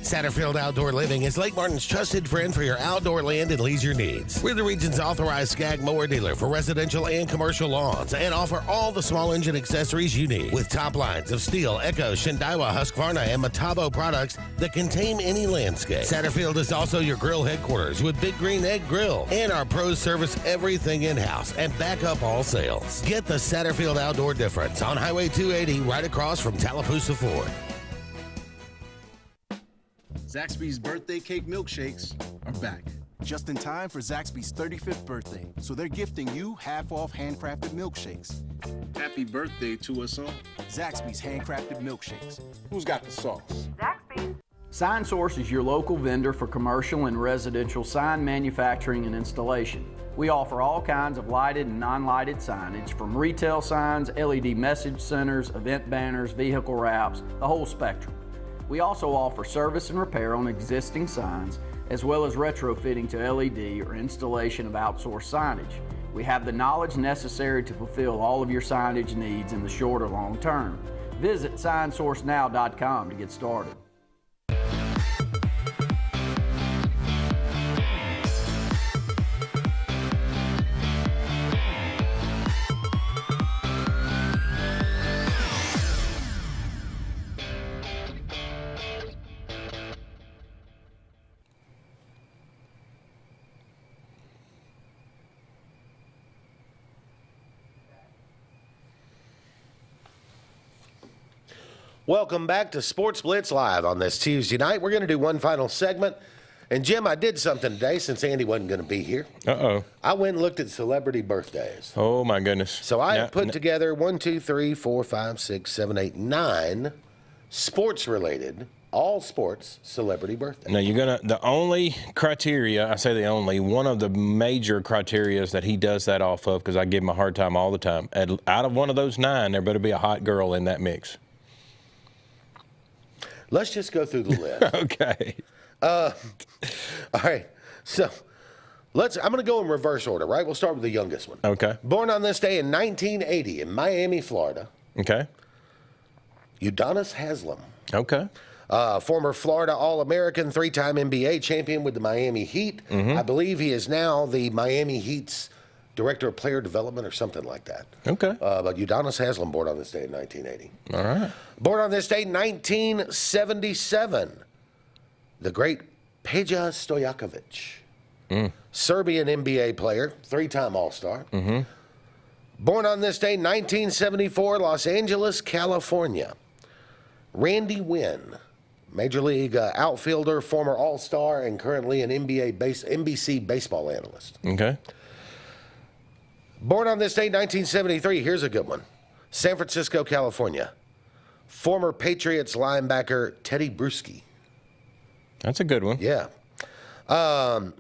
Satterfield Outdoor Living is Lake Martin's trusted friend for your outdoor land and leisure needs. We're the region's authorized Skag mower dealer for residential and commercial lawns and offer all the small engine accessories you need. With top lines of Steel, Echo, Shindaiwa, Husqvarna, and Metabo products that can tame any landscape. Satterfield is also your grill headquarters with Big Green Egg Grill. And our pros service everything in-house and back up all sales. Get the Satterfield Outdoor difference on Highway 280 right across from Tallapoosa Ford. Zaxby's birthday cake milkshakes are back. Just in time for Zaxby's 35th birthday, so they're gifting you half-off handcrafted milkshakes. Happy birthday to us all. Zaxby's handcrafted milkshakes. Who's got the sauce? Zaxby's. Sign Source is your local vendor for commercial and residential sign manufacturing and installation. We offer all kinds of lighted and non-lighted signage, from retail signs, LED message centers, event banners, vehicle wraps, the whole spectrum. We also offer service and repair on existing signs, as well as retrofitting to LED or installation of outsourced signage. We have the knowledge necessary to fulfill all of your signage needs in the short or long term. Visit signsourcenow.com to get started. Welcome back to Sports Blitz Live on this Tuesday night. We're going to do one final segment. And, Jim, I did something today since Andy wasn't going to be here. Uh-oh. I went and looked at celebrity birthdays. Oh, my goodness. So I put together 1, 2, 3, 4, 5, 6, 7, 8, 9 sports-related, all sports, celebrity birthdays. Now, the only criteria, I say the only, one of the major criteria is that he does that off of, because I give him a hard time all the time. Out of one of those 9, there better be a hot girl in that mix. Let's just go through the list. Okay. All right. So I'm going to go in reverse order, right? We'll start with the youngest one. Okay. Born on this day in 1980 in Miami, Florida. Okay. Udonis Haslem. Okay. Former Florida All-American, 3-time NBA champion with the Miami Heat. Mm-hmm. I believe he is now the Miami Heat's Director of Player Development or something like that. Okay. But Udonis Haslem, born on this day in 1980. All right. Born on this day, 1977, the great Peja Stojakovic, Serbian NBA player, 3-time All-Star. Mm-hmm. Born on this day, 1974, Los Angeles, California, Randy Wynn, Major League outfielder, former All-Star, and currently an NBC baseball analyst. Okay. Born on this day, 1973. Here's a good one. San Francisco, California. Former Patriots linebacker Teddy Bruschi. That's a good one. Yeah.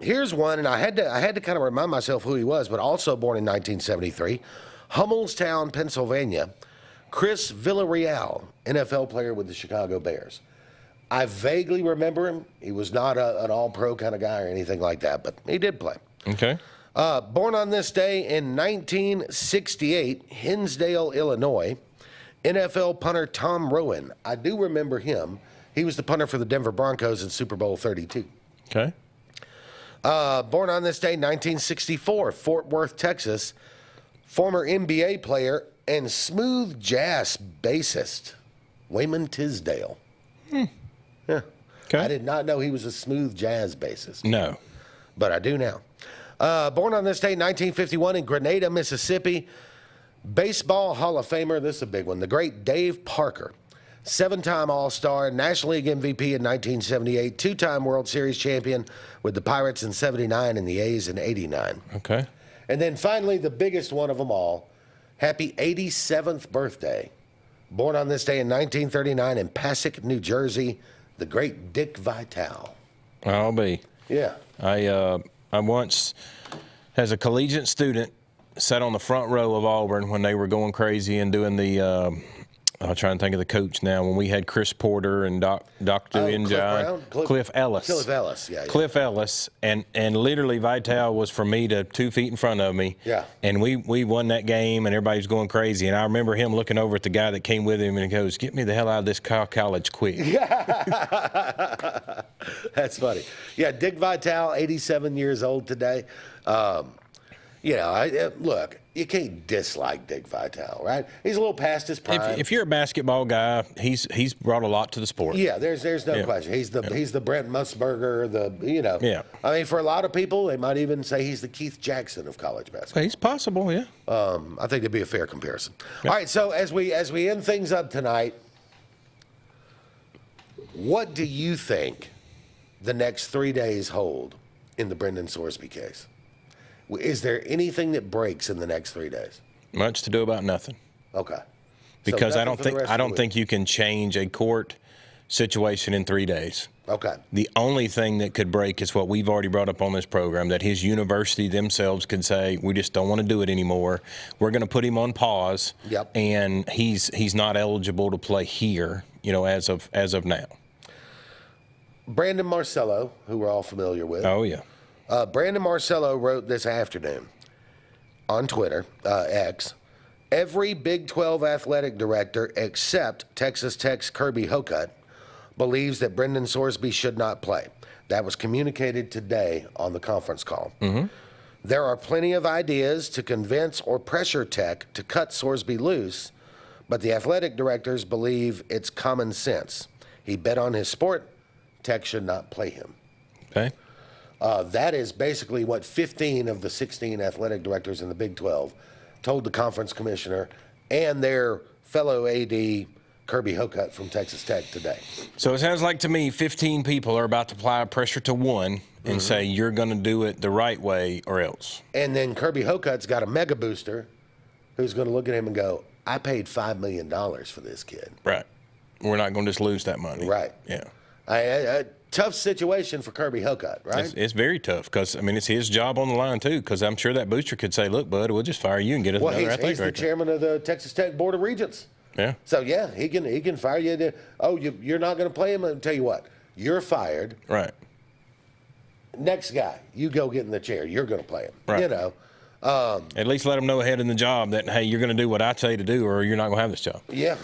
Here's one, and I had to kind of remind myself who he was, but also born in 1973. Hummelstown, Pennsylvania. Chris Villarreal, NFL player with the Chicago Bears. I vaguely remember him. He was not an all-pro kind of guy or anything like that, but he did play. Okay. Born on this day in 1968, Hinsdale, Illinois, NFL punter Tom Rowan. I do remember him. He was the punter for the Denver Broncos in Super Bowl 32. Okay. Born on this day, 1964, Fort Worth, Texas, former NBA player and smooth jazz bassist, Wayman Tisdale. Yeah. Okay. I did not know he was a smooth jazz bassist. No. But I do now. Born on this day, 1951, in Grenada, Mississippi, Baseball Hall of Famer, this is a big one, the great Dave Parker. 7-time All-Star, National League MVP in 1978, 2-time World Series champion with the Pirates in 79 and the A's in 89. Okay. And then finally, the biggest one of them all, happy 87th birthday. Born on this day in 1939 in Passaic, New Jersey, the great Dick Vitale. I'll be. Yeah. I once, as a collegiate student, sat on the front row of Auburn when they were going crazy and doing the, I'm trying to think of the coach now, when we had Chris Porter and Dr. Enjoy. Cliff Ellis. Cliff Ellis, yeah. Cliff Ellis, and literally Vitale was from me to 2 feet in front of me. Yeah. And we won that game, and everybody was going crazy. And I remember him looking over at the guy that came with him and he goes, "Get me the hell out of this college quick." That's funny. Yeah, Dick Vitale, 87 years old today. Look, you can't dislike Dick Vitale, right? He's a little past his prime. If you're a basketball guy, he's brought a lot to the sport. Yeah, there's no question. He's the Brent Musburger, Yeah. I mean, for a lot of people, they might even say he's the Keith Jackson of college basketball. He's possible, yeah. I think that'd be a fair comparison. Yep. All right, so as we end things up tonight, what do you think the next 3 days hold in the Brendan Sorsby case? Is there anything that breaks in the next 3 days? Much to do about nothing. Okay. Because So I don't think you can change a court situation in 3 days. Okay. The only thing that could break is what we've already brought up on this program, that his university themselves could say, we just don't want to do it anymore. We're going to put him on pause. Yep. And he's not eligible to play here, as of now. Brandon Marcello, who we're all familiar with. Oh, yeah. Brandon Marcello wrote this afternoon on Twitter, X, every Big 12 athletic director except Texas Tech's Kirby Hocutt believes that Brendan Sorsby should not play. That was communicated today on the conference call. Mm-hmm. There are plenty of ideas to convince or pressure Tech to cut Sorsby loose, but the athletic directors believe it's common sense. He bet on his sport. Tech should not play him. Okay. That is basically what 15 of the 16 athletic directors in the Big 12 told the conference commissioner and their fellow AD, Kirby Hocutt from Texas Tech today. So it sounds like to me 15 people are about to apply pressure to one and say you're going to do it the right way or else. And then Kirby Hocutt's got a mega booster who's going to look at him and go, I paid $5 million for this kid. Right. We're not going to just lose that money. Right. Yeah. A tough situation for Kirby Hocutt, right? It's very tough because, it's his job on the line, too, because I'm sure that booster could say, look, bud, we'll just fire you and get us another athletic director. He's the chairman of the Texas Tech Board of Regents. Yeah. So, yeah, he can fire you. You're not going to play him? I'll tell you what, you're fired. Right. Next guy, you go get in the chair. You're going to play him. Right. At least let them know ahead in the job that, hey, you're going to do what I say to do or you're not going to have this job. Yeah.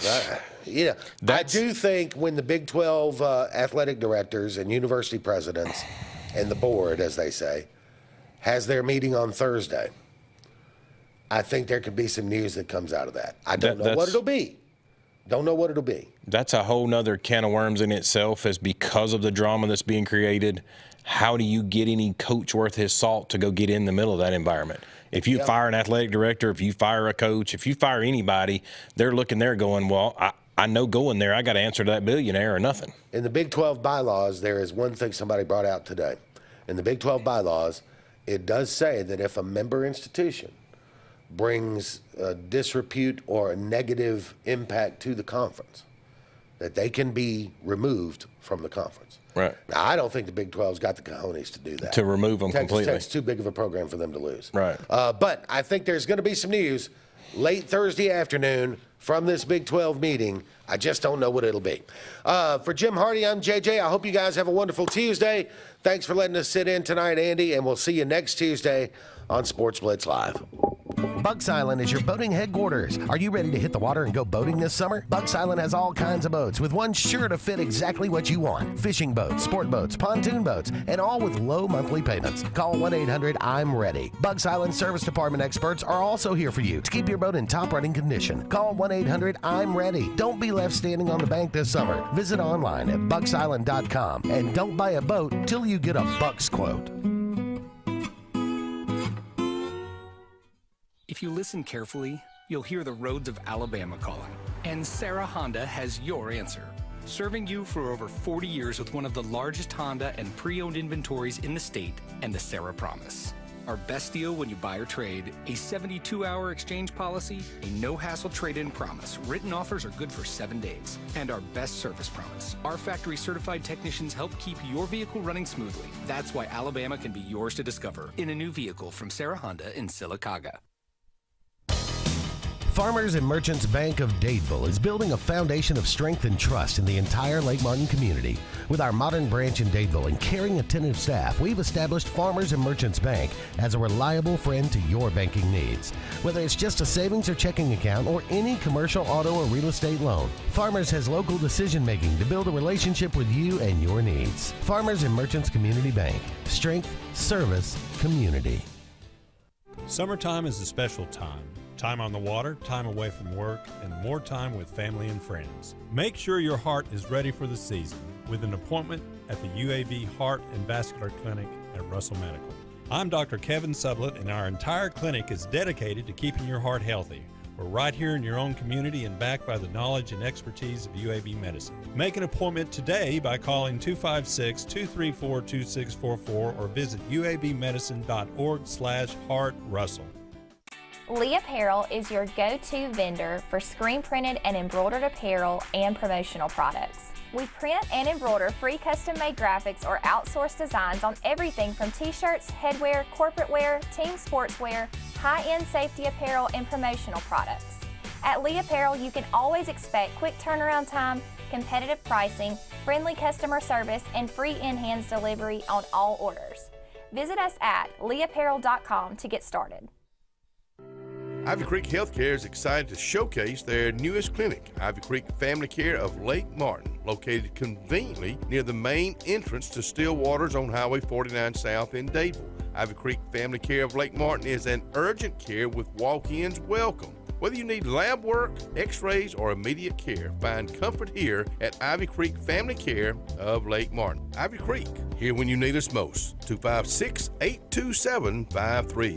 I do think when the Big 12 athletic directors and university presidents and the board, as they say, has their meeting on Thursday, I think there could be some news that comes out of that. I don't know what it'll be. Don't know what it'll be. That's a whole nother can of worms in itself, is because of the drama that's being created. How do you get any coach worth his salt to go get in the middle of that environment? If you fire an athletic director, if you fire a coach, if you fire anybody, they're looking there going, well, I know going there, I got to answer to that billionaire or nothing. In the Big 12 bylaws, there is one thing somebody brought out today. In the Big 12 bylaws, it does say that if a member institution brings disrepute or a negative impact to the conference, that they can be removed from the conference. Right. Now, I don't think the Big 12's got the cojones to do that. To remove them completely. Texas Tech's too big of a program for them to lose. Right. But I think there's going to be some news late Thursday afternoon from this Big 12 meeting. I just don't know what it'll be. For Jim Hardy, I'm JJ. I hope you guys have a wonderful Tuesday. Thanks for letting us sit in tonight, Andy, and we'll see you next Tuesday on Sports Blitz Live. Bucks Island is your boating headquarters. Are you ready to hit the water and go boating this summer? Bucks Island has all kinds of boats, with one sure to fit exactly what you want. Fishing boats, sport boats, pontoon boats, and all with low monthly payments. Call 1-800-I'm-READY. Bucks Island Service Department experts are also here for you to keep your boat in top running condition. Call 1-800-I'm-READY. Don't be left standing on the bank this summer. Visit online at bucksisland.com and don't buy a boat till you get a Bucks quote. If you listen carefully, you'll hear the roads of Alabama calling. And Sarah Honda has your answer. Serving you for over 40 years with one of the largest Honda and pre-owned inventories in the state and the Sarah Promise. Our best deal when you buy or trade, a 72-hour exchange policy, a no-hassle trade-in promise. Written offers are good for 7 days. And our best service promise. Our factory-certified technicians help keep your vehicle running smoothly. That's why Alabama can be yours to discover in a new vehicle from Sarah Honda in Sylacauga. Farmers and Merchants Bank of Dadeville is building a foundation of strength and trust in the entire Lake Martin community. With our modern branch in Dadeville and caring, attentive staff, we've established Farmers and Merchants Bank as a reliable friend to your banking needs. Whether it's just a savings or checking account or any commercial, auto, or real estate loan, Farmers has local decision-making to build a relationship with you and your needs. Farmers and Merchants Community Bank. Strength, service, community. Summertime is a special time. Time on the water, time away from work, and more time with family and friends. Make sure your heart is ready for the season with an appointment at the UAB Heart and Vascular Clinic at Russell Medical. I'm Dr. Kevin Sublett, and our entire clinic is dedicated to keeping your heart healthy. We're right here in your own community and backed by the knowledge and expertise of UAB Medicine. Make an appointment today by calling 256-234-2644 or visit uabmedicine.org/heartrussell. Lee Apparel is your go-to vendor for screen printed and embroidered apparel and promotional products. We print and embroider free custom-made graphics or outsourced designs on everything from t-shirts, headwear, corporate wear, team sportswear, high-end safety apparel, and promotional products. At Lee Apparel, you can always expect quick turnaround time, competitive pricing, friendly customer service, and free in-hands delivery on all orders. Visit us at leeapparel.com to get started. Ivy Creek Healthcare is excited to showcase their newest clinic, Ivy Creek Family Care of Lake Martin, located conveniently near the main entrance to Stillwater's on Highway 49 South in Dadeville. Ivy Creek Family Care of Lake Martin is an urgent care with walk-ins welcome. Whether you need lab work, x-rays, or immediate care, find comfort here at Ivy Creek Family Care of Lake Martin. Ivy Creek, here when you need us most. 256-827-53.